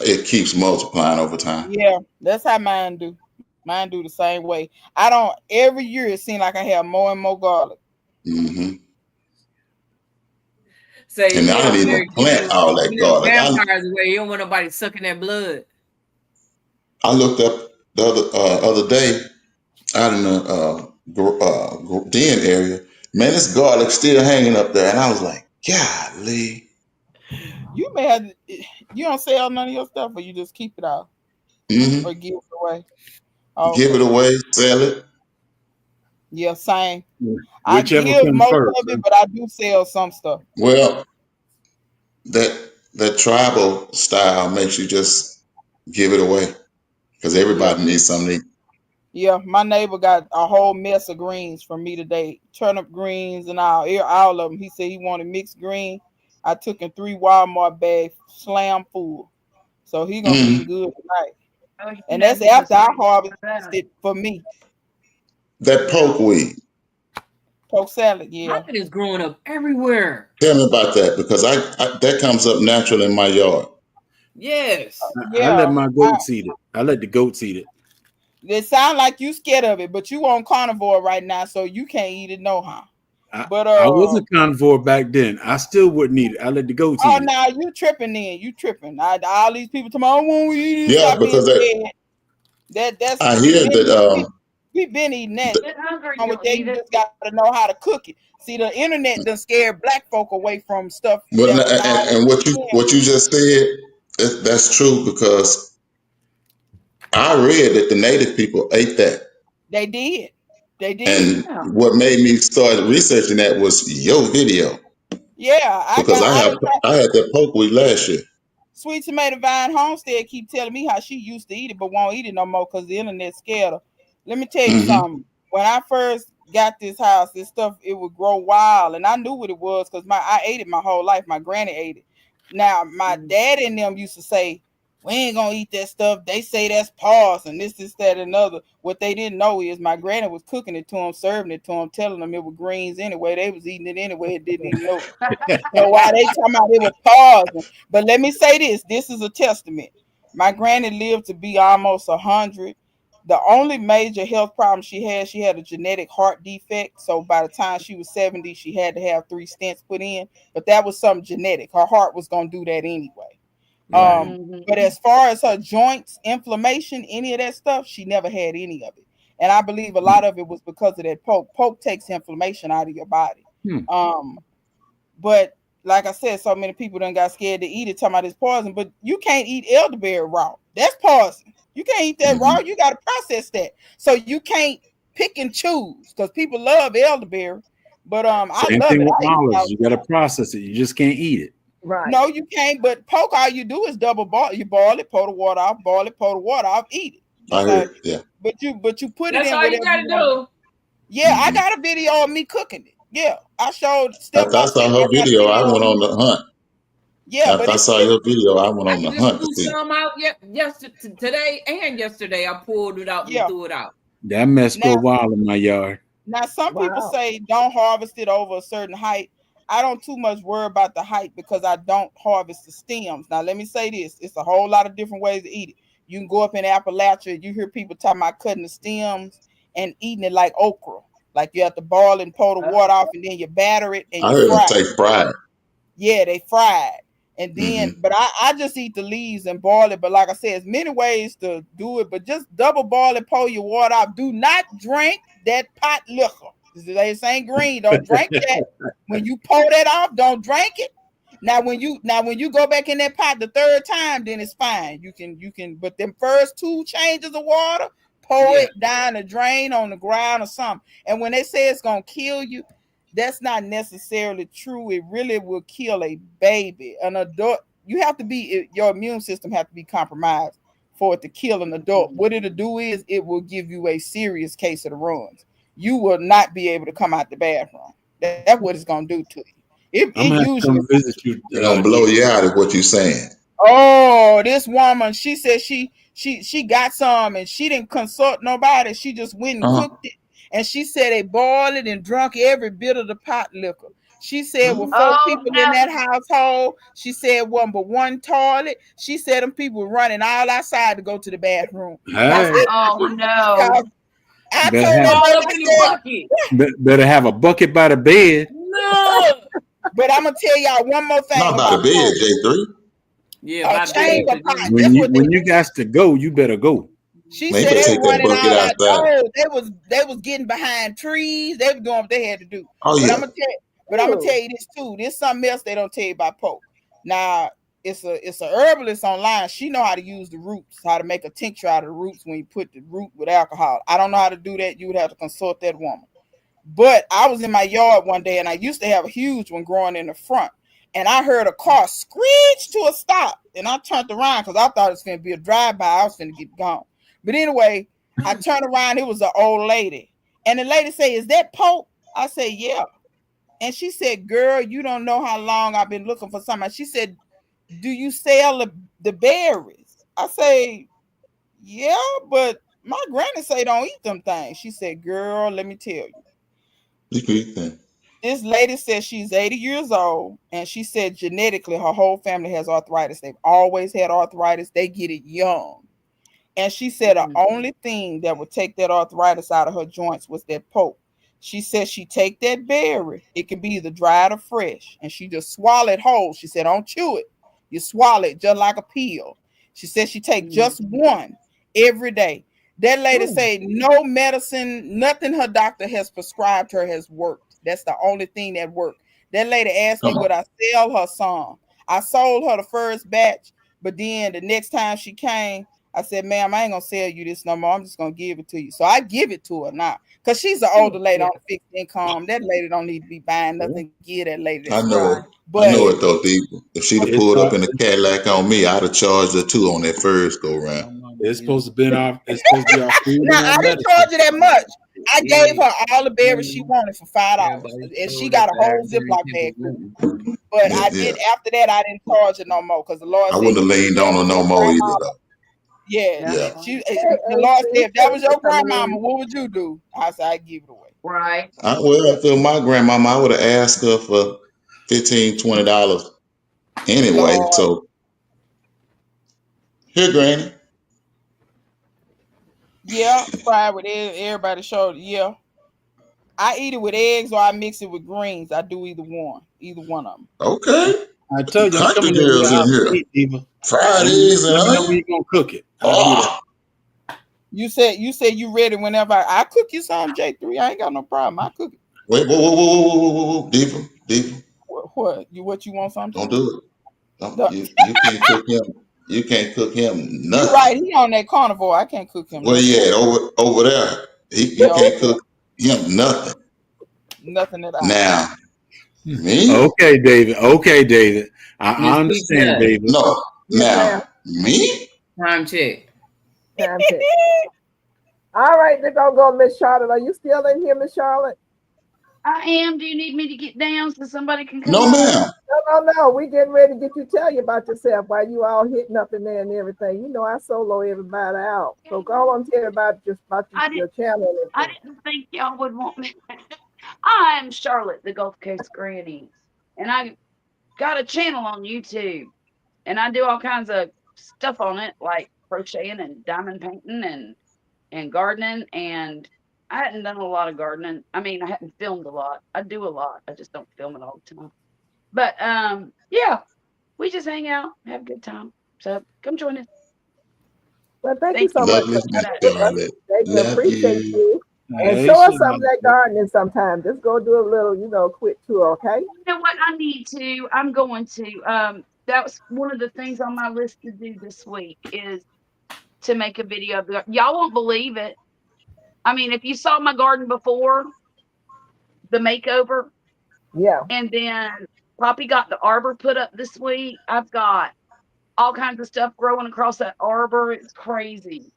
[SPEAKER 6] It keeps multiplying over time.
[SPEAKER 5] Yeah, that's how mine do. Mine do the same way. Every year it seems like I have more and more garlic.
[SPEAKER 6] Mm-hmm.
[SPEAKER 2] Say,
[SPEAKER 6] and I didn't even plant all that garlic.
[SPEAKER 2] Vampires away. You don't want nobody sucking that blood.
[SPEAKER 6] I looked up the other day out in the den area. Man, this garlic still hanging up there, and I was like, golly.
[SPEAKER 5] You don't sell none of your stuff, or you just keep it out, or give it away.
[SPEAKER 6] Give it away, sell it.
[SPEAKER 5] Yeah, same.
[SPEAKER 3] I give most
[SPEAKER 5] of it, but I do sell some stuff.
[SPEAKER 6] Well, that tribal style makes you just give it away, because everybody needs something to eat.
[SPEAKER 5] Yeah, my neighbor got a whole mess of greens from me today. Turnip greens and all of them. He said he wanted mixed green. I took him 3 Walmart bags, slam full. So he gonna be good tonight. And that's after I harvested for me.
[SPEAKER 6] That pokeweed.
[SPEAKER 5] Poke salad, yeah.
[SPEAKER 2] That is growing up everywhere.
[SPEAKER 6] Tell me about that, because I that comes up natural in my yard.
[SPEAKER 2] Yes.
[SPEAKER 3] I let my goats eat it. I let the goats eat it.
[SPEAKER 5] It sounds like you scared of it, but you on carnivore right now, so you can't eat it no how. But
[SPEAKER 3] I wasn't carnivore back then. I still wouldn't eat it. I let the goats eat it.
[SPEAKER 5] Oh, now you tripping then. You tripping. All these people tell me, I won't eat it.
[SPEAKER 6] Yeah, because
[SPEAKER 5] that's
[SPEAKER 6] I hear that
[SPEAKER 5] we've been eating that. You just got to know how to cook it. See, the internet done scared black folk away from stuff.
[SPEAKER 6] But and what you just said, that's true, because I read that the native people ate that.
[SPEAKER 5] They did.
[SPEAKER 6] And what made me start researching that was your video.
[SPEAKER 5] Yeah,
[SPEAKER 6] because I had that pokeweed last year.
[SPEAKER 5] Sweet Tomato Vine Homestead keep telling me how she used to eat it, but won't eat it no more because the internet scared her. Let me tell you something. When I first got this house, this stuff, it would grow wild, and I knew what it was because I ate it my whole life. My granny ate it. Now my dad and them used to say, we ain't gonna eat that stuff. They say that's pause and this, that, and another. What they didn't know is my granny was cooking it to them, serving it to them, telling them it was greens anyway. They was eating it anyway. It didn't even know. So why they talking about it was pausing? But let me say this. This is a testament. My granny lived to be almost 100. The only major health problem she had a genetic heart defect. So by the time she was 70, she had to have 3 stents put in. But that was something genetic. Her heart was going to do that anyway. But as far as her joints, inflammation, any of that stuff, she never had any of it. And I believe a lot of it was because of that poke. Poke takes inflammation out of your body. But like I said, so many people done got scared to eat it, talking about it's poison. But you can't eat elderberry raw. That's poison. You can't eat that raw. You got to process that. So you can't pick and choose, because people love elderberry. But I love it.
[SPEAKER 3] You got to process it. You just can't eat it.
[SPEAKER 1] Right.
[SPEAKER 5] No, you can't. But poke, all you do is double boil. You boil it, pour the water off, boil it, pour the water off, eat it.
[SPEAKER 6] I heard, yeah.
[SPEAKER 5] But you put
[SPEAKER 2] That's
[SPEAKER 5] it in.
[SPEAKER 2] all you gotta do.
[SPEAKER 5] Yeah, I got a video of me cooking it. Yeah, I showed
[SPEAKER 6] After I saw her video, I went on the hunt.
[SPEAKER 5] Yeah,
[SPEAKER 6] after I saw your video, I went on the hunt.
[SPEAKER 2] I just threw some out today and yesterday. I pulled it out and threw it out.
[SPEAKER 3] That mess go wild in my yard.
[SPEAKER 5] Now some people say don't harvest it over a certain height. I don't too much worry about the height because I don't harvest the stems. Now, let me say this. It's a whole lot of different ways to eat it. You can go up in Appalachia. You hear people talking about cutting the stems and eating it like okra. Like you have to boil and pour the water off and then you batter it and
[SPEAKER 6] I
[SPEAKER 5] you
[SPEAKER 6] heard them
[SPEAKER 5] fry
[SPEAKER 6] take
[SPEAKER 5] it.
[SPEAKER 6] pride.
[SPEAKER 5] Yeah, they fry it. And then,
[SPEAKER 6] Mm-hmm.
[SPEAKER 5] but I just eat the leaves and boil it. But like I said, there's many ways to do it. But just double boil and pour your water off. Do not drink that pot liquor. This ain't green. Don't drink that. When you pour that off, don't drink it. Now when you go back in that pot the third time, then it's fine. You can. But them first 2 changes of water, pour it down the drain on the ground or something. And when they say it's gonna kill you, that's not necessarily true. It really will kill a baby. An adult, you have to be, your immune system have to be compromised for it to kill an adult. What it'll do is it will give you a serious case of the runs. You will not be able to come out the bathroom. That's what it's gonna do to you. It
[SPEAKER 3] I'm gonna have to
[SPEAKER 5] usually.
[SPEAKER 3] come visit you.
[SPEAKER 6] They're gonna blow you out, is what you're saying.
[SPEAKER 5] Oh, this woman, she said she got some and she didn't consult nobody. She just went and cooked it. And she said they boiled it and drunk every bit of the pot liquor. She said with 4 people in that household, she said one but one toilet. She said them people were running all outside to go to the bathroom.
[SPEAKER 3] Hey.
[SPEAKER 4] Oh no.
[SPEAKER 5] I
[SPEAKER 3] Better
[SPEAKER 5] told
[SPEAKER 3] have,
[SPEAKER 5] that
[SPEAKER 2] All
[SPEAKER 5] lady,
[SPEAKER 2] up
[SPEAKER 5] I
[SPEAKER 2] in the
[SPEAKER 5] said,
[SPEAKER 2] bucket.
[SPEAKER 3] better have a bucket by the bed.
[SPEAKER 2] No.
[SPEAKER 5] but I'm gonna tell y'all one more thing
[SPEAKER 6] Not by
[SPEAKER 5] about
[SPEAKER 6] the bed,
[SPEAKER 5] pot.
[SPEAKER 6] J3.
[SPEAKER 2] Yeah,
[SPEAKER 5] A
[SPEAKER 2] by
[SPEAKER 5] chamber
[SPEAKER 2] bed.
[SPEAKER 5] pot.
[SPEAKER 3] When
[SPEAKER 5] That's what they.
[SPEAKER 3] you got to go, you better go.
[SPEAKER 5] She
[SPEAKER 6] Man, you
[SPEAKER 5] said
[SPEAKER 6] better
[SPEAKER 5] they
[SPEAKER 6] take
[SPEAKER 5] were
[SPEAKER 6] that
[SPEAKER 5] running
[SPEAKER 6] bucket
[SPEAKER 5] all out.
[SPEAKER 6] outside.
[SPEAKER 5] Oh, they was getting behind trees. They were doing what they had to do.
[SPEAKER 6] Oh
[SPEAKER 5] But
[SPEAKER 6] yeah.
[SPEAKER 5] I'm gonna tell you this too. There's something else they don't tell you about poke. Now it's a herbalist online. She know how to use the roots, how to make a tincture out of the roots when you put the root with alcohol. I don't know how to do that. You would have to consult that woman. But I was in my yard one day and I used to have a huge one growing in the front. And I heard a car screech to a stop. And I turned around because I thought it was going to be a drive-by. I was going to get gone. But anyway, I turned around. It was an old lady. And the lady said, "Is that Pope?" I said, "Yeah." And she said, "Girl, you don't know how long I've been looking for somebody." She said, "Do you sell the berries?" I say, "Yeah, but my granny say don't eat them things." She said, "Girl, let me tell you.
[SPEAKER 6] You can eat that.
[SPEAKER 5] This lady says she's 80 years old, and she said genetically her whole family has arthritis. They've always had arthritis. They get it young. And she said the only thing that would take that arthritis out of her joints was that poke. She said she take that berry. It can be either dried or fresh. And she just swallow it whole. She said, don't chew it. You swallow it just like a pill. She said she take just one every day. That lady said no medicine, nothing her doctor has prescribed her has worked. That's the only thing that worked. That lady asked me would I sell her some. I sold her the first batch, but then the next time she came, I said, "Ma'am, I ain't gonna sell you this no more. I'm just gonna give it to you." So I give it to her now. Because she's an older lady on fixed income. That lady don't need to be buying nothing. Give that lady that
[SPEAKER 6] I know
[SPEAKER 5] stuff.
[SPEAKER 6] it.
[SPEAKER 5] But
[SPEAKER 6] I know it though, people. If she'd have
[SPEAKER 3] It's
[SPEAKER 6] pulled up in the Cadillac on me, I'd have charged her too on that first go round.
[SPEAKER 3] it's supposed to be our it's supposed to be our food
[SPEAKER 5] now
[SPEAKER 3] and our
[SPEAKER 5] I didn't
[SPEAKER 3] medicine.
[SPEAKER 5] charge her that much. I gave her all the berries she wanted for $5. And she got a whole Ziploc bag full. But I
[SPEAKER 6] Yeah.
[SPEAKER 5] did after that I didn't charge her no more because the Lord
[SPEAKER 6] I
[SPEAKER 5] said
[SPEAKER 6] wouldn't have
[SPEAKER 5] you
[SPEAKER 6] leaned
[SPEAKER 5] that
[SPEAKER 6] on her
[SPEAKER 5] was
[SPEAKER 6] no
[SPEAKER 5] your
[SPEAKER 6] more either
[SPEAKER 5] grandma.
[SPEAKER 6] though.
[SPEAKER 5] Yeah,
[SPEAKER 6] Yeah.
[SPEAKER 5] the Lord said, if that was your grandmama, what would you do? I said, I'd give it away.
[SPEAKER 4] Right.
[SPEAKER 6] Well, if it was my grandmama, I would have asked her for $15, $20 anyway.
[SPEAKER 5] Lord.
[SPEAKER 6] So here, Granny.
[SPEAKER 5] Yeah, fried with egg, everybody showed it. Yeah. I eat it with eggs or I mix it with greens. I do either one of them.
[SPEAKER 6] Okay.
[SPEAKER 3] I tell you, I'm
[SPEAKER 6] Country
[SPEAKER 3] coming over your
[SPEAKER 6] girls in
[SPEAKER 3] house to
[SPEAKER 6] here.
[SPEAKER 3] eat, Eva.
[SPEAKER 6] Fried
[SPEAKER 3] Let me
[SPEAKER 6] eggs and
[SPEAKER 3] know when
[SPEAKER 6] onions.
[SPEAKER 3] you're gonna cook it. I'll be there.
[SPEAKER 6] Oh,
[SPEAKER 5] You said you ready whenever I cook you some J3. I ain't got no problem. I cook it.
[SPEAKER 6] wait, whoa. Deeper.
[SPEAKER 5] What you want something?
[SPEAKER 6] Don't do it. Don't,
[SPEAKER 5] The,
[SPEAKER 6] you can't cook him. You can't cook him
[SPEAKER 5] you
[SPEAKER 6] nothing.
[SPEAKER 5] right, he on that carnivore. I can't cook him
[SPEAKER 6] Where
[SPEAKER 5] nothing.
[SPEAKER 6] he at? Over there. You
[SPEAKER 5] Yeah,
[SPEAKER 6] can't cook him nothing.
[SPEAKER 5] nothing at all.
[SPEAKER 6] Now, me?
[SPEAKER 3] Okay, David. Okay, David. I
[SPEAKER 2] Miss
[SPEAKER 3] understand,
[SPEAKER 2] Peachnut,
[SPEAKER 3] David.
[SPEAKER 6] No.
[SPEAKER 1] Yes, ma'am.
[SPEAKER 6] Now, me?
[SPEAKER 2] time check.
[SPEAKER 1] Time check. All right, they're gonna go, Miss Charlotte. Are you still in here, Miss Charlotte?
[SPEAKER 4] I am. Do you need me to get down so somebody can come
[SPEAKER 6] No,
[SPEAKER 4] on?
[SPEAKER 6] ma'am.
[SPEAKER 1] No. We getting ready to get you tell you about yourself while you all hitting up in there and everything. You know, I solo everybody out. So go on and tell about
[SPEAKER 4] I
[SPEAKER 1] your
[SPEAKER 4] didn't.
[SPEAKER 1] channel and
[SPEAKER 4] I
[SPEAKER 1] everything.
[SPEAKER 4] didn't think y'all would want me. I'm Charlotte, the Gulf Coast Granny. and I got a channel on YouTube, and I do all kinds of stuff on it, like crocheting and diamond painting and gardening. And I hadn't done a lot of gardening. I mean, I hadn't filmed a lot. I do a lot. I just don't film it all the time. But yeah, we just hang out, have a good time. So come join us.
[SPEAKER 1] Well, thank you so much
[SPEAKER 6] Lovely,
[SPEAKER 1] for
[SPEAKER 6] Miss
[SPEAKER 1] that.
[SPEAKER 6] Charlotte.
[SPEAKER 1] We
[SPEAKER 6] Love
[SPEAKER 1] appreciate
[SPEAKER 6] you.
[SPEAKER 1] you. And show us some of that gardening sometime. Just go do a little, quick tour, okay?
[SPEAKER 4] You know what? I need to. I'm going to. That was one of the things on my list to do this week is to make a video of the. Y'all won't believe it. I mean, if you saw my garden before the makeover,
[SPEAKER 1] yeah,
[SPEAKER 4] and then Poppy got the arbor put up this week. I've got all kinds of stuff growing across that arbor. It's crazy.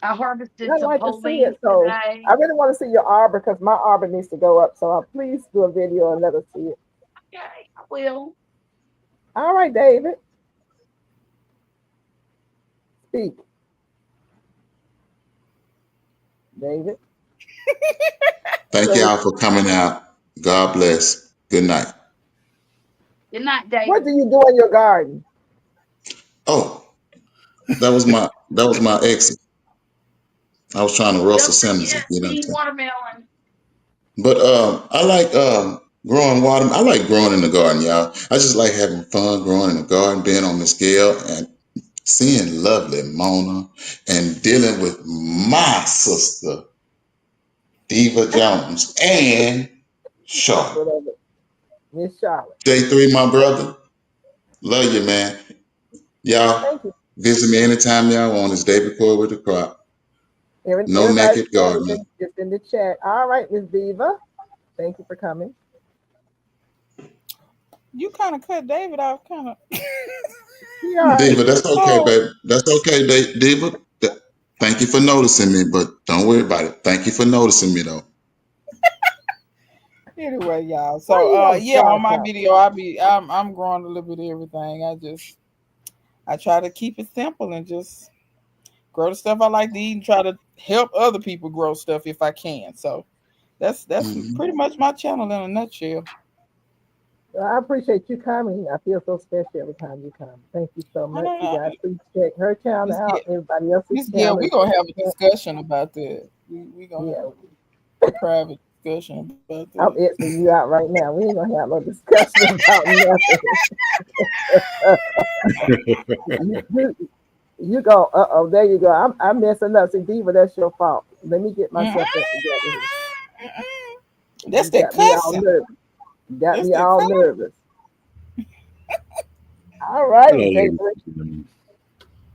[SPEAKER 4] I harvested
[SPEAKER 1] I'd
[SPEAKER 4] some
[SPEAKER 1] like to see
[SPEAKER 4] pole
[SPEAKER 1] it. So
[SPEAKER 4] today.
[SPEAKER 1] I really want to see your arbor because my arbor needs to go up. So please do a video and let us see it.
[SPEAKER 4] Okay, I will.
[SPEAKER 1] All right, David. Speak. David.
[SPEAKER 6] Thank y'all for coming out. God bless. Good night.
[SPEAKER 4] Good night, David.
[SPEAKER 1] What do you do in your garden?
[SPEAKER 6] Oh, that was my exit. I was trying to rustle sentences,
[SPEAKER 4] watermelon.
[SPEAKER 6] But I like growing watermelon. I like growing in the garden, y'all. I just like having fun growing in the garden, being on Miss Gail and seeing lovely Mona and dealing with my sister Diva Jones and Charlotte.
[SPEAKER 1] Miss Charlotte.
[SPEAKER 6] J3, my brother. Love you, man. Y'all visit me anytime y'all want. It's David Core with the Crop. No naked gardening.
[SPEAKER 1] Just in the chat. All right, Miss Diva. Thank you for coming.
[SPEAKER 5] You kind of cut David off, kind of.
[SPEAKER 6] Diva, that's okay, baby. That's okay, Diva. Thank you for noticing me, but don't worry about it. Thank you for noticing me, though.
[SPEAKER 5] Anyway, y'all. So yeah, on my video, I'm growing a little bit of everything. I try to keep it simple and just grow the stuff I like to eat and try to help other people grow stuff if I can. So that's pretty much my channel in a nutshell.
[SPEAKER 1] Well, I appreciate you coming. I feel so special every time you come. Thank you so much. You guys, please check her channel out. Everybody else's channel.
[SPEAKER 5] Yeah, we're gonna have a discussion about that. We're gonna have a private discussion about that.
[SPEAKER 1] I'm Xing you out right now. We ain't gonna have no discussion about nothing. You go, there you go. I'm messing up. See, Diva, that's your fault. Let me get myself together.
[SPEAKER 5] That's the cussing.
[SPEAKER 1] Got me all nervous. All right.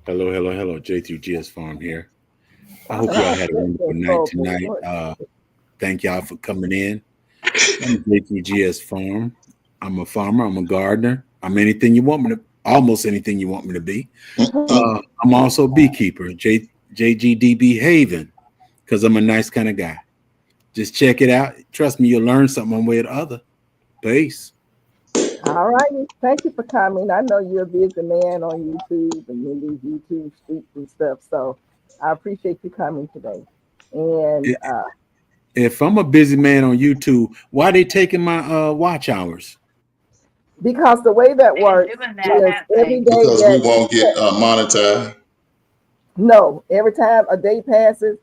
[SPEAKER 3] Hello. J3GS Farm here. I hope y'all had a wonderful night tonight. Thank y'all for coming in. I'm J3GS Farm. I'm a farmer. I'm a gardener. I'm anything you want me to, almost anything you want me to be. I'm also a beekeeper, JGDB Haven, because I'm a nice kind of guy. Just check it out. Trust me, you'll learn something one way or the other. Peace.
[SPEAKER 1] All right. Thank you for coming. I know you're a busy man on YouTube and in these YouTube streets and stuff. So I appreciate you coming today. And
[SPEAKER 3] if I'm a busy man on YouTube, why are they taking my watch hours?
[SPEAKER 1] Because the way that works is every day
[SPEAKER 6] because we won't get monetized.
[SPEAKER 1] No, every time a day passes,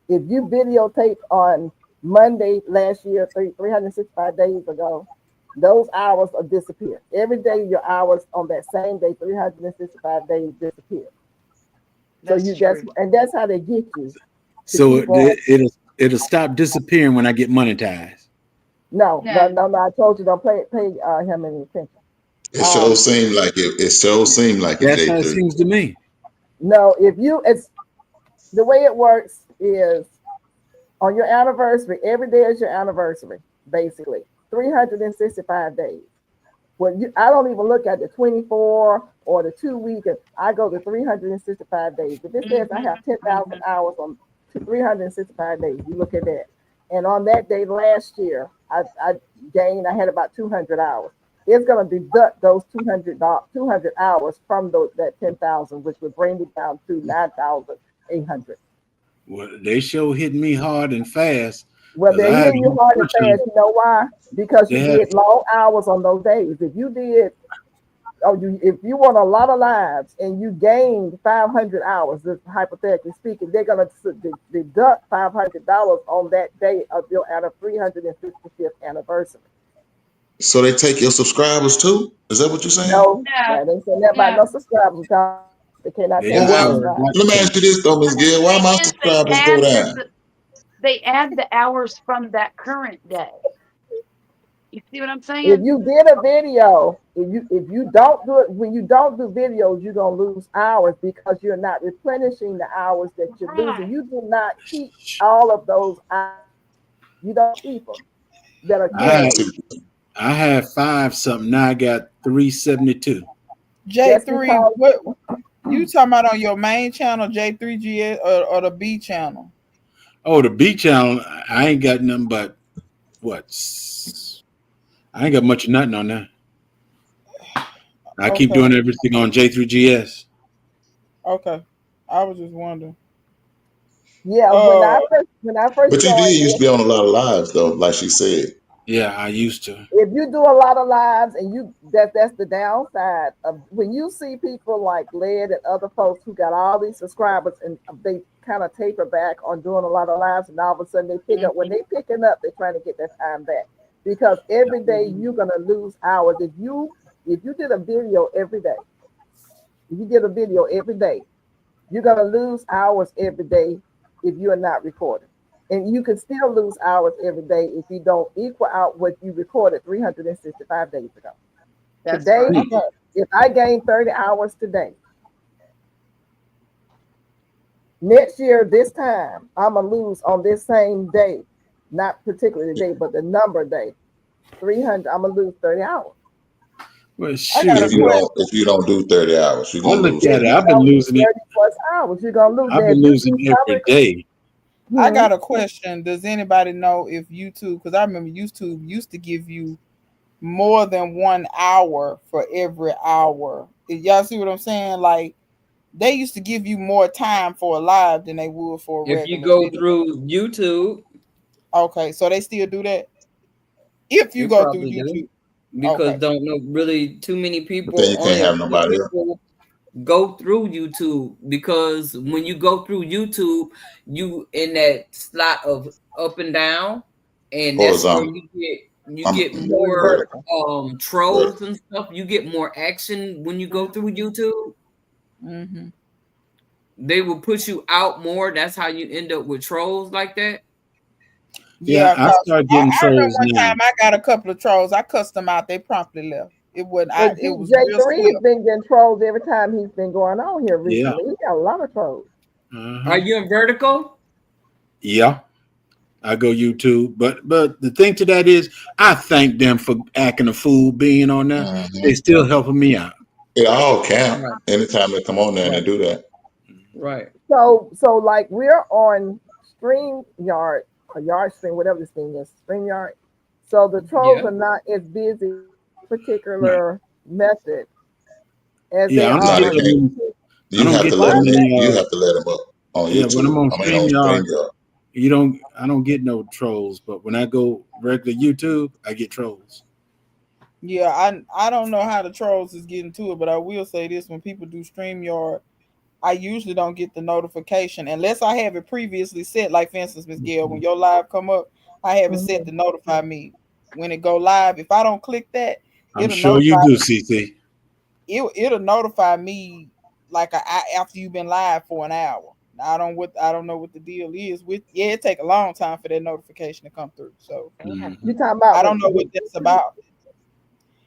[SPEAKER 1] if you videotape on Monday last year, 365 days ago, those hours will disappear. Every day, your hours on that same day, 365 days disappear.
[SPEAKER 4] That's
[SPEAKER 1] so that's how they get you.
[SPEAKER 3] So it'll stop disappearing when I get monetized.
[SPEAKER 1] No. I told you don't pay him any attention.
[SPEAKER 6] It sure seemed like it. It sure seemed like it.
[SPEAKER 3] That's how it seems to me.
[SPEAKER 1] No, it's the way it works is on your anniversary. Every day is your anniversary, basically. 365 days. I don't even look at the 24 or the 2 week. I go to 365 days. If it says I have 10,000 hours on 365 days, you look at that. And on that day last year, I had about 200 hours. It's going to deduct those 200 hours from that 10,000, which would bring me down to 9,800.
[SPEAKER 3] Well, they sure hit me hard and fast.
[SPEAKER 1] Well, they're hitting you hard and fast. You know why? Because you did long hours on those days. If you did, if you want a lot of lives and you gained 500 hours, just hypothetically speaking, they're gonna deduct $500 on that day of your 355th anniversary.
[SPEAKER 6] So they take your subscribers too? Is that what you're saying?
[SPEAKER 1] No, that ain't saying that about no subscribers. They cannot take
[SPEAKER 6] let me ask you this though, Ms. Gill. Why my subscribers go down?
[SPEAKER 4] They add the hours from that current day. You see what I'm saying?
[SPEAKER 1] If you did a video, if you don't do it, when you don't do videos, you're gonna lose hours because you're not replenishing the hours that you're losing. You do not keep all of those hours. You don't keep them that are
[SPEAKER 3] I had 5 something. Now I got 372.
[SPEAKER 5] J3, what you talking about on your main channel, J3GS or the B channel?
[SPEAKER 3] Oh, the B channel, I ain't got nothing but I ain't got much of nothing on that. I keep doing everything on J3GS.
[SPEAKER 5] Okay. I was just wondering.
[SPEAKER 1] Yeah, when I first
[SPEAKER 6] But you did used to be on a lot of lives though, like she said.
[SPEAKER 3] Yeah, I used to.
[SPEAKER 1] If you do a lot of lives and that's the downside of when you see people like Led and other folks who got all these subscribers and they kind of taper back on doing a lot of lives, and all of a sudden they pick up. When they picking up, they're trying to get their time back because every day you're gonna lose hours. If you did a video every day, you're gonna lose hours every day if you are not recording. And you can still lose hours every day if you don't equal out what you recorded 365 days ago.
[SPEAKER 4] That's
[SPEAKER 1] today,
[SPEAKER 4] right.
[SPEAKER 1] If I gain 30 hours today, next year, this time, I'm going to lose on this same day, not particularly the day, but the number day, 300, I'm going to lose 30 hours.
[SPEAKER 3] Well, shoot.
[SPEAKER 6] If you don't do 30 hours, you're going to lose.
[SPEAKER 3] I've been losing
[SPEAKER 1] 30 plus hours, you're going to lose.
[SPEAKER 3] I've been losing every day.
[SPEAKER 5] I got a question. Does anybody know if YouTube, because I remember YouTube used to give you more than 1 hour for every hour. Y'all see what I'm saying? Like they used to give you more time for a live than they would for a regular.
[SPEAKER 2] If you go through YouTube.
[SPEAKER 5] Okay, so they still do that? If you go through YouTube.
[SPEAKER 2] Because don't know really too many people.
[SPEAKER 6] But then you can't have nobody else.
[SPEAKER 2] Go through YouTube, because when you go through YouTube, you in that slot of up and down, and that's where you get more trolls and stuff. You get more action when you go through YouTube.
[SPEAKER 5] Mm-hmm.
[SPEAKER 2] They will push you out more. That's how you end up with trolls like that.
[SPEAKER 5] Yeah,
[SPEAKER 3] I started getting trolls.
[SPEAKER 5] I remember one time I got a couple of trolls. I cussed them out. They promptly left. It wasn't. It was
[SPEAKER 1] J3 has been getting trolls every time he's been going on here recently.
[SPEAKER 3] Yeah.
[SPEAKER 1] He got a lot of trolls.
[SPEAKER 2] Are you in vertical?
[SPEAKER 3] Yeah, I go YouTube, but the thing to that is, I thank them for acting a fool, being on there. Mm-hmm. They still helping me out.
[SPEAKER 6] It all count anytime they come on there and they do that.
[SPEAKER 2] Right.
[SPEAKER 1] So like we're on StreamYard or Yardstream, whatever this thing is, StreamYard. So the trolls are not as busy particular method as they are.
[SPEAKER 6] You have to let them up on YouTube.
[SPEAKER 3] When I'm on StreamYard, I don't get no trolls, but when I go regular YouTube, I get trolls.
[SPEAKER 5] Yeah, I don't know how the trolls is getting to it, but I will say this: when people do StreamYard, I usually don't get the notification unless I have it previously set. Like for instance, Ms. Gail, when your live come up, I have it set to notify me when it go live. If I don't click that,
[SPEAKER 3] I'm sure you do, CC.
[SPEAKER 5] It'll notify me like after you've been live for an hour. Now, I don't know what the deal is with. Yeah, it take a long time for that notification to come through. So
[SPEAKER 1] you talking about?
[SPEAKER 5] I don't know what that's about.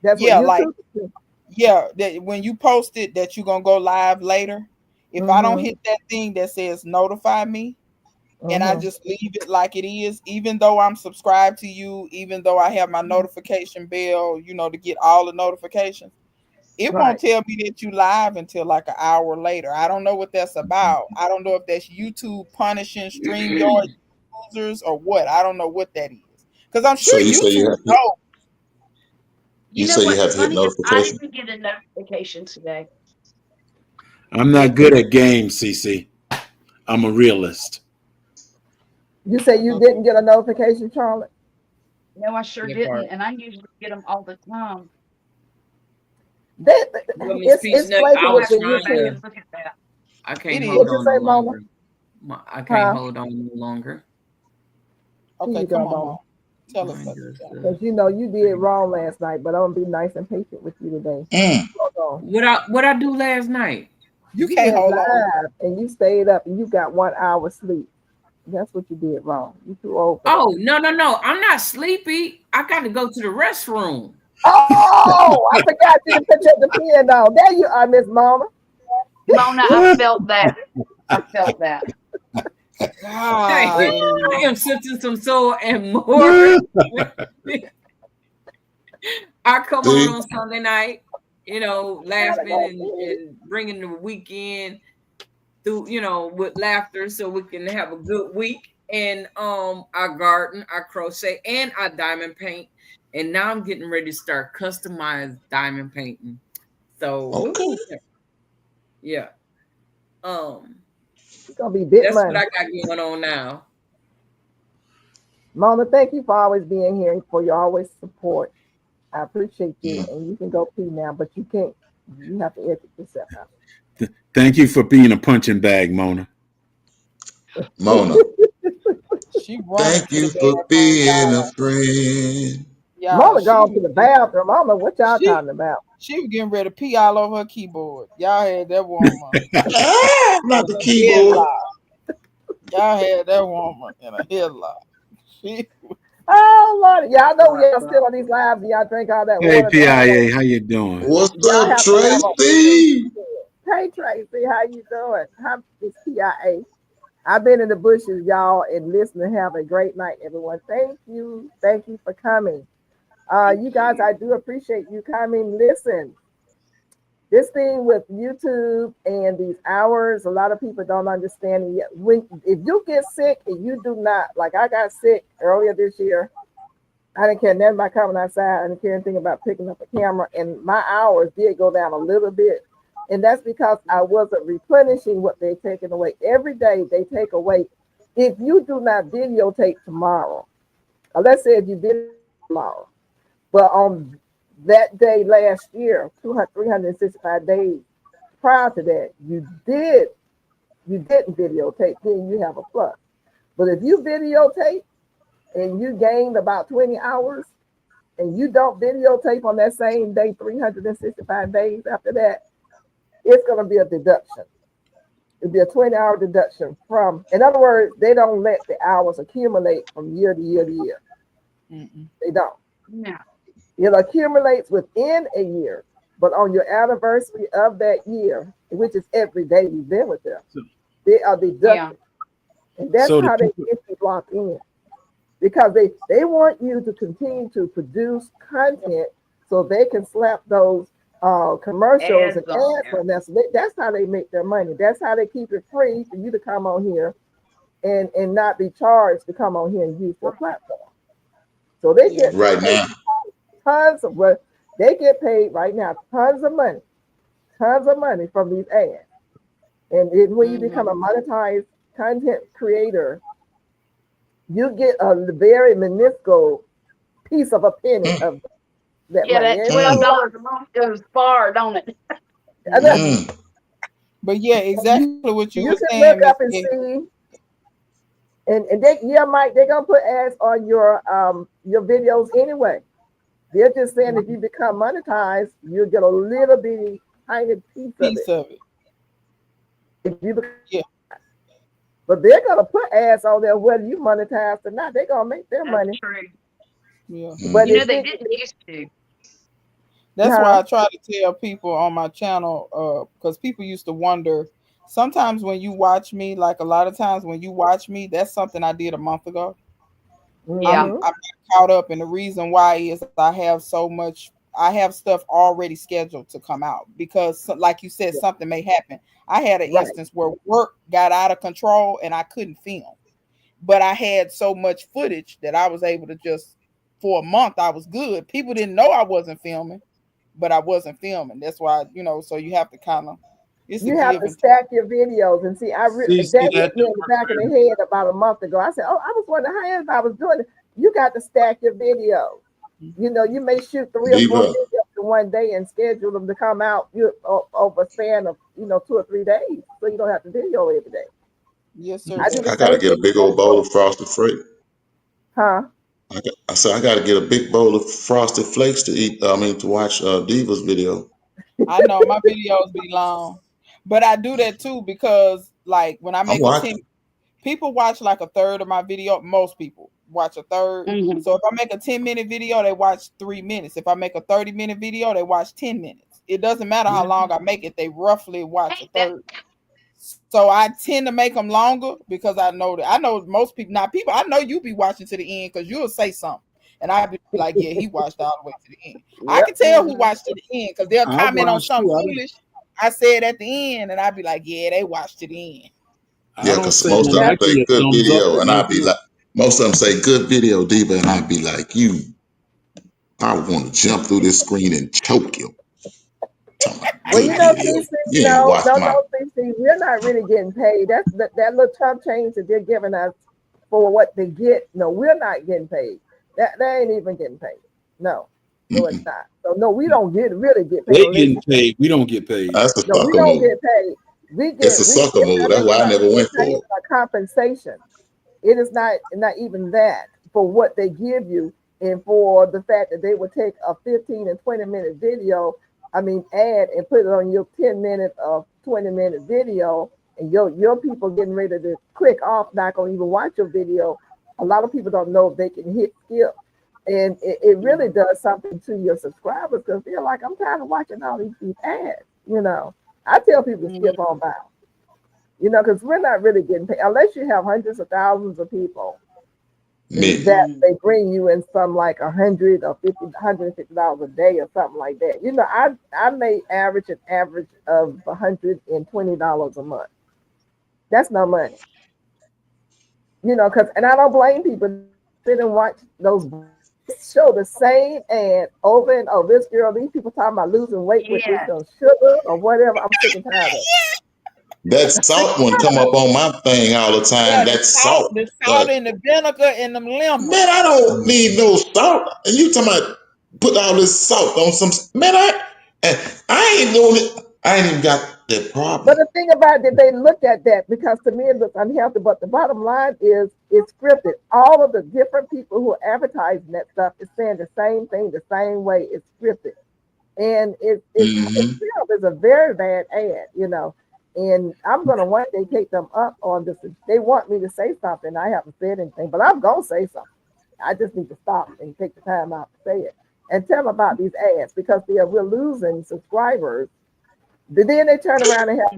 [SPEAKER 1] That's
[SPEAKER 5] that when you post it that you're gonna go live later. If I don't hit that thing that says notify me, and I just leave it like it is, even though I'm subscribed to you, even though I have my notification bell, to get all the notifications, it won't tell me that you live until like an hour later. I don't know what that's about. I don't know if that's YouTube punishing StreamYard users or what. I don't know what that is. Because I'm sure YouTube knows.
[SPEAKER 4] You know
[SPEAKER 6] you have to hit notification.
[SPEAKER 4] I didn't get a notification today.
[SPEAKER 3] I'm not good at games, CC. I'm a realist.
[SPEAKER 1] You say you didn't get a notification, Charlotte?
[SPEAKER 4] No, I sure didn't, and I usually get them all the time.
[SPEAKER 1] It's flaky
[SPEAKER 4] I'll
[SPEAKER 1] with
[SPEAKER 4] have
[SPEAKER 1] the
[SPEAKER 4] to go back
[SPEAKER 1] YouTube.
[SPEAKER 4] and look at that.
[SPEAKER 2] I can't
[SPEAKER 5] It
[SPEAKER 2] hold
[SPEAKER 5] is.
[SPEAKER 1] What you
[SPEAKER 2] on
[SPEAKER 1] say,
[SPEAKER 2] no
[SPEAKER 1] Mama?
[SPEAKER 2] longer. I can't hold on no longer.
[SPEAKER 1] Here
[SPEAKER 5] Okay,
[SPEAKER 1] you
[SPEAKER 5] come
[SPEAKER 1] go,
[SPEAKER 5] on,
[SPEAKER 1] Mama.
[SPEAKER 5] Mom. Tell us
[SPEAKER 2] Mine
[SPEAKER 5] something.
[SPEAKER 2] does,
[SPEAKER 1] Because you know you did wrong last night, but I'm gonna be nice and patient with you today. Hold on.
[SPEAKER 2] What I do last night?
[SPEAKER 5] You
[SPEAKER 1] You
[SPEAKER 5] can't
[SPEAKER 1] went
[SPEAKER 5] hold on.
[SPEAKER 1] live and you stayed up and you got 1 hour sleep. That's what you did wrong. You too old for that.
[SPEAKER 2] Oh, no. I'm not sleepy. I got to go to the restroom.
[SPEAKER 1] Oh, I forgot you to put your depend on. There you are, Miss Mama.
[SPEAKER 4] Mona, I felt that. I felt that.
[SPEAKER 2] Hey, I am such some soul and more. I come on Sunday night, laughing and bringing the weekend through, with laughter so we can have a good week. And I garden, I crochet, and I diamond paint. And now I'm getting ready to start customized diamond painting. So yeah.
[SPEAKER 1] It's gonna be big
[SPEAKER 2] That's
[SPEAKER 1] money.
[SPEAKER 2] what I got going on now.
[SPEAKER 1] Mama, thank you for always being here and for your always support. I appreciate you. And you can go pee now, but you can't. You have to edit yourself out.
[SPEAKER 3] Thank you for being a punching bag, Mona.
[SPEAKER 6] Mona.
[SPEAKER 5] Thank
[SPEAKER 6] you for being a friend.
[SPEAKER 1] Mama gone to the bathroom. Mama, what y'all talking about?
[SPEAKER 5] She was getting ready to pee all over her keyboard. Y'all had that woman.
[SPEAKER 6] Not the keyboard.
[SPEAKER 5] Y'all had that woman in a headlock.
[SPEAKER 1] Oh Lord, y'all know y'all still on these lives. Y'all drink all that
[SPEAKER 3] Hey,
[SPEAKER 1] water.
[SPEAKER 3] PIA, how you doing?
[SPEAKER 6] What's up, Tracy?
[SPEAKER 1] Hey Tracy, how you doing? It's PIA. I've been in the bushes, y'all, and listen and have a great night, everyone. Thank you for coming. You guys, I do appreciate you coming. Listen, this thing with YouTube and these hours, a lot of people don't understand it yet. If you get sick and you do not, like I got sick earlier this year, I didn't care nothing about coming outside. I didn't care anything about picking up a camera, and my hours did go down a little bit. And that's because I wasn't replenishing what they're taking away. Every day they take away. If you do not videotape tomorrow, let's say if you did tomorrow, but on that day last year, 365 days prior to that, you didn't videotape, then you have a plus. But if you videotape and you gained about 20 hours and you don't videotape on that same day, 365 days after that, it's going to be a deduction. It'll be a 20-hour deduction from, in other words, they don't let the hours accumulate from year to year to year. They don't.
[SPEAKER 4] No.
[SPEAKER 1] It accumulates within a year, but on your anniversary of that year, which is every day you've been with them, they are deducted. Yeah. And that's how they get you locked in. Because they want you to continue to produce content so they can slap those commercials and ads on that. So that's how they make their money. That's how they keep it free for you to come on here and not be charged to come on here and use their platform. So they get
[SPEAKER 6] right now
[SPEAKER 1] tons of what they get paid right now, tons of money from these ads. And when you become a monetized content creator, you get a very minuscule piece of a penny of that money.
[SPEAKER 4] That $12 a month goes far, don't it?
[SPEAKER 5] But yeah, exactly what you were saying.
[SPEAKER 1] You can look up and see. And they're gonna put ads on your videos anyway. They're just saying if you become monetized, you'll get a little bitty tiny piece of it. If you but they're gonna put ads on there whether you monetize or not. They're gonna make their money.
[SPEAKER 4] True.
[SPEAKER 5] Yeah.
[SPEAKER 1] But
[SPEAKER 4] they didn't used to.
[SPEAKER 5] That's why I try to tell people on my channel, because people used to wonder. Sometimes when you watch me, like a lot of times when you watch me, that's something I did a month ago.
[SPEAKER 4] Yeah.
[SPEAKER 5] I'm not caught up, and the reason why is I have stuff already scheduled to come out because, like you said, something may happen. I had an instance where work got out of control and I couldn't film, but I had so much footage that I was able to just, for a month, I was good. People didn't know I wasn't filming, but I wasn't filming. That's why, so you have to kind of,
[SPEAKER 1] You have to stack your videos and see. That hit me in the back of the head about a month ago. I said, "Oh, I was wondering how I was doing it." You got to stack your videos. You know, you may shoot 3 or 4 videos in one day and schedule them to come out over a span of 2 or 3 days, so you don't have to video every day.
[SPEAKER 5] Yes, sir.
[SPEAKER 6] I gotta get a big old bowl of Frosted Flakes.
[SPEAKER 1] Huh?
[SPEAKER 6] I said I gotta get a big bowl of Frosted Flakes to eat. To watch Diva's video.
[SPEAKER 5] I know my videos be long, but I do that too because, like, when I make a 10, people watch like a third of my video. Most people watch a third. Mm-hmm. So if I make a 10-minute video, they watch 3 minutes. If I make a 30-minute video, they watch 10 minutes. It doesn't matter how long I make it; they roughly watch a third. So I tend to make them longer because I know most people. Now, people, I know you be watching to the end because you'll say something, and I'll be like, "Yeah, he watched all the way to the end." Yep. I can tell who watched to the end because they'll comment on something foolish I said at the end, and I'll be like, "Yeah, they watched to the end."
[SPEAKER 6] Yeah, because most of them say good video, and I'll be like, most of them say good video, Diva, and I'd be like, I want to jump through this screen and choke you.
[SPEAKER 1] Well, CC, CC, we're not really getting paid. That's that little chump change that they're giving us for what they get. No, we're not getting paid. They ain't even getting paid. No, it's not. So no, we don't really get paid.
[SPEAKER 3] They getting paid. We don't get paid.
[SPEAKER 6] That's a
[SPEAKER 1] we don't get paid.
[SPEAKER 6] It's a sucker move. That's why I never went for it.
[SPEAKER 1] A compensation. It is not even that for what they give you and for the fact that they would take a 15 and 20-minute video. Ad and put it on your 10-minute or 20-minute video, and your people getting ready to click off, not gonna even watch your video. A lot of people don't know if they can hit skip, and it really does something to your subscribers because they're like, I'm tired of watching all these ads. I tell people to skip on by, because we're not really getting paid unless you have hundreds of thousands of people. That they bring you in some like $100 or $150 a day or something like that. I may average of $120 a month. That's no money. And I don't blame people. Sit and watch those show the same ad over and over. This girl, these people talking about losing weight with this sugar or whatever. I'm sick and tired of it.
[SPEAKER 6] That salt one come up on my thing all the time. Yeah, that salt.
[SPEAKER 5] The salt and the vinegar and the lemon.
[SPEAKER 6] Man, I don't need no salt. And you talking about put all this salt on some. Man, I ain't doing it. I ain't even got that problem.
[SPEAKER 1] But the thing about it, they look at that because to me it looks unhealthy. But the bottom line is it's scripted. All of the different people who are advertising that stuff is saying the same thing the same way. It's scripted. And it's a very bad ad, And I'm going to one day take them up on this. They want me to say something. I haven't said anything, but I'm going to say something. I just need to stop and take the time out to say it and tell them about these ads because we're losing subscribers. But then they turn around and have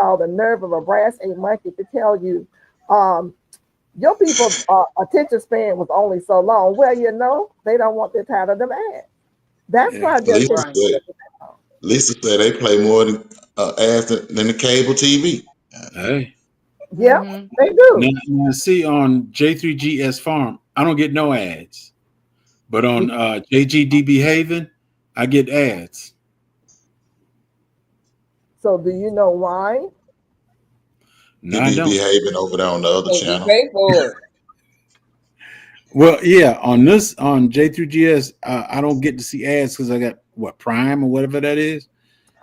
[SPEAKER 1] all the nerve of a brass a monkey to tell you, your people's attention span was only so long. Well, they don't want their tired of them ads. That's why
[SPEAKER 6] Lisa said they play more than ads than the cable TV.
[SPEAKER 3] Hey.
[SPEAKER 1] Yeah, they do.
[SPEAKER 3] Now, see, on J3GS Farm, I don't get no ads. But on JGDB Haven, I get ads.
[SPEAKER 1] So do you know why?
[SPEAKER 6] No, I don't. Haven over there on the other channel.
[SPEAKER 2] Pay for it.
[SPEAKER 3] Well, yeah, on J3GS, I don't get to see ads because I got Prime or whatever that is.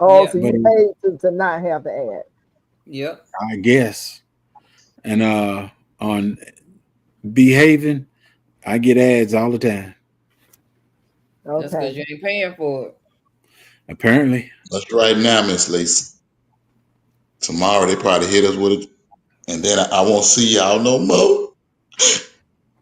[SPEAKER 1] Oh, yeah. So you paid to not have the ad.
[SPEAKER 2] Yep.
[SPEAKER 3] I guess. And on Behaving, I get ads all the time.
[SPEAKER 1] Okay.
[SPEAKER 2] That's because you ain't paying for it.
[SPEAKER 3] Apparently.
[SPEAKER 6] That's right now, Miss Lisa. Tomorrow they probably hit us with it, and then I won't see y'all no more.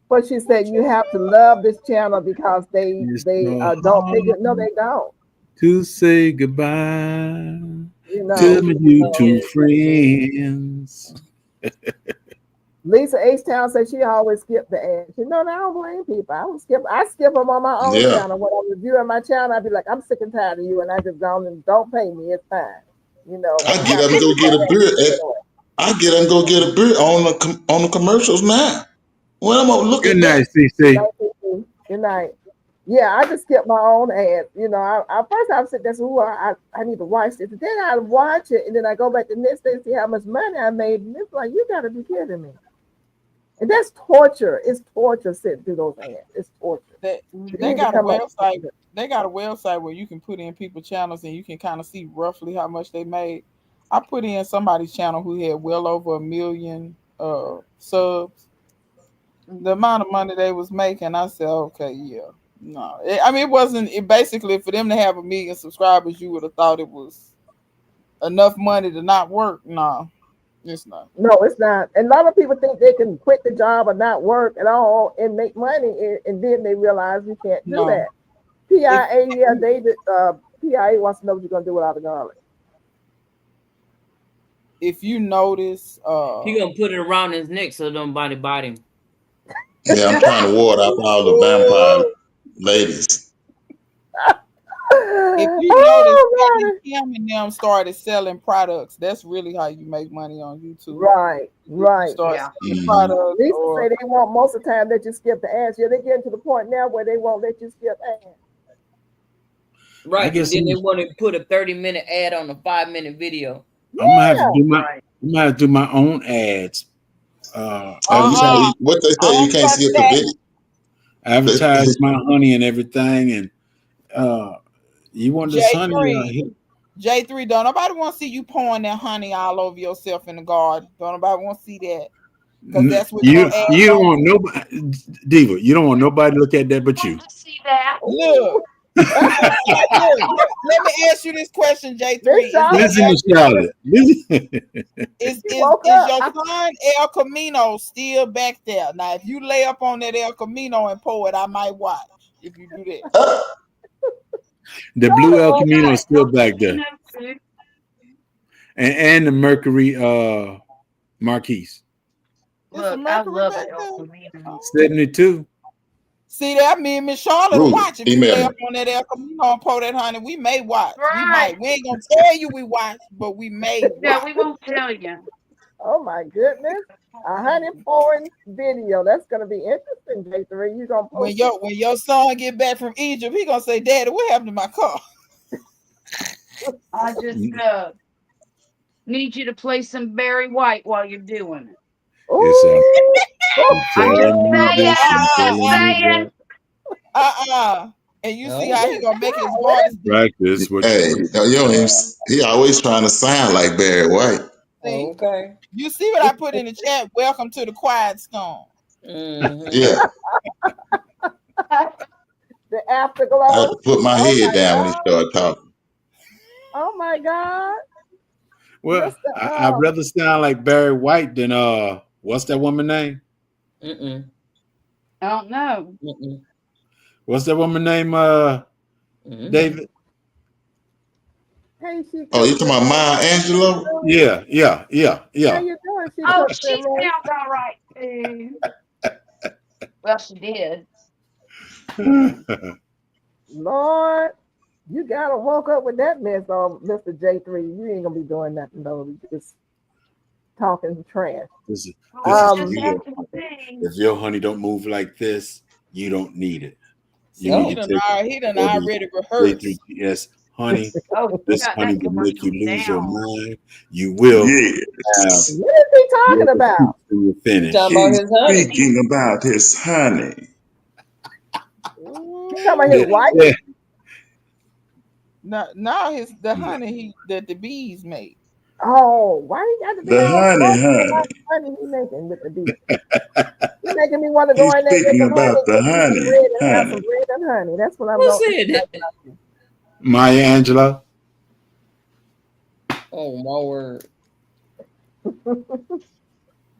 [SPEAKER 1] But she said you have to love this channel because they don't take it. No, they don't.
[SPEAKER 3] To say goodbye to my YouTube friends.
[SPEAKER 1] Lisa H-Town said she always skip the ads. I don't blame people. I skip them on my own channel. When I'm reviewing my channel, I'd be like, I'm sick and tired of you, and I just go and don't pay me. It's fine.
[SPEAKER 6] I get up and go get a beer. I get up and go get a beer on the commercials now. When I'm gonna look
[SPEAKER 3] Good
[SPEAKER 6] at
[SPEAKER 3] night,
[SPEAKER 6] that.
[SPEAKER 3] CC.
[SPEAKER 1] Good night. Yeah, I just skip my own ads. You know, I first I would sit there and say, "Ooh, I need to watch this." And then I watch it, and then I go back the next day and see how much money I made. And it's like, you got to be kidding me. And that's torture. It's torture sitting through those ads. It's torture.
[SPEAKER 5] They got a website. They got a website where you can put in people channels and you can kind of see roughly how much they made. I put in somebody's channel who had well over 1 million subs. The amount of money they was making, I said, okay, yeah. No, I mean, it wasn't. It basically for them to have 1 million subscribers, you would have thought it was enough money to not work. No, it's not.
[SPEAKER 1] No, it's not. And a lot of people think they can quit the job or not work at all and make money, and then they realize you can't do that. PIA, yeah, David. PIA wants to know what you're gonna do without the garlic.
[SPEAKER 5] If you notice,
[SPEAKER 2] he gonna put it around his neck so nobody bite him.
[SPEAKER 6] Yeah, I'm trying to ward off all the vampire ladies.
[SPEAKER 5] If you notice, Kim and them started selling products. That's really how you make money on YouTube.
[SPEAKER 1] Right.
[SPEAKER 5] Start selling products.
[SPEAKER 1] Lisa say they want most of the time that you skip the ads. Yeah, they're getting to the point now where they won't let you skip ads.
[SPEAKER 2] Right, and then they want to put a 30-minute ad on a 5-minute video.
[SPEAKER 3] I'm gonna have to do my own ads.
[SPEAKER 6] What they say, you can't skip the video.
[SPEAKER 3] Advertise my honey and everything, and you want this honey?
[SPEAKER 5] J3, don't nobody want to see you pouring that honey all over yourself in the garden. Don't nobody want to see that. Because that's what
[SPEAKER 3] you don't want nobody, Diva. You don't want nobody to look at that but you.
[SPEAKER 4] See that?
[SPEAKER 5] Look. Let me ask you this question, J3.
[SPEAKER 3] Listen to Charlotte.
[SPEAKER 5] Is your son El Camino still back there? Now, if you lay up on that El Camino and pour it, I might watch if you do that.
[SPEAKER 3] The blue El Camino is still back there. And the Mercury Marquise.
[SPEAKER 4] Look, I love it, El Camino.
[SPEAKER 3] 72.
[SPEAKER 5] See that? Me and Miss Charlotte watch. If you lay up on that El Camino and pour that honey, we may watch.
[SPEAKER 4] Right.
[SPEAKER 5] We might. We ain't gonna tell you we watch, but we may.
[SPEAKER 4] Yeah, we won't tell you.
[SPEAKER 1] Oh my goodness. A honey pouring video. That's gonna be interesting, J3. You gonna post
[SPEAKER 5] when your son get back from Egypt, he gonna say, "Daddy, what happened to my car?"
[SPEAKER 4] I just need you to play some Barry White while you're doing it.
[SPEAKER 5] I'm just saying. And you see how he gonna make his voice
[SPEAKER 3] practice.
[SPEAKER 6] He always trying to sound like Barry White.
[SPEAKER 5] See? Okay. You see what I put in the chat? Welcome to the Quiet Storm.
[SPEAKER 6] Mm-hmm. Yeah.
[SPEAKER 1] The afterglow.
[SPEAKER 6] I have to put my head down when he started talking.
[SPEAKER 1] Oh my God.
[SPEAKER 3] Well, I'd rather sound like Barry White than what's that woman's name?
[SPEAKER 4] I don't know.
[SPEAKER 3] What's that woman's name? David.
[SPEAKER 1] Hey,
[SPEAKER 6] you talking about Maya Angelou?
[SPEAKER 3] Yeah.
[SPEAKER 1] How you doing?
[SPEAKER 4] She sounds all right too. Well, she did.
[SPEAKER 1] Lord, you gotta woke up with that mess on, Mr. J3. You ain't gonna be doing nothing though. You just talking trash.
[SPEAKER 3] If your honey don't move like this, you don't need it.
[SPEAKER 5] He done already rehearsed.
[SPEAKER 3] Yes, honey. This honey will make you lose your mind. You will.
[SPEAKER 1] What is he talking about?
[SPEAKER 6] He's speaking about his honey.
[SPEAKER 1] You talking about his wife?
[SPEAKER 3] Yeah.
[SPEAKER 5] Now the honey that the bees make.
[SPEAKER 1] Oh, why you got to be
[SPEAKER 6] the honey
[SPEAKER 1] he making with the bees? He's making me want to go in there and
[SPEAKER 6] speaking about the honey.
[SPEAKER 1] Have some bread and honey. That's what I'm
[SPEAKER 2] going.
[SPEAKER 3] Maya Angelou.
[SPEAKER 2] Oh my word.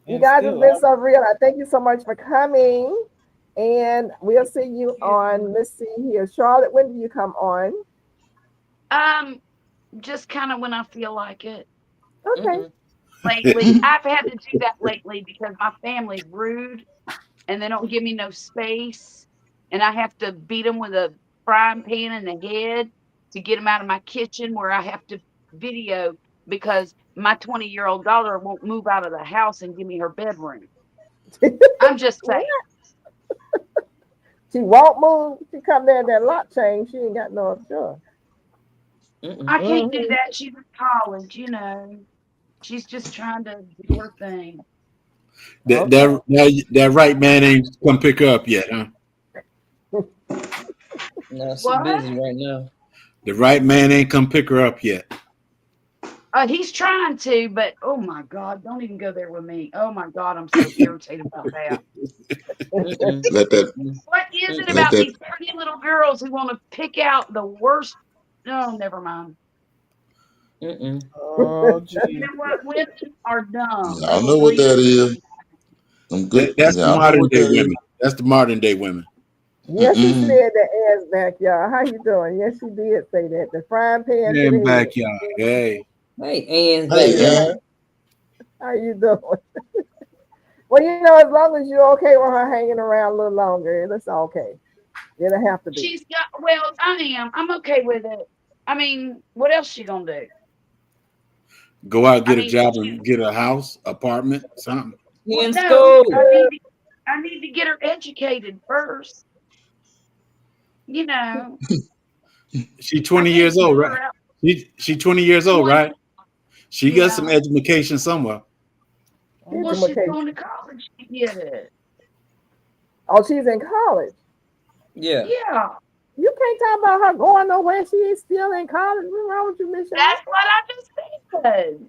[SPEAKER 1] You guys have been so real. I thank you so much for coming. And we'll see you on, let's see here. Charlotte, when do you come on?
[SPEAKER 4] Just kind of when I feel like it.
[SPEAKER 1] Okay.
[SPEAKER 4] Lately, I've had to do that lately because my family's rude and they don't give me no space. And I have to beat them with a frying pan in the head to get them out of my kitchen where I have to video because my 20-year-old daughter won't move out of the house and give me her bedroom. I'm just saying.
[SPEAKER 1] She won't move. She come there in that lock chain. She ain't got no choice.
[SPEAKER 4] I can't do that. She's in college, you know. She's just trying to do her thing.
[SPEAKER 3] That right man ain't come pick her up yet, huh?
[SPEAKER 2] No, she's busy right now.
[SPEAKER 3] The right man ain't come pick her up yet.
[SPEAKER 4] He's trying to, but oh my God, don't even go there with me. Oh my God, I'm so irritated about that. What is it about these pretty little girls who want to pick out the worst? No, never mind.
[SPEAKER 5] Oh, geez.
[SPEAKER 4] You know what? Women are dumb.
[SPEAKER 6] I know what that is. I'm good.
[SPEAKER 3] That's the modern day women. That's the modern day women.
[SPEAKER 1] Yes, she said the ass backyard. How you doing? Yes, she did say that. The frying pan.
[SPEAKER 3] In backyard. Hey.
[SPEAKER 2] Hey, Ann's backyard.
[SPEAKER 1] How you doing? Well, you know, as long as you're okay with her hanging around a little longer, it's okay. It'll have to be.
[SPEAKER 4] She's got. Well, I am. I'm okay with it. I mean, what else she gonna do?
[SPEAKER 3] Go out, get a job, and get a house, apartment, something.
[SPEAKER 4] Well, no, I need to get her educated first. You know.
[SPEAKER 3] She's 20 years old, right? She's 20 years old, right? She got some education somewhere.
[SPEAKER 4] Well, she's going to college to get it.
[SPEAKER 1] Oh, she's in college.
[SPEAKER 2] Yeah.
[SPEAKER 4] Yeah.
[SPEAKER 1] You can't talk about her going nowhere. She is still in college. What's wrong with you, Miss?
[SPEAKER 4] That's what I just said.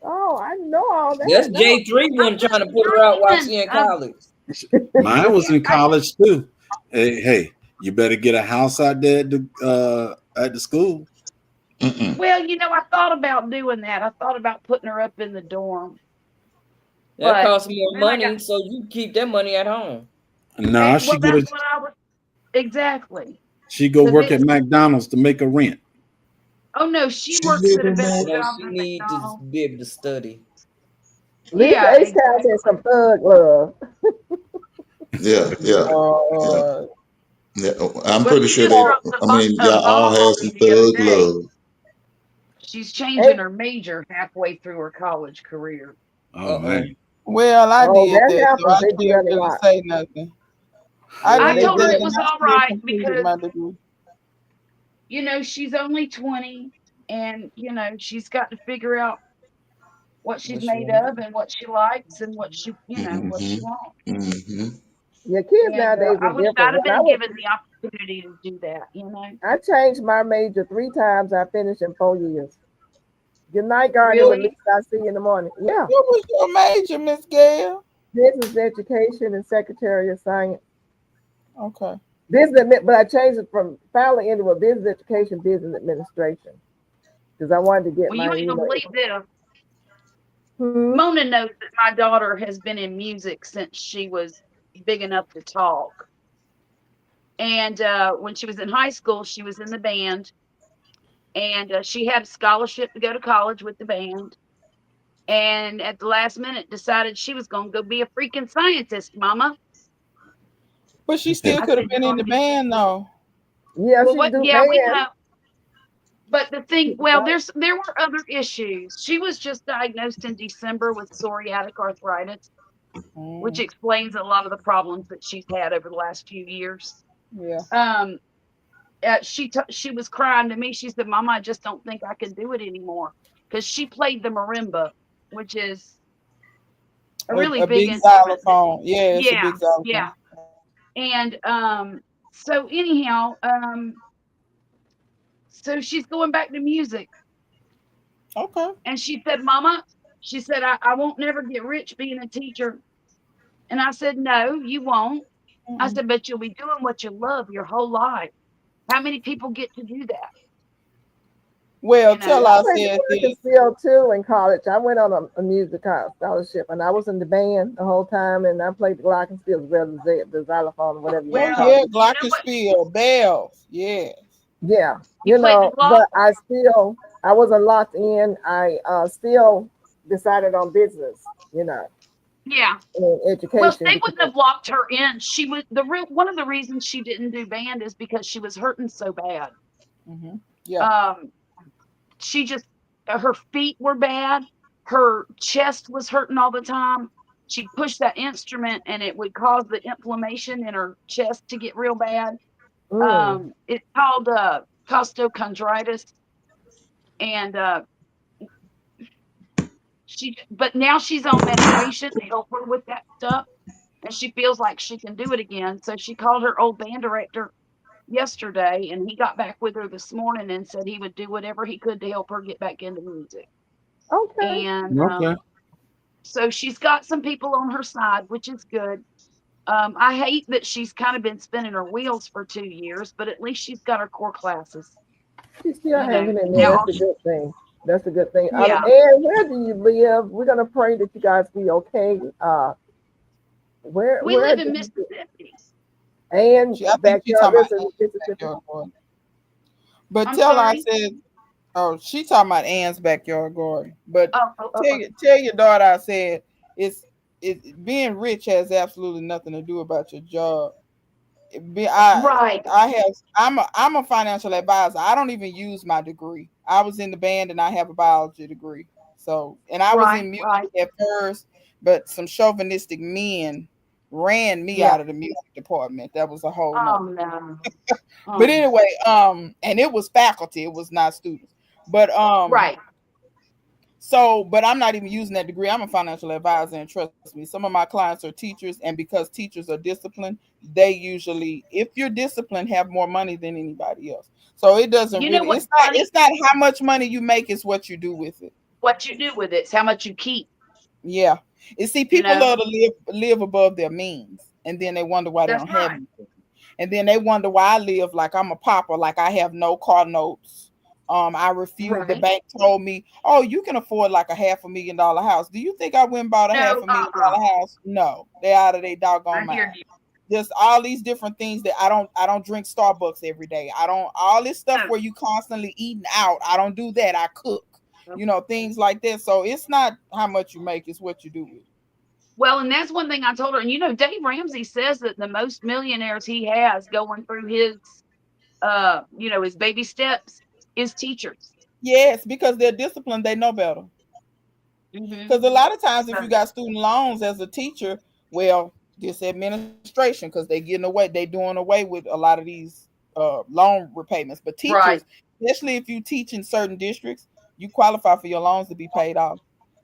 [SPEAKER 1] Oh, I know all that.
[SPEAKER 2] That's J3 one trying to put her out while she's in college.
[SPEAKER 3] Mine was in college too. Hey, you better get a house out there at the school.
[SPEAKER 4] Well, you know, I thought about doing that. I thought about putting her up in the dorm.
[SPEAKER 2] That costs more money, so you keep that money at home.
[SPEAKER 3] No, she get
[SPEAKER 4] exactly.
[SPEAKER 3] She go work at McDonald's to make a rent.
[SPEAKER 4] Oh no, she works at a better job.
[SPEAKER 2] She needs to be able to study.
[SPEAKER 1] Lisa exactly. Has some thug love.
[SPEAKER 6] Yeah. I'm pretty sure y'all all have some thug love.
[SPEAKER 4] She's changing her major halfway through her college career.
[SPEAKER 3] Oh man.
[SPEAKER 5] Well, I did that, so I can't really say nothing.
[SPEAKER 4] I told her it was all right because, you know, she's only 20 and, you know, she's got to figure out what she's made of and what she likes and what she, you know, what she wants.
[SPEAKER 1] Your kids nowadays
[SPEAKER 4] I
[SPEAKER 1] are
[SPEAKER 4] wish
[SPEAKER 1] different.
[SPEAKER 4] I'd have been given the opportunity to do that, you know.
[SPEAKER 1] I changed my major 3 times. I finished in 4 years. Good night, Garden.
[SPEAKER 4] Really?
[SPEAKER 1] At least I see you in the morning. Yeah.
[SPEAKER 5] What was your major, Miss Gail?
[SPEAKER 1] Business education and Secretary of Science.
[SPEAKER 5] Okay.
[SPEAKER 1] But I changed it from finally into a business education, business administration, because I wanted to get.
[SPEAKER 4] Well, you ain't gonna believe this. Mona knows that my daughter has been in music since she was big enough to talk. And when she was in high school, she was in the band. And she had a scholarship to go to college with the band. And at the last minute decided she was going to go be a freaking scientist, Mama.
[SPEAKER 5] But she still could have been in the band, though.
[SPEAKER 1] Yeah,
[SPEAKER 4] we know. But the thing, well, there were other issues. She was just diagnosed in December with psoriatic arthritis, which explains a lot of the problems that she's had over the last few years.
[SPEAKER 5] Yeah.
[SPEAKER 4] She was crying to me. She said, "Mama, I just don't think I can do it anymore," because she played the marimba, which is a really big
[SPEAKER 5] xylophone. Yeah, it's a big xylophone.
[SPEAKER 4] Yeah. And so anyhow, so she's going back to music.
[SPEAKER 5] Okay.
[SPEAKER 4] And she said, "Mama," she said, I won't never get rich being a teacher." And I said, "No, you won't." I said, "But you'll be doing what you love your whole life. How many people get to do that?"
[SPEAKER 5] Well, tell us
[SPEAKER 1] still too in college. I went on a music scholarship, and I was in the band the whole time, and I played the glockenspiel as well as the xylophone, whatever you want to call it.
[SPEAKER 5] Glockenspiel, bells, yes.
[SPEAKER 1] Yeah, you know, but I wasn't locked in. I still decided on business, you know.
[SPEAKER 4] Yeah.
[SPEAKER 1] Education.
[SPEAKER 4] Well, they wouldn't have locked her in. She was one of the reasons she didn't do band is because she was hurting so bad.
[SPEAKER 5] Yeah.
[SPEAKER 4] She just her feet were bad. Her chest was hurting all the time. she'd push that instrument and it would cause the inflammation in her chest to get real bad. It's called costochondritis, and but now she's on medication to help her with that stuff, and she feels like she can do it again. So she called her old band director yesterday, and he got back with her this morning and said he would do whatever he could to help her get back into music.
[SPEAKER 1] Okay.
[SPEAKER 4] And
[SPEAKER 3] Okay.
[SPEAKER 4] so she's got some people on her side, which is good. I hate that she's kind of been spinning her wheels for 2 years, but at least she's got her core classes.
[SPEAKER 1] She's still hanging in there.
[SPEAKER 4] Now,
[SPEAKER 1] That's a good thing. That's a good thing.
[SPEAKER 4] Yeah.
[SPEAKER 1] And where do you live? We're gonna pray that you guys be okay.
[SPEAKER 4] we live in Mississippi.
[SPEAKER 1] And backyard.
[SPEAKER 5] But tell her I said, oh, she talking about Ann's backyard garden. But tell your daughter I said it's being rich has absolutely nothing to do about your job. I'm a financial advisor. I don't even use my degree. I was in the band and I have a biology degree. So, and I was in music at first, but some chauvinistic men ran me out of the music department. That was a whole
[SPEAKER 4] no.
[SPEAKER 5] But anyway, and it was faculty, it was not students. But so, but I'm not even using that degree. I'm a financial advisor, and trust me, some of my clients are teachers, and because teachers are disciplined, they usually, if you're disciplined, have more money than anybody else. So it doesn't it's not how much money you make, it's what you do with it.
[SPEAKER 4] What you do with it, it's how much you keep.
[SPEAKER 5] Yeah. You see, people love to live above their means, and then they wonder why they don't have anything. And then they wonder why I live like I'm a pauper, like I have no car notes. I refuse. The bank told me, "Oh, you can afford like a $500,000 house." Do you think I went and bought a $500,000 house? No, they're out of their doggone mind. Just all these different things that I don't drink Starbucks every day. I don't all this stuff where you constantly eating out. I don't do that. I cook, things like that. So it's not how much you make; it's what you do with it.
[SPEAKER 4] Well, and that's one thing I told her. And Dave Ramsey says that the most millionaires he has going through his, his baby steps is teachers.
[SPEAKER 5] Yes, because they're disciplined, they know better. Because a lot of times, if you got student loans as a teacher, well, this administration, because they're doing away with a lot of these loan repayments. But teachers, especially if you teach in certain districts, you qualify for your loans to be paid off.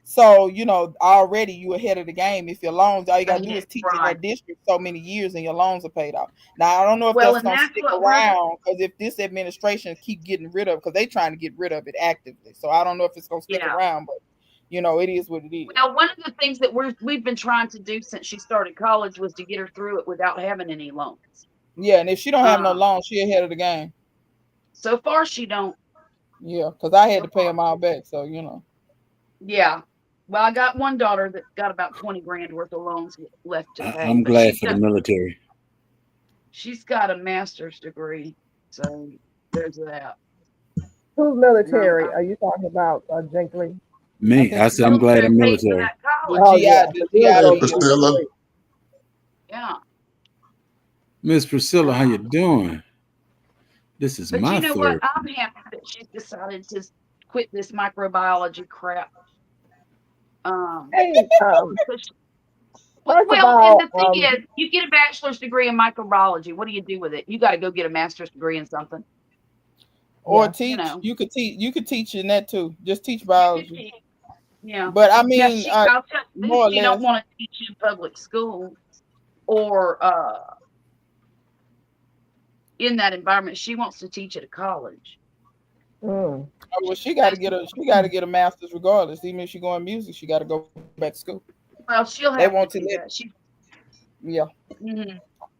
[SPEAKER 5] So, already you ahead of the game. If your loans, all you got to do is teach in that district so many years and your loans are paid off. Now, I don't know if that's going to stick around, because if this administration keep getting rid of, because they're trying to get rid of it actively. So I don't know if it's going to stick around, but it is what it is.
[SPEAKER 4] Well, one of the things that we've been trying to do since she started college was to get her through it without having any loans.
[SPEAKER 5] Yeah, and if she don't have no loans, she ahead of the game.
[SPEAKER 4] So far, she don't.
[SPEAKER 5] Yeah, because I had to pay them all back, so
[SPEAKER 4] Yeah. Well, I got one daughter that got about 20 grand worth of loans left to pay.
[SPEAKER 3] I'm glad for the military.
[SPEAKER 4] She's got a master's degree, so there's that.
[SPEAKER 1] Who's military? Are you talking about Jenkley?
[SPEAKER 3] Me. I said I'm glad I'm military.
[SPEAKER 6] Priscilla.
[SPEAKER 4] Yeah.
[SPEAKER 3] Miss Priscilla, how you doing? This is my third.
[SPEAKER 4] What? I'm happy that she's decided to quit this microbiology crap. And the thing is, you get a bachelor's degree in microbiology. What do you do with it? You got to go get a master's degree in something.
[SPEAKER 5] Or teach. You could teach in that too. Just teach biology. Yeah. But I mean,
[SPEAKER 4] she don't want to teach in public school or in that environment. She wants to teach at a college.
[SPEAKER 5] Well, she got to get a master's regardless. Even if she go in music, she got to go back to school.
[SPEAKER 4] Well, she'll have. They want to let.
[SPEAKER 5] Yeah.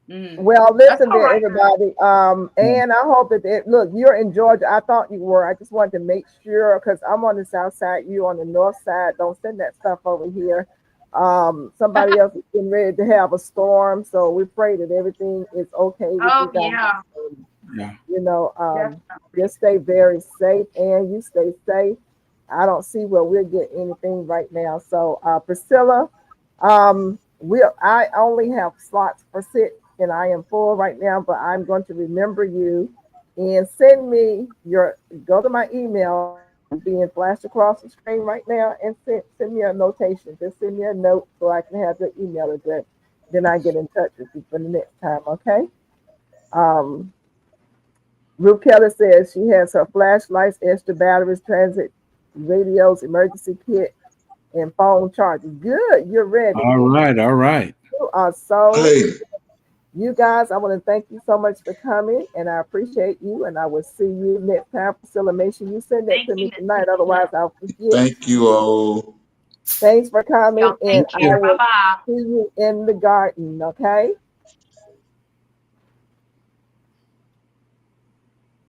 [SPEAKER 1] Well, listen there, everybody. And I hope that look, you're in Georgia. I thought you were. I just wanted to make sure, because I'm on the south side, you on the north side. Don't send that stuff over here. Somebody else is getting ready to have a storm, so we pray that everything is okay with you guys. Just stay very safe, and you stay safe. I don't see where we'll get anything right now. So, Priscilla, I only have slots for 6, and I am full right now, but I'm going to remember you and send me go to my email being flashed across the screen right now, and send me a notation. Just send me a note so I can have your email address. Then I get in touch with you for the next time, okay? Ruth Keller says she has her flashlights, extra batteries, transit radios, emergency kit, and phone chargers. Good, you're ready.
[SPEAKER 3] All right.
[SPEAKER 1] You are so.
[SPEAKER 6] Hey.
[SPEAKER 1] You guys, I want to thank you so much for coming, and I appreciate you. And I will see you next time. Priscilla, make sure you send that to me tonight, otherwise I'll forget.
[SPEAKER 6] Thank you all.
[SPEAKER 1] Thanks for coming, and I will
[SPEAKER 4] Bye-bye.
[SPEAKER 1] see you in the garden. Okay.